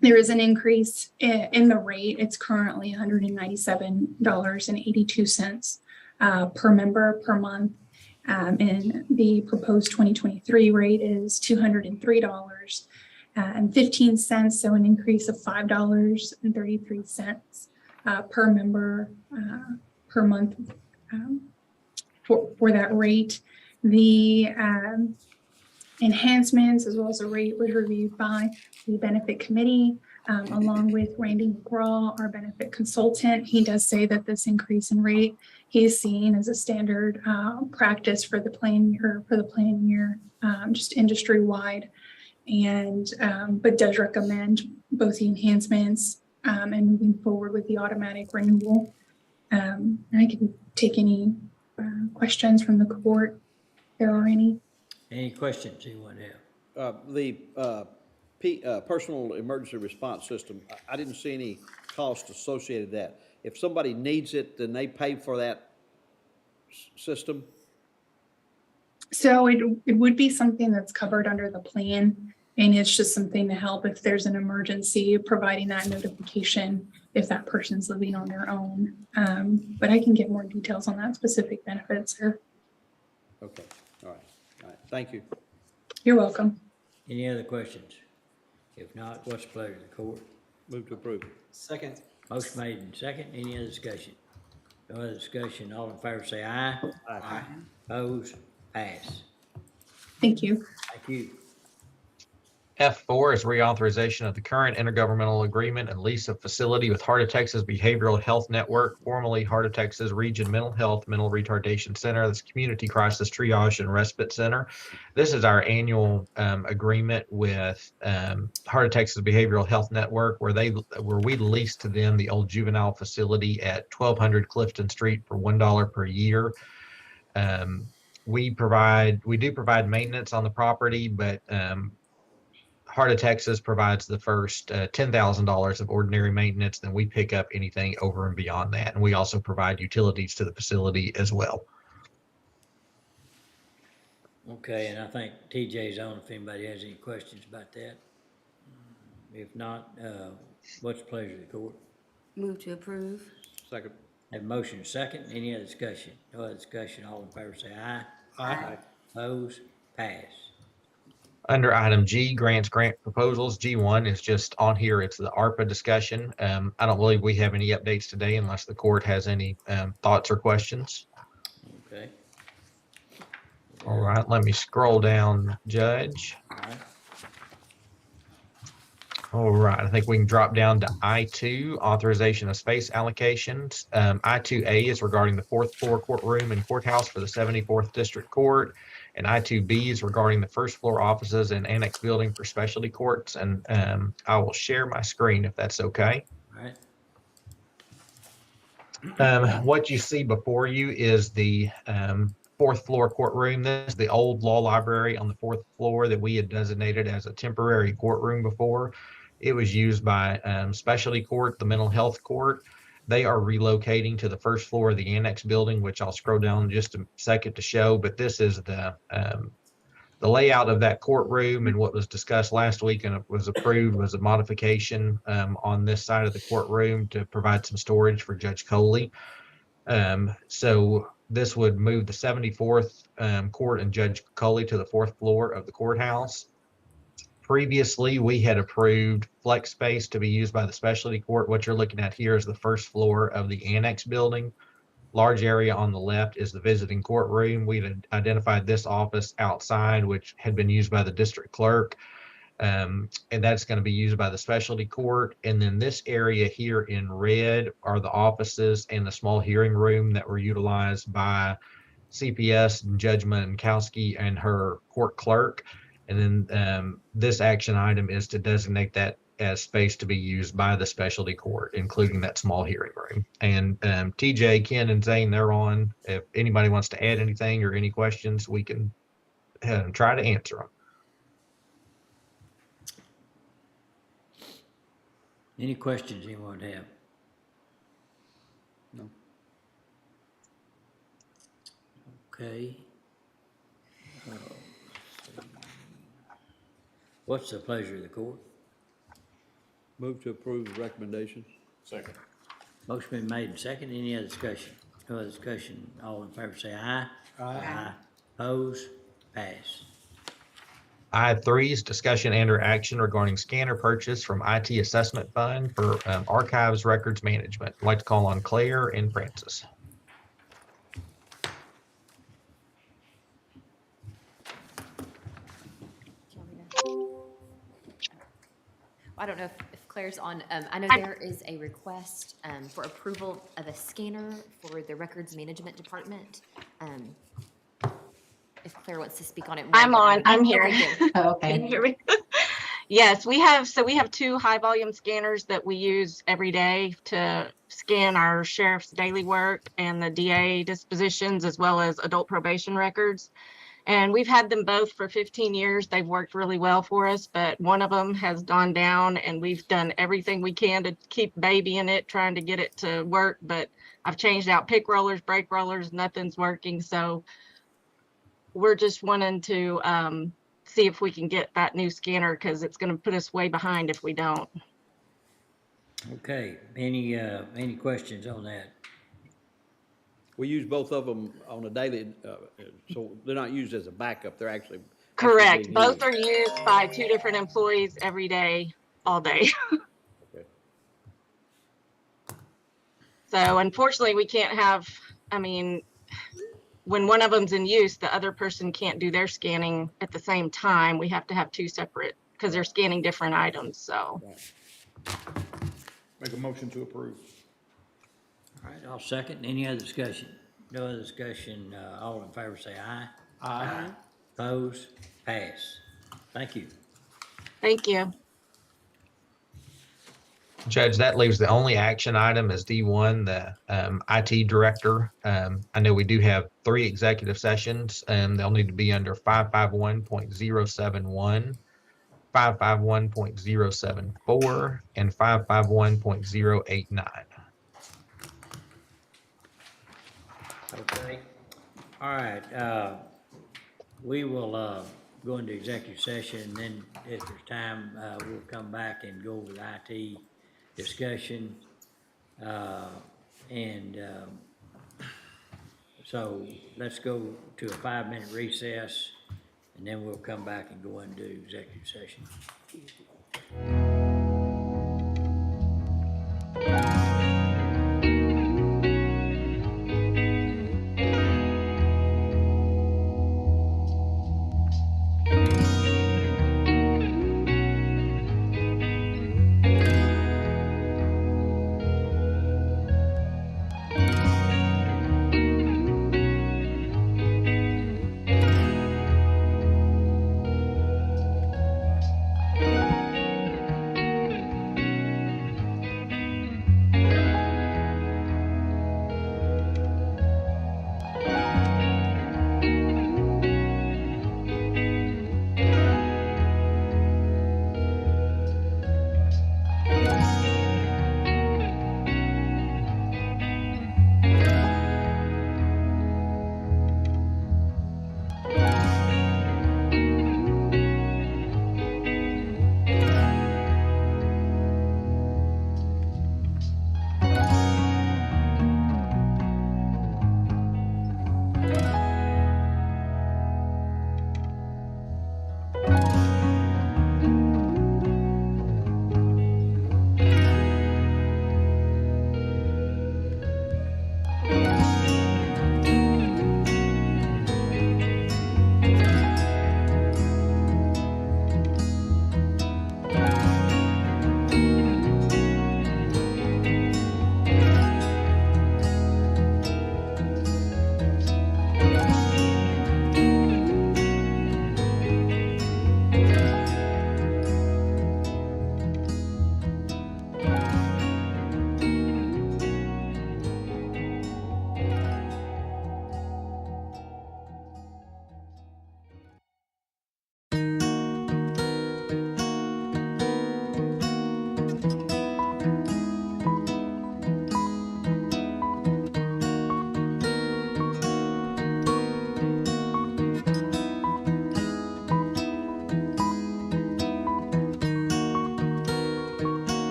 there is an increase in the rate. It's currently $197.82 per member per month. And the proposed 2023 rate is $203.15, so an increase of $5.33 per member per month for that rate. The enhancements as well as the rate was reviewed by the benefit committee along with Randy McGraw, our benefit consultant. He does say that this increase in rate he is seeing as a standard practice for the plan year, just industry wide, and but does recommend both the enhancements and moving forward with the automatic renewal. And I can take any questions from the court if there are any. Any questions anyone have? The personal emergency response system, I didn't see any cost associated with that. If somebody needs it, then they pay for that system? So it would be something that's covered under the plan, and it's just something to help if there's an emergency, providing that notification if that person's living on their own. But I can get more details on that specific benefit, sir. Okay, all right. Thank you. You're welcome. Any other questions? If not, what's the pleasure of the court? Move to approve. Second. Motion made and second. Any other discussion? No other discussion. All in favor say aye. Aye. Opposed? Pass. Thank you. Thank you. F4 is reauthorization of the current intergovernmental agreement and lease of facility with Heart of Texas Behavioral Health Network, formerly Heart of Texas Region Mental Health Mental Retardation Center, this Community Crisis Triage and Respite Center. This is our annual agreement with Heart of Texas Behavioral Health Network, where we lease to them the old juvenile facility at 1200 Clifton Street for $1 per year. We do provide maintenance on the property, but Heart of Texas provides the first $10,000 of ordinary maintenance, then we pick up anything over and beyond that. And we also provide utilities to the facility as well. Okay, and I think TJ's on if anybody has any questions about that. If not, what's the pleasure of the court? Move to approve. Second. Have a motion and second. Any other discussion? No other discussion. All in favor say aye. Aye. Opposed? Pass. Under item G, grant proposals, G1 is just on here. It's the ARPA discussion. I don't believe we have any updates today unless the court has any thoughts or questions. Okay. All right, let me scroll down, Judge. All right. All right, I think we can drop down to I2, authorization of space allocations. I2A is regarding the 4th floor courtroom and courthouse for the 74th District Court. and I2Bs regarding the first floor offices and annex building for specialty courts. And I will share my screen if that's okay. All right. What you see before you is the fourth floor courtroom. This is the old law library on the fourth floor that we had designated as a temporary courtroom before. It was used by specialty court, the mental health court. They are relocating to the first floor of the annex building, which I'll scroll down just a second to show. But this is the layout of that courtroom, and what was discussed last week and it was approved was a modification on this side of the courtroom to provide some storage for Judge Coley. So this would move the 74th court and Judge Coley to the fourth floor of the courthouse. Previously, we had approved flex space to be used by the specialty court. What you're looking at here is the first floor of the annex building. Large area on the left is the visiting courtroom. We'd identified this office outside, which had been used by the district clerk. And that's going to be used by the specialty court. And then this area here in red are the offices and the small hearing room that were utilized by CPS and Judge Mankowski and her court clerk. And then this action item is to designate that as space to be used by the specialty court, including that small hearing room. And TJ, Ken, and Zane, they're on. If anybody wants to add anything or any questions, we can try to answer them. Any questions anyone have? No. Okay. What's the pleasure of the court? Move to approve the recommendations. Second. Motion been made and second. Any other discussion? No other discussion. All in favor say aye. Aye. Oppose? Pass. I3 is discussion and or action regarding scanner purchase from IT Assessment Fund for archives records management. I'd like to call on Claire and Francis. I don't know if Claire's on. I know there is a request for approval of a scanner for the records management department. If Claire wants to speak on it more. I'm on. I'm here. Okay, good. Okay. Can you hear me? Yes, we have 2 high volume scanners that we use every day to scan our sheriff's daily work and the DA dispositions as well as adult probation records. And we've had them both for 15 years. They've worked really well for us, but one of them has gone down and we've done everything we can to keep babying it, trying to get it to work. But I've changed out pick rollers, brake rollers, nothing's working. So we're just wanting to see if we can get that new scanner because it's going to put us way behind if we don't. Okay, any questions on that? We use both of them on a daily, so they're not used as a backup, they're actually. Correct. being Both used. are used by 2 different employees every day, all day. Okay. So unfortunately, we can't have, when one of them's in use, the other person can't do their scanning at the same time. We have to have 2 separate because they're scanning different items, so. Make a motion to approve. All right, I'll second. Any other discussion? No other discussion. All in favor say aye. Aye. Oppose? Pass. Thank you. Thank you. Judge, that leaves the only action item is D1, the IT director. I know we do have 3 executive sessions and they'll need to be under 551.071, 551.074, and 551.089. Okay. All right, we will go into executive session, and then if there's time, we'll come back and go over the IT discussion. So let's go to a 5-minute recess, and then we'll come back and go into executive session.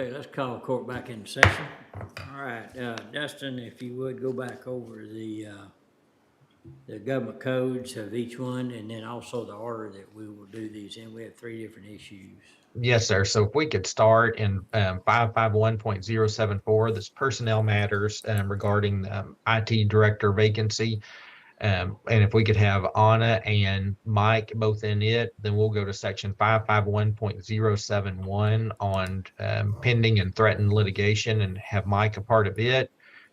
Okay, let's call court back into session. All right, Dustin, if you would go back over the government codes of each one, and then also the order that we will do these in. We have 3 different issues. Yes, sir. So if we could start in 551.074, this personnel matters regarding IT director vacancy. And if we could have Anna and Mike both in it, then we'll go to section 551.071 on pending and threatened litigation and have Mike a part of it.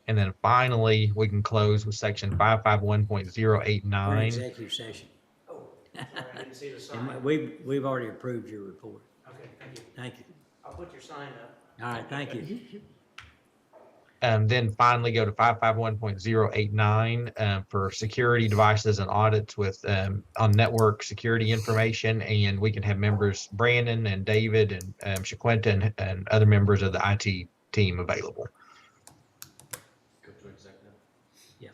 And then finally, we can close with section 551.089. Executive session. Oh, sorry, I didn't see the sign. And we've already approved your report. Okay, thank you. Thank you. I'll put your sign up. All right, thank you. Then finally go to 551.089 for security devices and audits with on network security information. And we can have members Brandon and David and Shaquenta and other members of the IT team available. Go to executive. Yeah.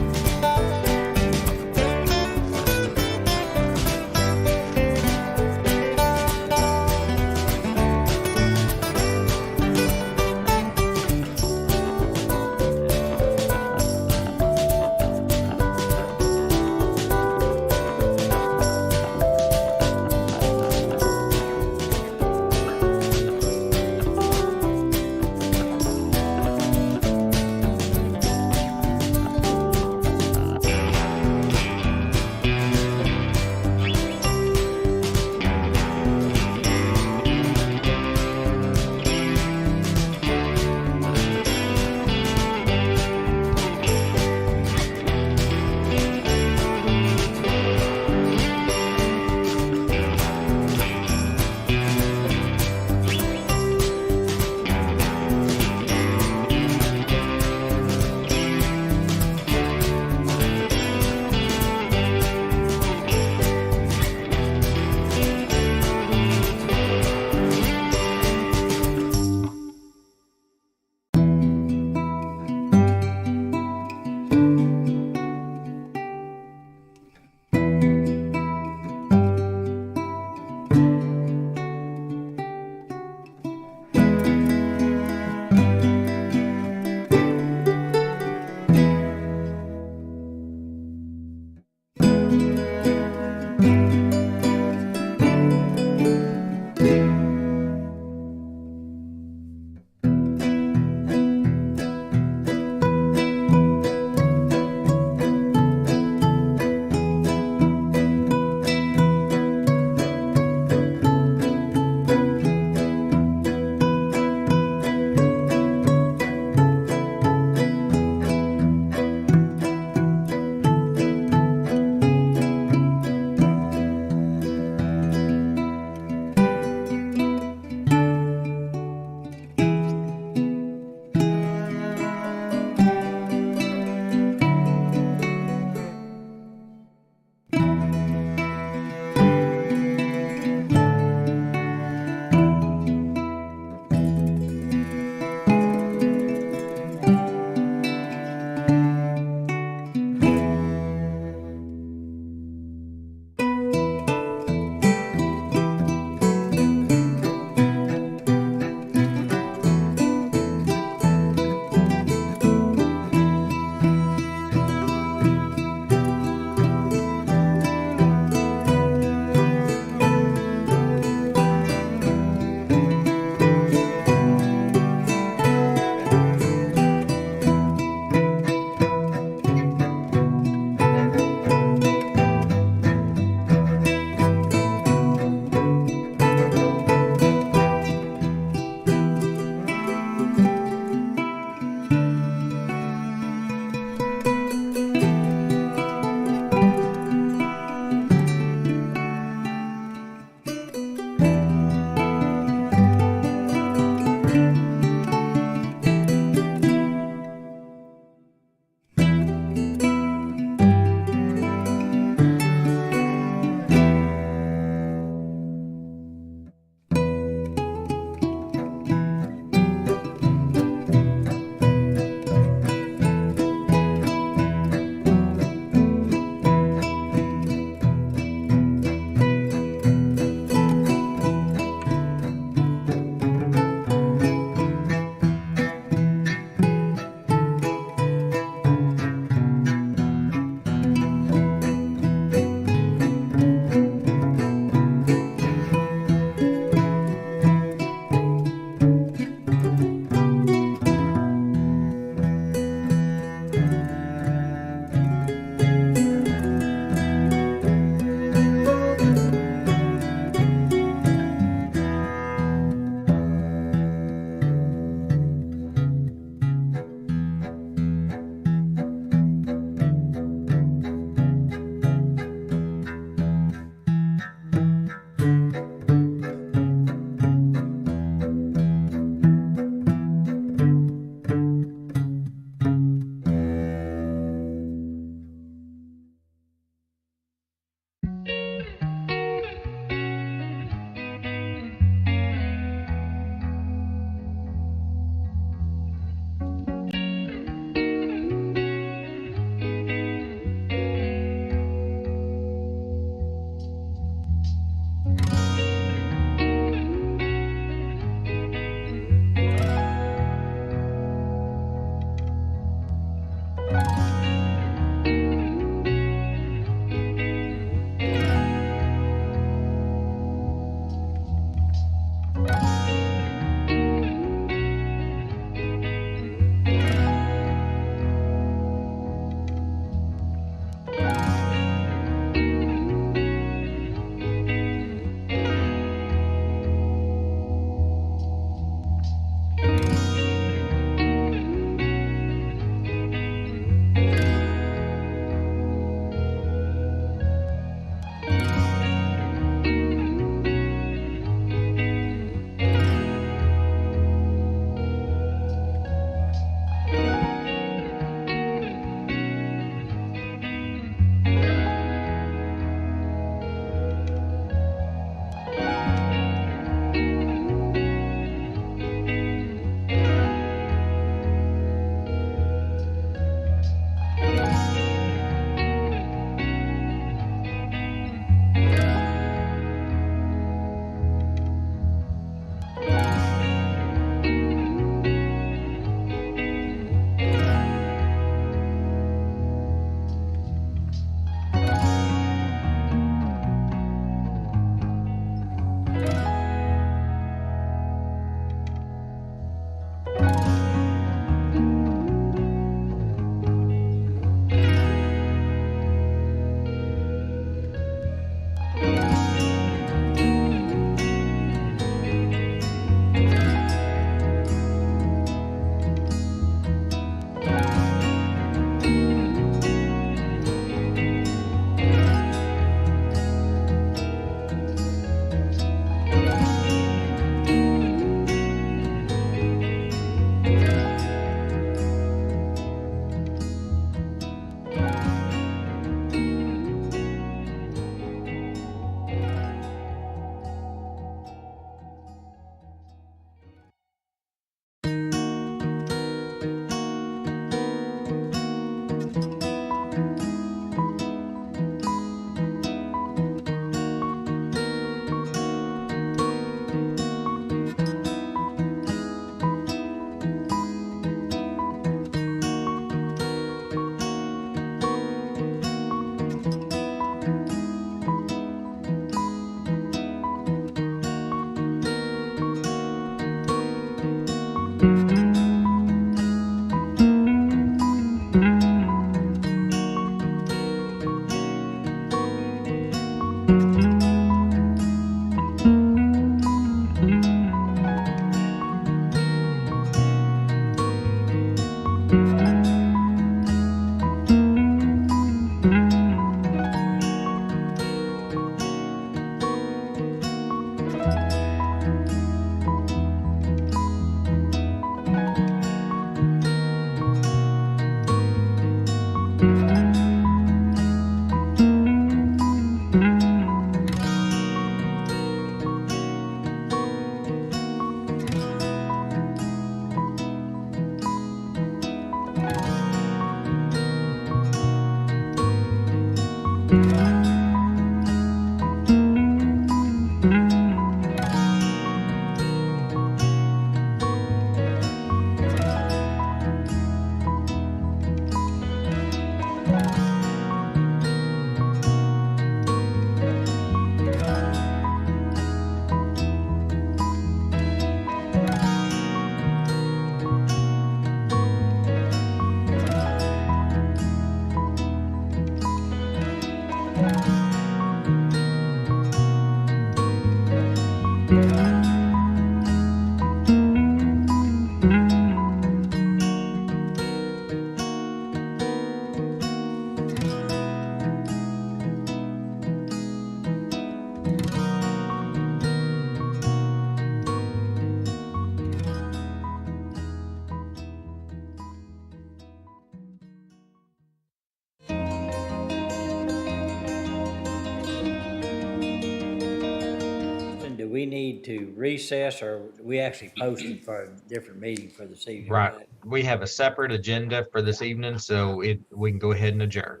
Do we need to recess, or we actually posted for a different meeting for this evening? Right. We have a separate agenda for this evening, so we can go ahead and adjourn.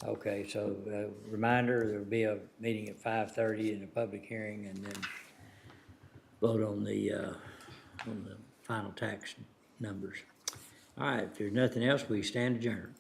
Okay, so reminder, there'll be a meeting at 5:30 in a public hearing, and then vote on the final tax numbers. All right, if there's nothing else, we stand adjourned.